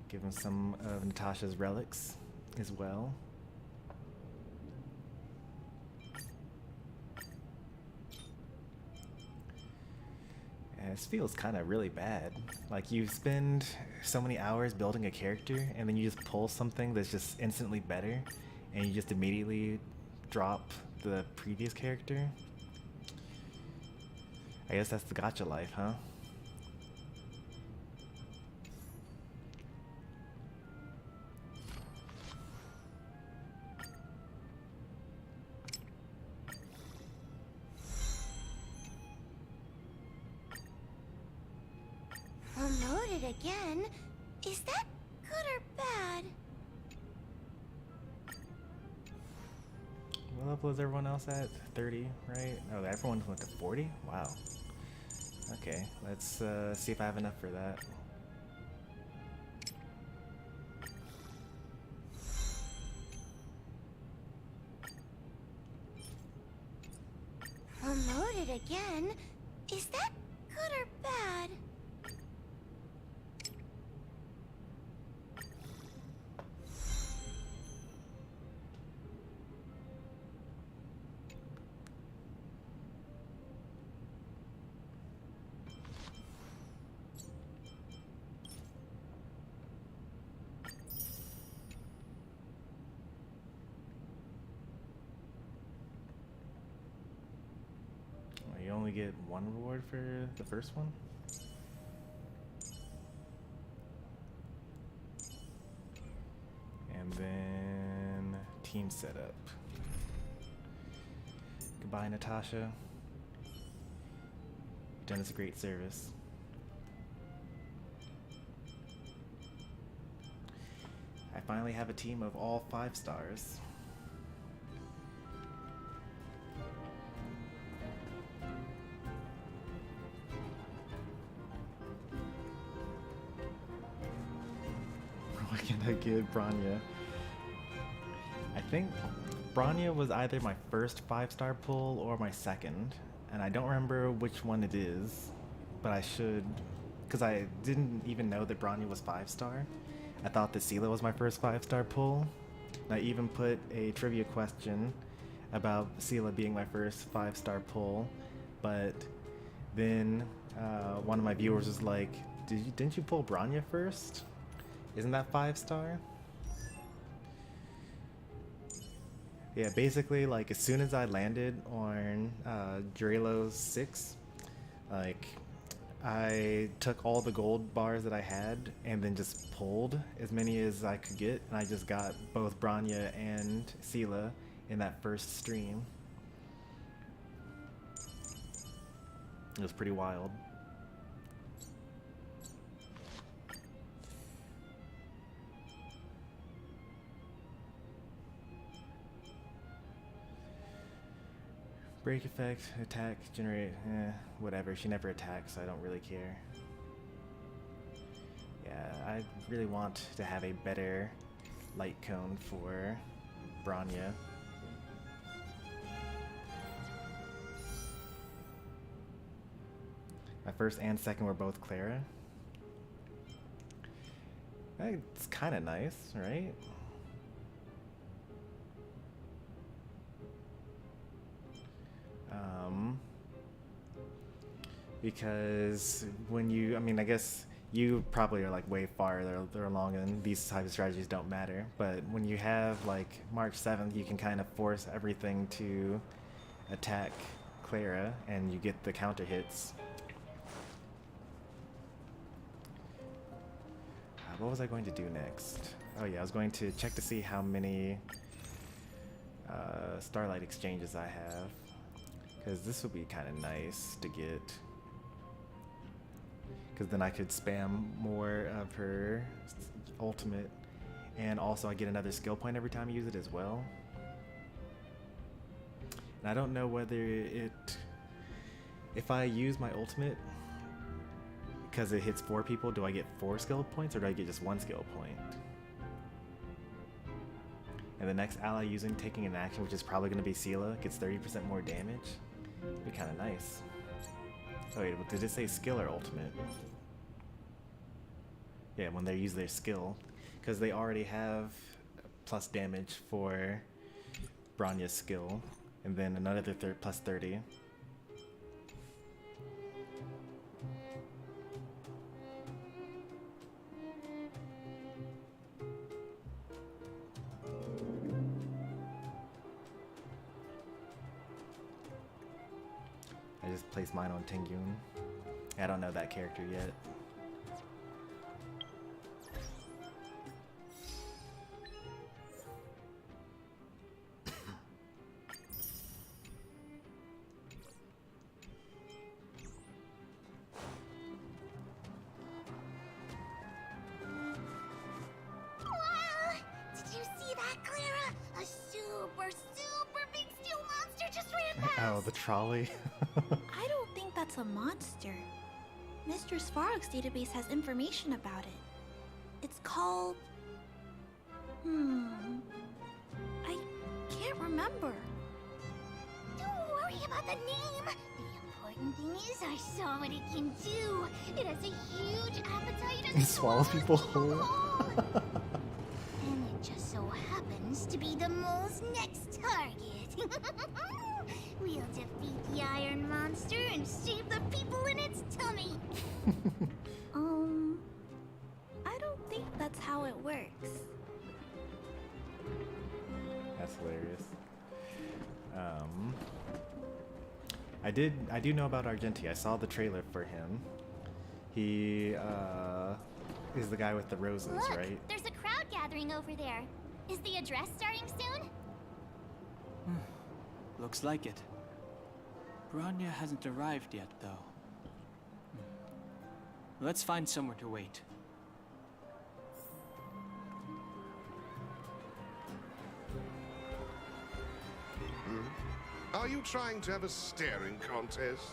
give him some of Natasha's relics as well. And this feels kind of really bad. Like you spend so many hours building a character and then you just pull something that's just instantly better and you just immediately drop the previous character. I guess that's the gacha life, huh? Promoted again? Is that good or bad? What level is everyone else at? 30, right? Oh, everyone went to 40? Wow. Okay, let's see if I have enough for that. it again. Is that good or bad? You only get one reward for the first one? And then team setup. Goodbye, Natasha. You've done us a great service. I finally have a team of all 5 stars. What can I give Bronya? I think Bronya was either my first 5-star pull or my second, and I don't remember which one it is, but I should, because I didn't even know that Bronya was 5-star. I thought that Seela was my first 5-star pull, and I even put a trivia question about Seela being my first 5-star pull, but then one of my viewers was like, didn't you pull Bronya first? Isn't that 5-star? Yeah, basically, like, as soon as I landed on Dralo's 6, like, I took all the gold bars that I had and then just pulled as many as I could get, and I just got both Bronya and Seela in that first stream. It was pretty wild. Break effect, attack, generate, whatever. She never attacks, so I don't really care. Yeah, I really want to have a better light cone for Bronya. My first and second were both Clara. It's kind of nice, right? Because when you, I mean, I guess you probably are like way farther along and these type of strategies don't matter, but when you have like March 7th, you can kind of force everything to attack Clara and you get the counter hits. What was I going to do next? Oh yeah, I was going to check to see how many Starlight exchanges I have, because this would be kind of nice to get, because then I could spam more of her ultimate, and also I get another skill point every time I use it as well. And I don't know whether if I use my ultimate, because it hits 4 people, do I get 4 skill points or do I get just 1 skill point? And the next ally taking an action, which is probably going to be Seela, gets 30% more damage. It'd be kind of nice. Oh wait, did it say skill or ultimate? Yeah, when they use their skill, because they already have plus damage for Bronya's skill, and then another plus 30. I just placed mine on Tengyun. I don't know that character yet. Did you see that, Clara? A super big steel monster just ran past. Oh, the trolley. I don't think that's a monster. Mr. Svarog's database has information about it. It's called... I can't remember. Don't worry about the name. The important thing is I saw what it can do. It has a huge appetite and It swallows people whole. And it just so happens to be the mole's next target. We'll defeat the iron monster and save the people in its tummy. I don't think that's how it works. That's hilarious. I do know about Argenti. I saw the trailer for him. He is the guy with the roses, Look, right? There's a crowd gathering over there. Is the address starting soon? Looks like it. Bronya hasn't arrived yet, though. Let's find somewhere to wait. Are you trying to have a staring contest?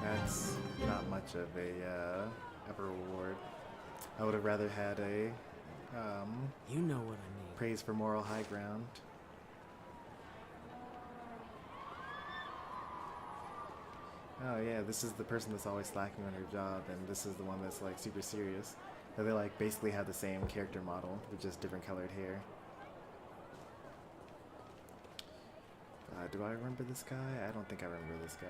That's not much of a reward. I would have rather had a you know what I mean. Praise for moral high ground. Oh yeah, this is the person that's always slacking on her job, and this is the one that's like super serious. So they like basically have the same character model with just different colored hair. Do I remember this guy? I don't think I remember this guy.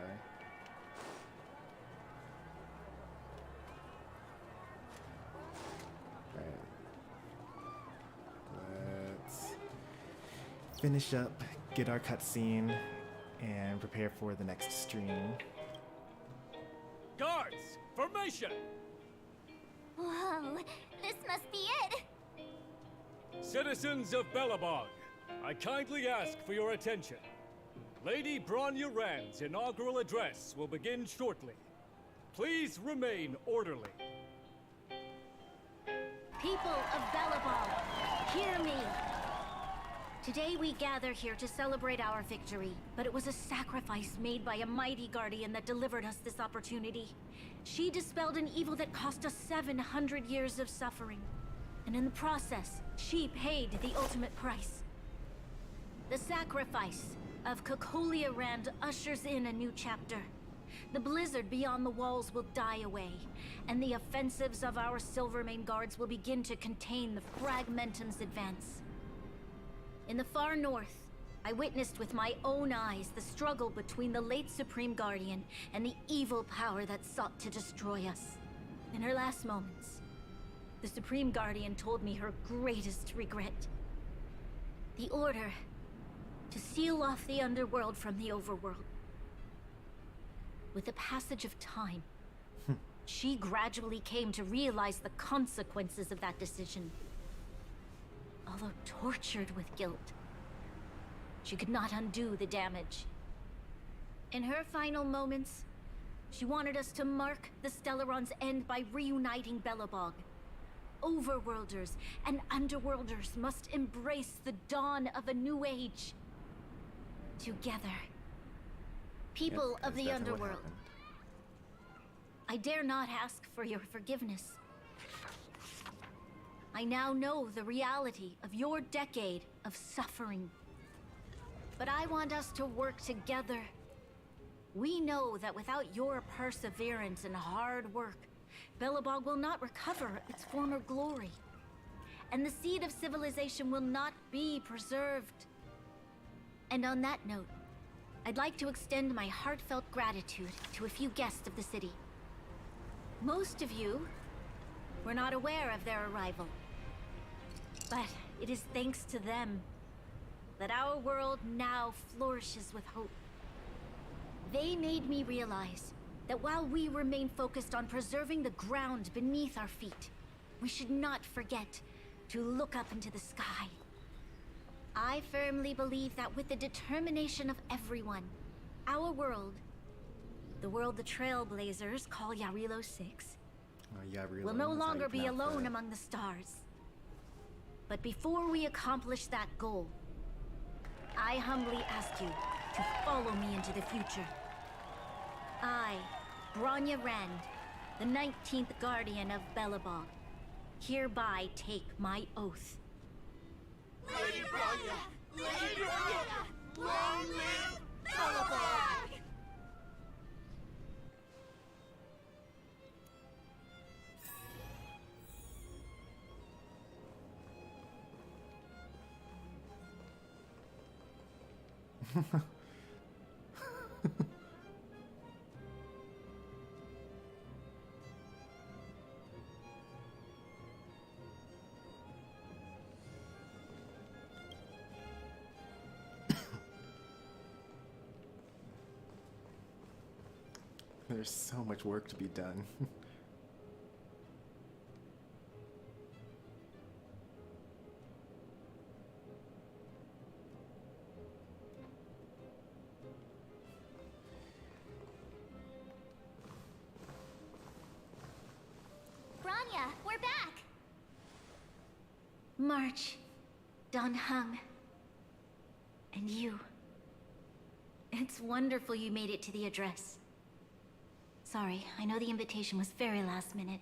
Let's finish up, get our cutscene, and prepare for the next stream. Guards, formation! Whoa, this must be it. Citizens of Belobog, I kindly ask for your attention. Lady Bronya Rand's inaugural address will begin shortly. Please remain orderly. People of Belobog, hear me. Today we gather here to celebrate our victory, but it was a sacrifice made by a mighty guardian that delivered us this opportunity. She dispelled an evil that cost us 700 years of suffering. And in the process, she paid the ultimate price. The sacrifice of Cocolia Rand ushers in a new chapter. The blizzard beyond the walls will die away, and the offensives of our Silvermane guards will begin to contain the Fragmentum's advance. In the far north, I witnessed with my own eyes the struggle between the late Supreme Guardian and the evil power that sought to destroy us. In her last moments, the Supreme Guardian told me her greatest regret. The order to seal off the underworld from the overworld. With the passage of time, she gradually came to realize the consequences of that decision. Although tortured with guilt, she could not undo the damage. In her final moments, she wanted us to mark the Stellaron's end by reuniting Belobog. Overworlders and underworlders must embrace the dawn of a new age. Together. People of the underworld, I dare not ask for your forgiveness. I now know the reality of your decade of suffering. But I want us to work together. We know that without your perseverance and hard work, Belobog will not recover its former glory. And the seed of civilization will not be preserved. And on that note, I'd like to extend my heartfelt gratitude to a few guests of the city. Most of you were not aware of their arrival. But it is thanks to them that our world now flourishes with hope. They made me realize that while we remain focused on preserving the ground beneath our feet, we should not forget to look up into the sky. I firmly believe that with the determination of everyone, our world, the world the Trailblazers call Yarilo 6, will no longer be alone among the stars. But before we accomplish that goal, I humbly ask you to follow me into the future. I, Bronya Rand, the 19th Guardian of Belobog, hereby take my oath. Lady Bronya! Lady Bronya! Long live Belobog! There's so much work to be done. Bronya, we're back! March, Don Hung, and you. It's wonderful you made it to the address. Sorry, I know the invitation was very last minute,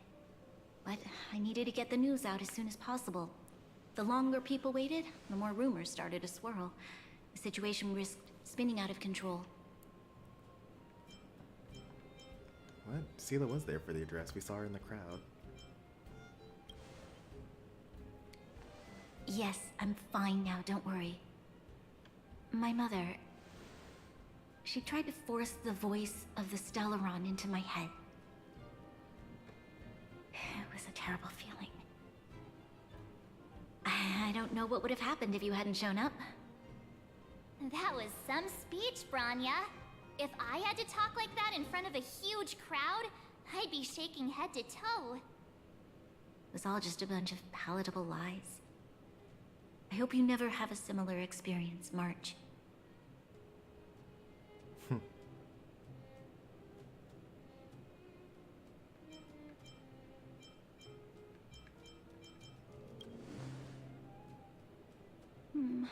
but I needed to get the news out as soon as possible. The longer people waited, the more rumors started to swirl. The situation risked spinning out of control. What? Sela was there for the address. We saw her in the crowd. Yes, I'm fine now, don't worry. My mother... she tried to force the voice of the Stellaron into my head. It was a terrible feeling. I don't know what would have happened if you hadn't shown up. That was some speech, Bronya. If I had to talk like that in front of a huge crowd, I'd be shaking head to toe. It was all just a bunch of palatable lies. I hope you never have a similar experience, March.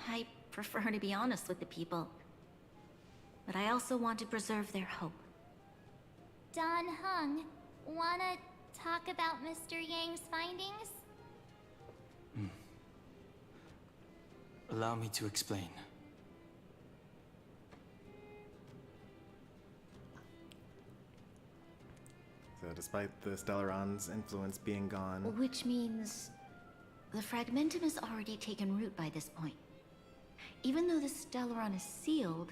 I prefer to be honest with the people. But I also want to preserve their hope. Don Hung, wanna talk about Mr. Yang's findings? Allow me to explain. So despite the Stellaron's influence being gone... Which means... the Fragmentum has already taken root by this point. Even though the Stellaron is sealed,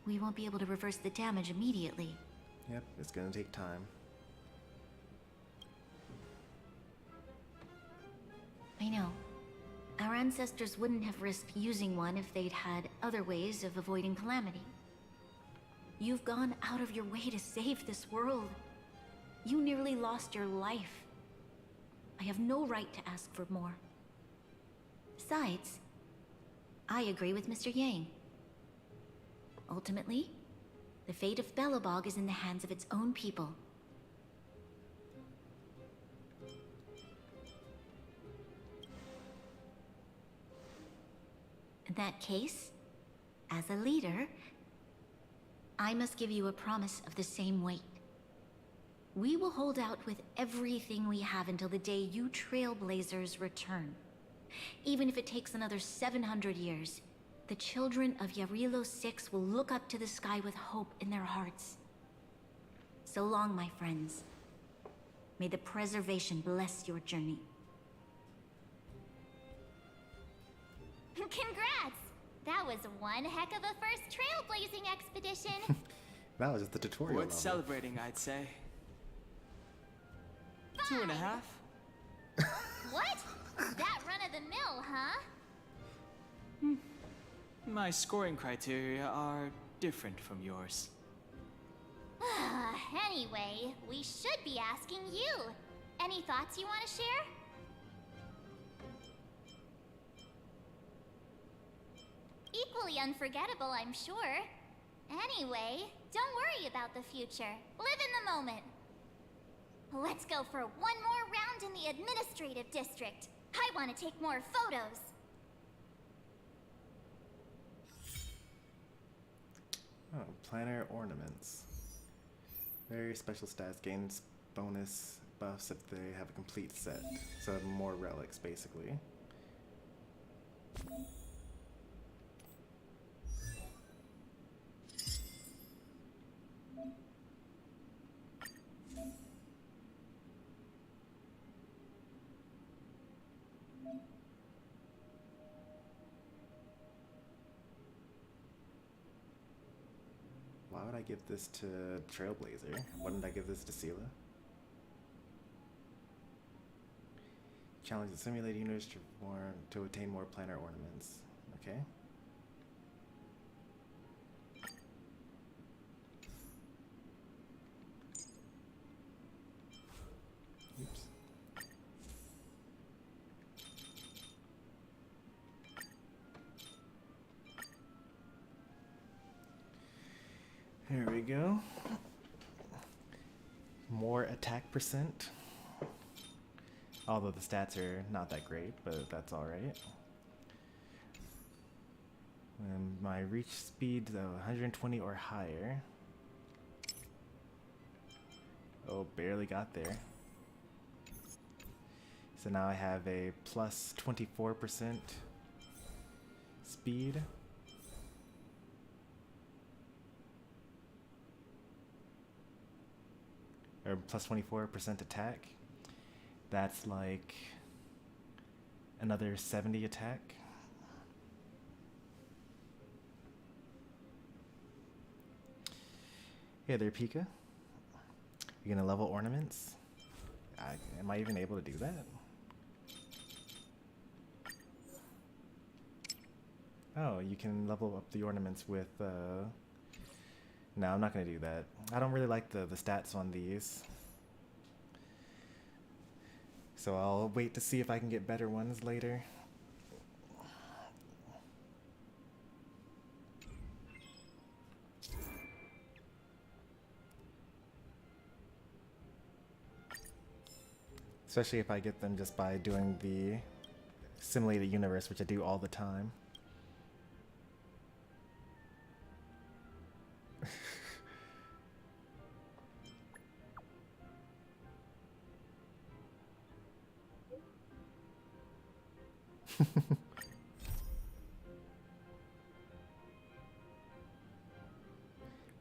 we won't be able to reverse the damage immediately. Yep, it's gonna take time. I know. Our ancestors wouldn't have risked using one if they'd had other ways of avoiding calamity. You've gone out of your way to save this world. You nearly lost your life. I have no right to ask for more. Besides, I agree with Mr. Yang. Ultimately, the fate of Belobog is in the hands of its own people. In that case, as a leader, I must give you a promise of the same weight. We will hold out with everything we have until the day you Trailblazers return. Even if it takes another 700 years, the children of Yarilo 6 will look up to the sky with hope in their hearts. So long, my friends. May the preservation bless your journey. Congrats! That was one heck of a first trailblazing expedition. That was just the tutorial Worth level. celebrating, I'd say. 2.5. What? That run-of-the-mill, huh? My scoring criteria are different from yours. Anyway, we should be asking you. Any thoughts you want to share? Equally unforgettable, I'm sure. Anyway, don't worry about the future. Live in the moment. Let's go for one more round in the administrative district. I want to take more photos. Oh, planner ornaments. Very special stats, gains bonus buffs if they have a complete set. So more relics, basically. Why would I give this to Trailblazer? Why didn't I give this to Sela? Challenge the simulated universe to attain more planner ornaments. Okay. Oops. There we go. More attack percent. Although the stats are not that great, but that's alright. And my reach speed, though, 120 or higher. Oh, barely got there. So now I have a plus 24% speed. Or plus 24% attack. That's like another 70 attack. Hey there, Pika. You gonna level ornaments? Am I even able to do that? Oh, you can level up the ornaments with, No, I'm not gonna do that. I don't really like the stats on these. So I'll wait to see if I can get better ones later. Especially if I get them just by doing the simulated universe, which I do all the time.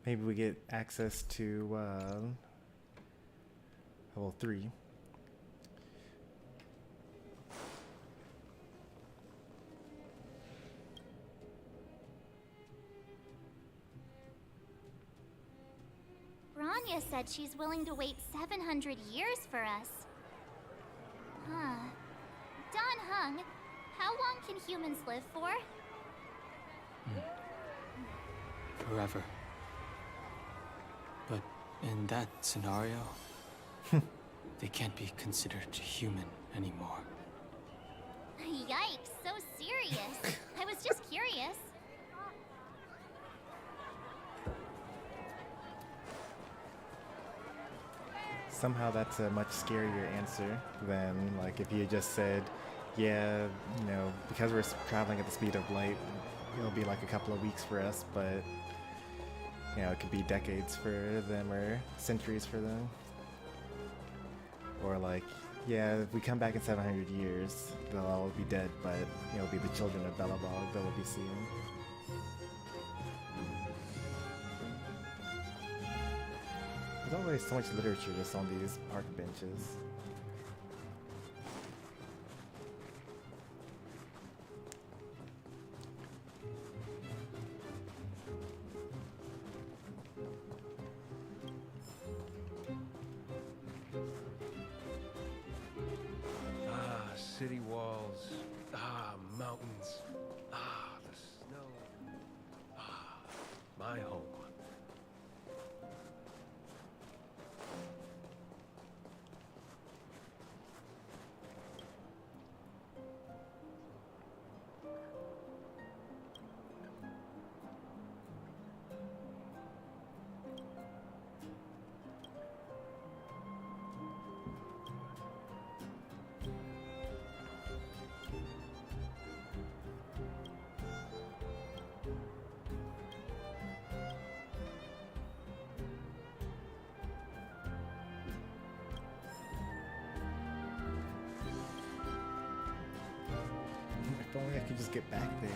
Maybe we get access to level 3. Bronya said she's willing to wait 700 years for us. Huh. Don Hung, how long can humans live for? Forever. But in that scenario, they can't be considered human anymore. Yikes, so serious. I was just curious. Somehow that's a much scarier answer than like if you just said, yeah, you know, because we're traveling at the speed of light, it'll be like a couple of weeks for us, but you know, it could be decades for them or centuries for them. Or like, yeah, if we come back in 700 years, they'll all be dead, but it'll be the children of Belobog that we'll be seeing. There's always so much literature just on these park benches. Ah, city walls. Ah, mountains. Ah, the snow. Ah, my home. could just get back there.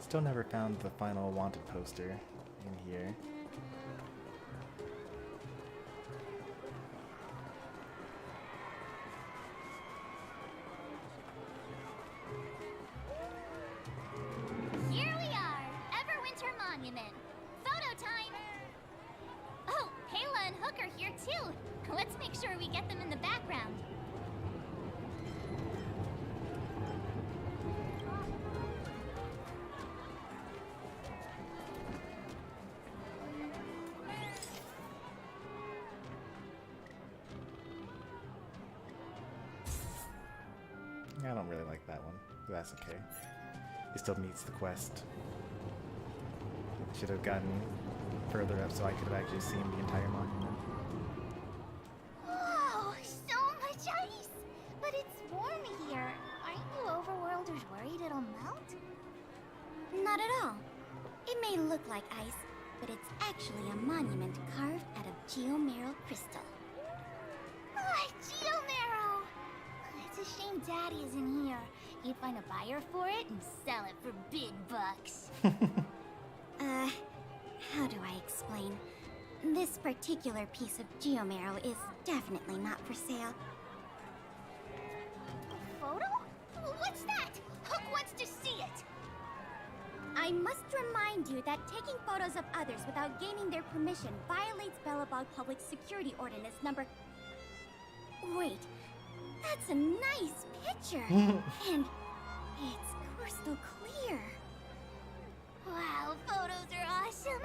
Still never found the final wanted poster in here. Here we are, Everwinter Monument. Photo time! Oh, Payla and Hook are here too. Let's make sure we get them in the background. I don't really like that one, but that's okay. It still meets the quest. Should have gotten further up so I could have actually seen the entire monument. Whoa, so much ice! But it's warm here. Aren't you overworlders worried it'll melt? Not at all. It may look like ice, but it's actually a monument carved out of geomeral crystal. Ah, geomeral! It's a shame Daddy isn't here. He'd find a buyer for it and sell it for big bucks. How do I explain? This particular piece of geomeral is definitely not for sale. A photo? What's that? Hook wants to see it! I must remind you that taking photos of others without gaining their permission violates Belobog Public Security Ordinance number... Wait, that's a nice picture! And it's crystal clear. Wow, photos are awesome!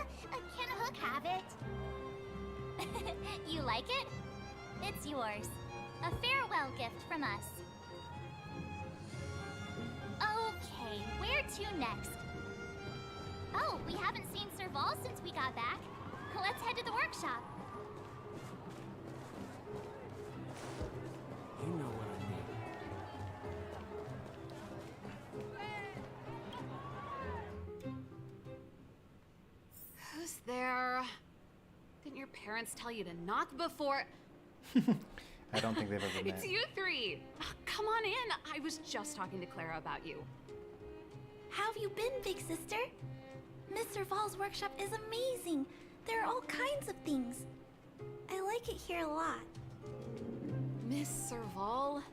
Can Hook have it? You like it? It's yours. A farewell gift from us. Okay, where to next? Oh, we haven't seen Serval since we got back. Let's head to the workshop. You know what I mean. Who's there? Didn't your parents tell you to knock before? I don't think they've ever met. It's you three! Come on in! I was just talking to Clara about you. How have you been, big sister? Miss Serval's workshop is amazing. There are all kinds of things. I like it here a lot. Miss Serval?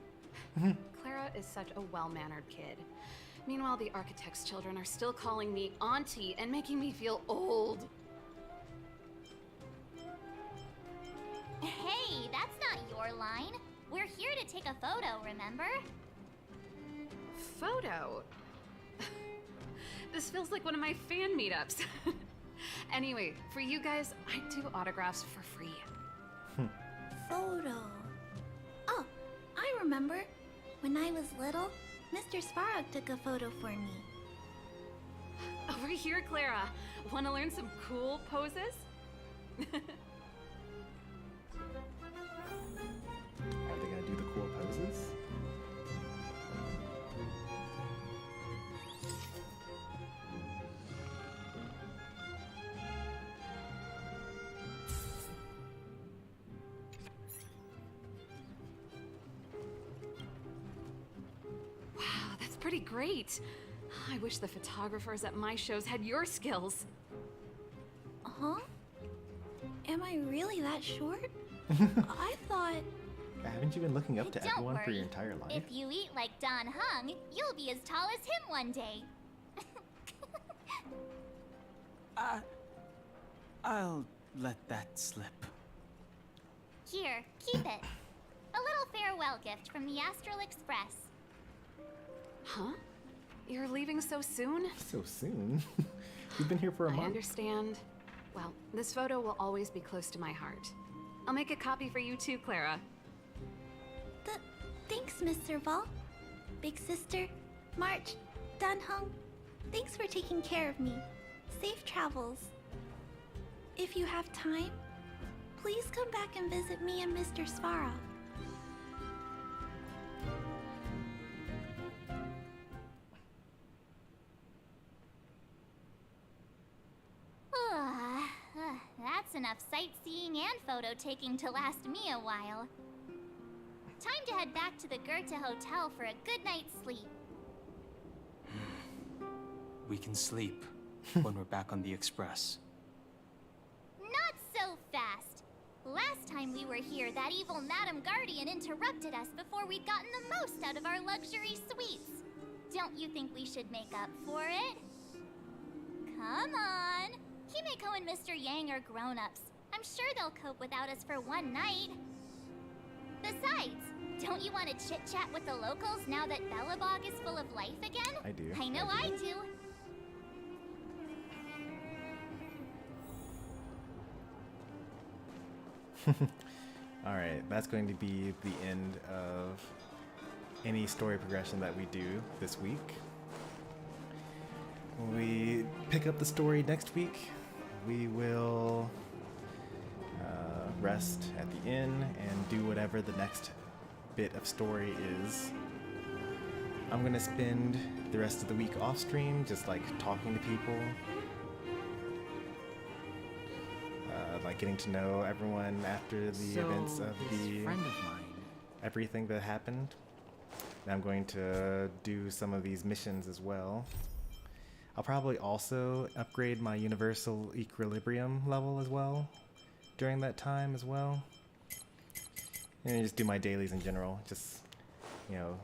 Clara is such a well-mannered kid. Meanwhile, the architect's children are still calling me auntie and making me feel old. Hey, that's not your line. We're here to take a photo, remember? Photo? This feels like one of my fan meetups. Anyway, for you guys, I do autographs for free. Photo. Oh, I remember. When I was little, Mr. Svarog took a photo for me. Over here, Clara. Want to learn some cool poses? Are they gonna do the cool poses? Wow, that's pretty great. I wish the photographers at my shows had your skills. Huh? Am I really that short? I thought... Haven't you been looking up to Don't everyone for worry. your entire life? If you eat like Don Hung, you'll be as tall as him one day. I'll let that slip. Here, keep it. A little farewell gift from the Astral Express. Huh? You're leaving so soon? So soon? We've been here for a I month. understand. Well, this photo will always be close to my heart. I'll make a copy for you too, Clara. Thanks, Miss Serval. Big sister, March, Dunhung, thanks for taking care of me. Safe travels. If you have time, please come back and visit me and Mr. Svarog. enough sightseeing and photo taking to last me a while. Time to head back to the Goethe Hotel for a good night's sleep. We can sleep when we're back on the Express. Not so fast. Last time we were here, that evil Madam Guardian interrupted us before we'd gotten the most out of our luxury suites. Don't you think we should make up for it? Come on. Himeko and Mr. Yang are grown-ups. I'm sure they'll cope without us for one night. Besides, don't you want to chit-chat with the locals now that Belobog is full of life again? I do. I know I do. Alright, that's going to be the end of any story progression that we do this week. When we pick up the story next week, we will rest at the inn and do whatever the next bit of story is. I'm gonna spend the rest of the week off stream, just like talking to people, like getting to know everyone after the events of the friend of mine. everything that happened. And I'm going to do some of these missions as well. I'll probably also upgrade my universal equilibrium level as well during that time as well. And just do my dailies in general. Just, you know,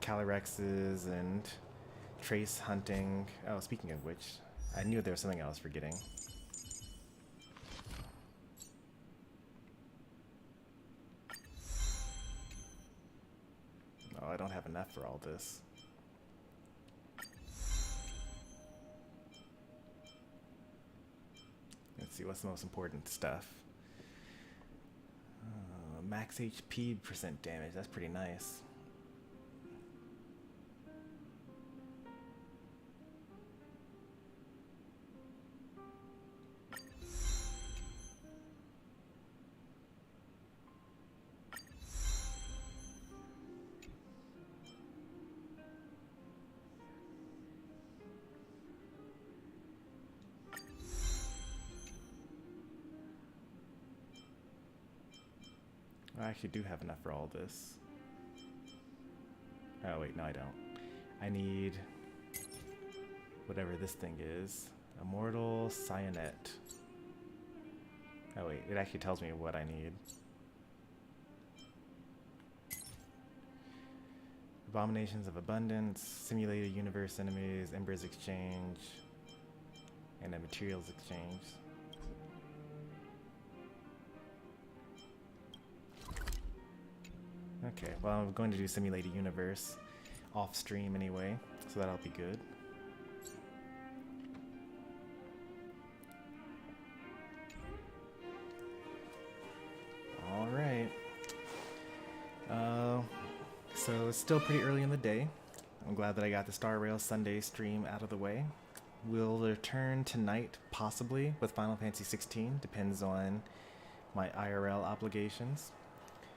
Calorexes and trace hunting. Oh, speaking of which, I knew there was something I was forgetting. Oh, I don't have enough for all this. Let's see, what's the most important stuff? Max HP % damage, that's pretty nice. I actually do have enough for all this. Oh wait, no I don't. I need whatever this thing is. Immortal Cyanet. Oh wait, it actually tells me what I need. Abominations of Abundance, Simulated Universe Enemies, Embers Exchange, and a Materials Exchange. Okay, well I'm going to do Simulated Universe off stream anyway, so that'll be good. Alright. So it's still pretty early in the day. I'm glad that I got the Star Rail Sunday stream out of the way. We'll return tonight, possibly, with Final Fantasy 16. Depends on my IRL obligations.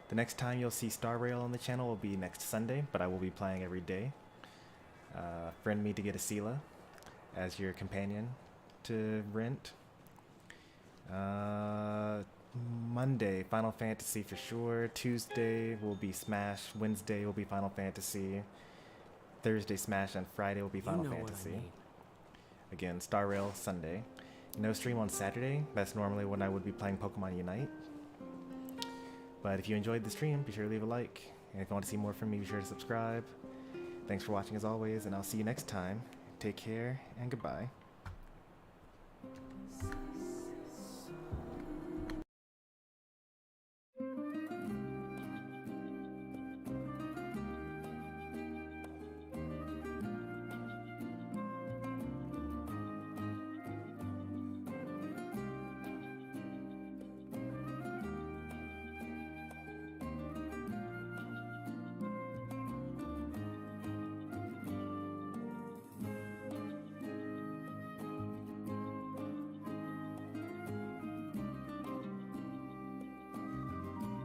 The next time you'll see Star Rail on the channel will be next Sunday, but I will be playing every day. Friend me to get a Sela as your companion to rent. Monday, Final Fantasy for sure. Tuesday will be Smash. Wednesday will be Final Fantasy. Thursday Smash, and Friday will be Final Fantasy. Again, Star Rail Sunday. No stream on Saturday. That's normally when I would be playing Pokemon Unite. But if you enjoyed the stream, be sure to leave a like. And if you want to see more from me, be sure to subscribe. Thanks for watching as always, and I'll see you next time. Take care, and goodbye.